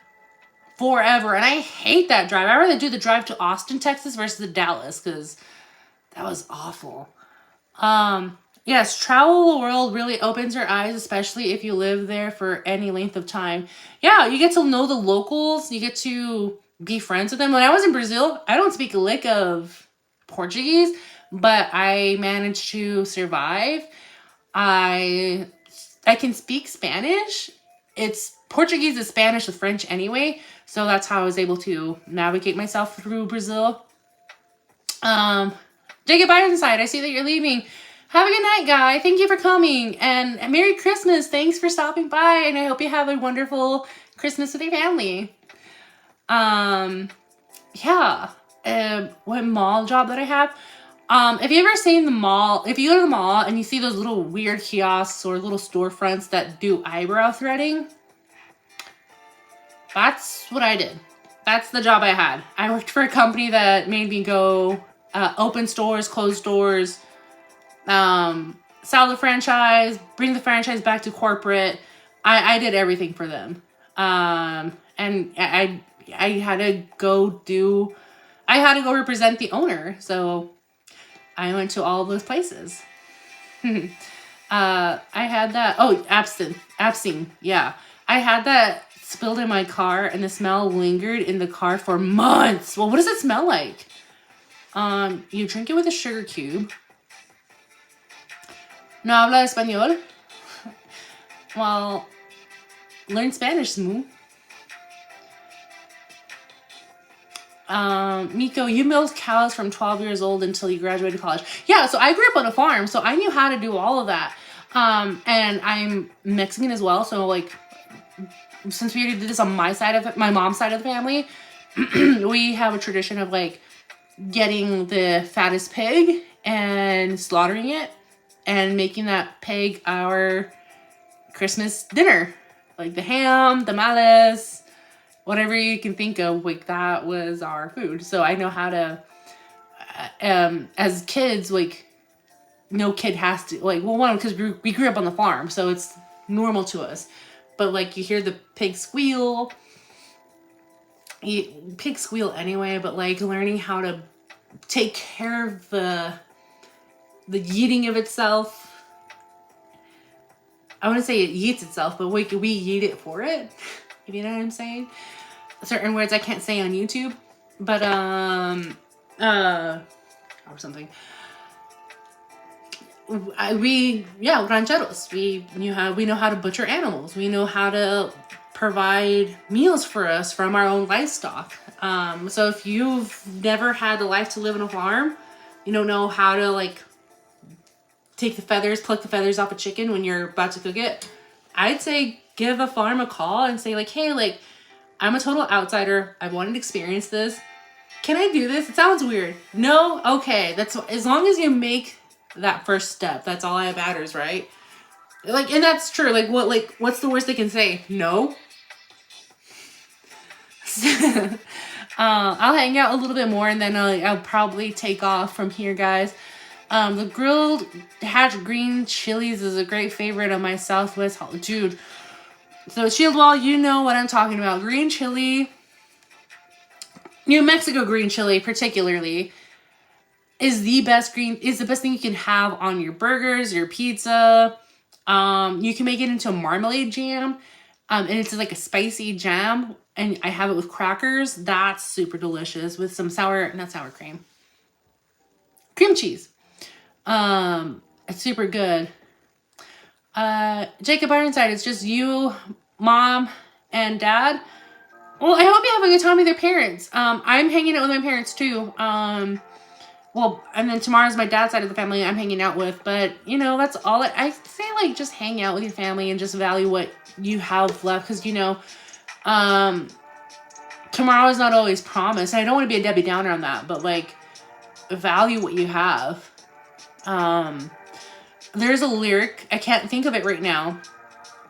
forever. And I hate that drive. I'd rather do the drive to Austin, Texas versus the Dallas, because that was awful. Yes, travel the world really opens your eyes, especially if you live there for any length of time. Yeah, you get to know the locals. You get to be friends with them. When I was in Brazil, I don't speak a lick of Portuguese, but I managed to survive. I can speak Spanish. It's Portuguese is Spanish with French anyway, so that's how I was able to navigate myself through Brazil. Jacob Ironside, I see that you're leaving. Have a good night, guy. Thank you for coming, and Merry Christmas. Thanks for stopping by, and I hope you have a wonderful Christmas with your family. Yeah. What mall job that I have? If you ever seen the mall, if you go to the mall and you see those little weird kiosks or little storefronts that do eyebrow threading, that's what I did. That's the job I had. I worked for a company that made me go open stores, close stores, sell the franchise, bring the franchise back to corporate. I did everything for them. And I had to go represent the owner. So I went to all of those places. I had that. Oh, absinthe. Yeah. I had that spilled in my car, and the smell lingered in the car for months. Well, what does it smell like? You drink it with a sugar cube. No habla español? Well, learn Spanish, Smoo. Miko, you milked cows from 12 years old until you graduated college. Yeah, so I grew up on a farm, so I knew how to do all of that. And I'm Mexican as well, so like, since we did this on my mom's side of the family, we have a tradition of like getting the fattest pig and slaughtering it and making that pig our Christmas dinner. Like the ham, the tamales, whatever you can think of, like that was our food. So I know how to, as kids, like no kid has to, like, well, one, because we grew up on the farm, so it's normal to us. But like you hear the pig squeal, pigs squeal anyway, but like learning how to take care of the eating of itself. I wouldn't say it eats itself, but we eat it for it. If you know what I'm saying. Certain words I can't say on YouTube, but or something. We rancheros. We know how to butcher animals. We know how to provide meals for us from our own livestock. So if you've never had the life to live on a farm, you don't know how to like pluck the feathers off a chicken when you're about to cook it, I'd say give a farm a call and say like, hey, like I'm a total outsider. I wanted to experience this. Can I do this? It sounds weird. No? Okay. That's as long as you make that first step. That's all that matters, right? Like, and that's true. Like what's the worst they can say? No. I'll hang out a little bit more and then I'll probably take off from here, guys. The grilled hatch green chilies is a great favorite of my Southwest dude. So Shield Wall, you know what I'm talking about. Green chili, New Mexico green chili particularly, is the best thing you can have on your burgers, your pizza. You can make it into a marmalade jam. And it's like a spicy jam. And I have it with crackers. That's super delicious with some cream cheese. It's super good. Jacob Ironside, it's just you, mom, and dad. Well, I hope you have a good time with your parents. I'm hanging out with my parents too. Well, and then tomorrow's my dad's side of the family I'm hanging out with, but you know, that's all I say, like, just hang out with your family and just value what you have left. Cause you know, tomorrow is not always promised. And I don't want to be a Debbie Downer on that, but like value what you have. There's a lyric, I can't think of it right now,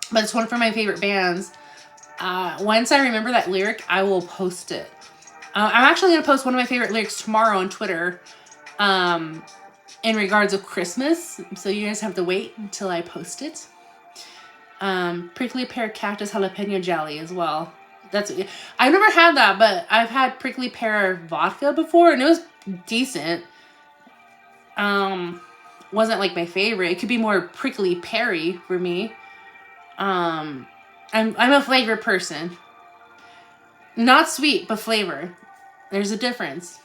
but it's one from my favorite bands. Once I remember that lyric, I will post it. I'm actually going to post one of my favorite lyrics tomorrow on Twitter, in regards of Christmas. So you guys have to wait until I post it. Prickly pear cactus jalapeno jelly as well. I've never had that, but I've had prickly pear vodka before and it was decent. Wasn't like my favorite. It could be more prickly peary for me. I'm a flavor person. Not sweet, but flavor. There's a difference.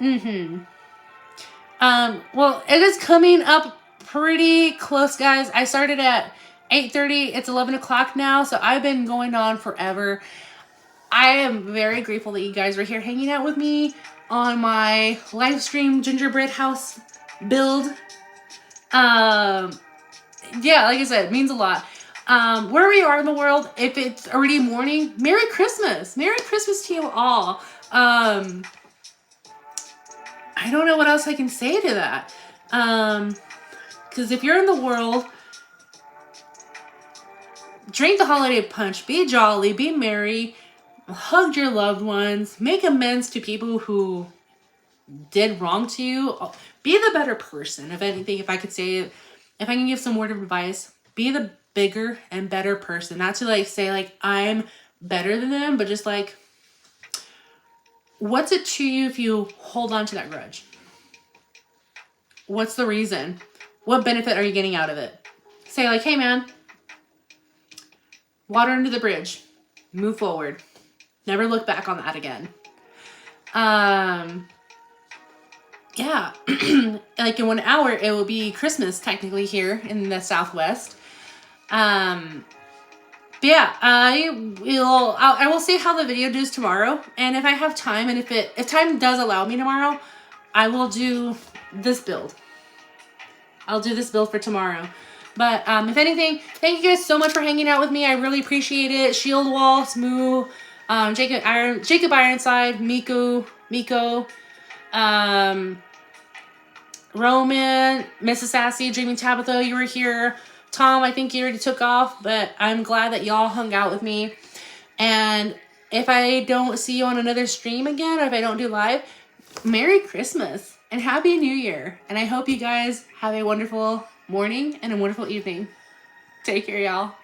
Well, it is coming up pretty close, guys. I started at 8:30. It's 11 o'clock now, so I've been going on forever. I am very grateful that you guys were here hanging out with me on my live stream gingerbread house build. Yeah, like I said, it means a lot. Wherever you are in the world, if it's already morning, Merry Christmas. Merry Christmas to you all. I don't know what else I can say to that. Because if you're in the world, drink the holiday punch, be jolly, be merry, hug your loved ones, make amends to people who did wrong to you. Be the better person, if anything. If I could say it, if I can give some word of advice, be the bigger and better person. Not to like say like I'm better than them, but just like, what's it to you if you hold on to that grudge? What's the reason? What benefit are you getting out of it? Say like, hey man, water under the bridge, move forward. Never look back on that again. Yeah, like in 1 hour, it will be Christmas technically here in the Southwest. But yeah, I will see how the video does tomorrow. And if I have time, and if time does allow me tomorrow, I will do this build. I'll do this build for tomorrow. But if anything, thank you guys so much for hanging out with me. I really appreciate it. Shield Wall, Smoo, Jacob Ironside, Miko, Roman, Mrs. Sassy, Dreaming Tabitha, you were here. Tom, I think you already took off, but I'm glad that y'all hung out with me. And if I don't see you on another stream again, or if I don't do live, Merry Christmas and Happy New Year. And I hope you guys have a wonderful morning and a wonderful evening. Take care, y'all.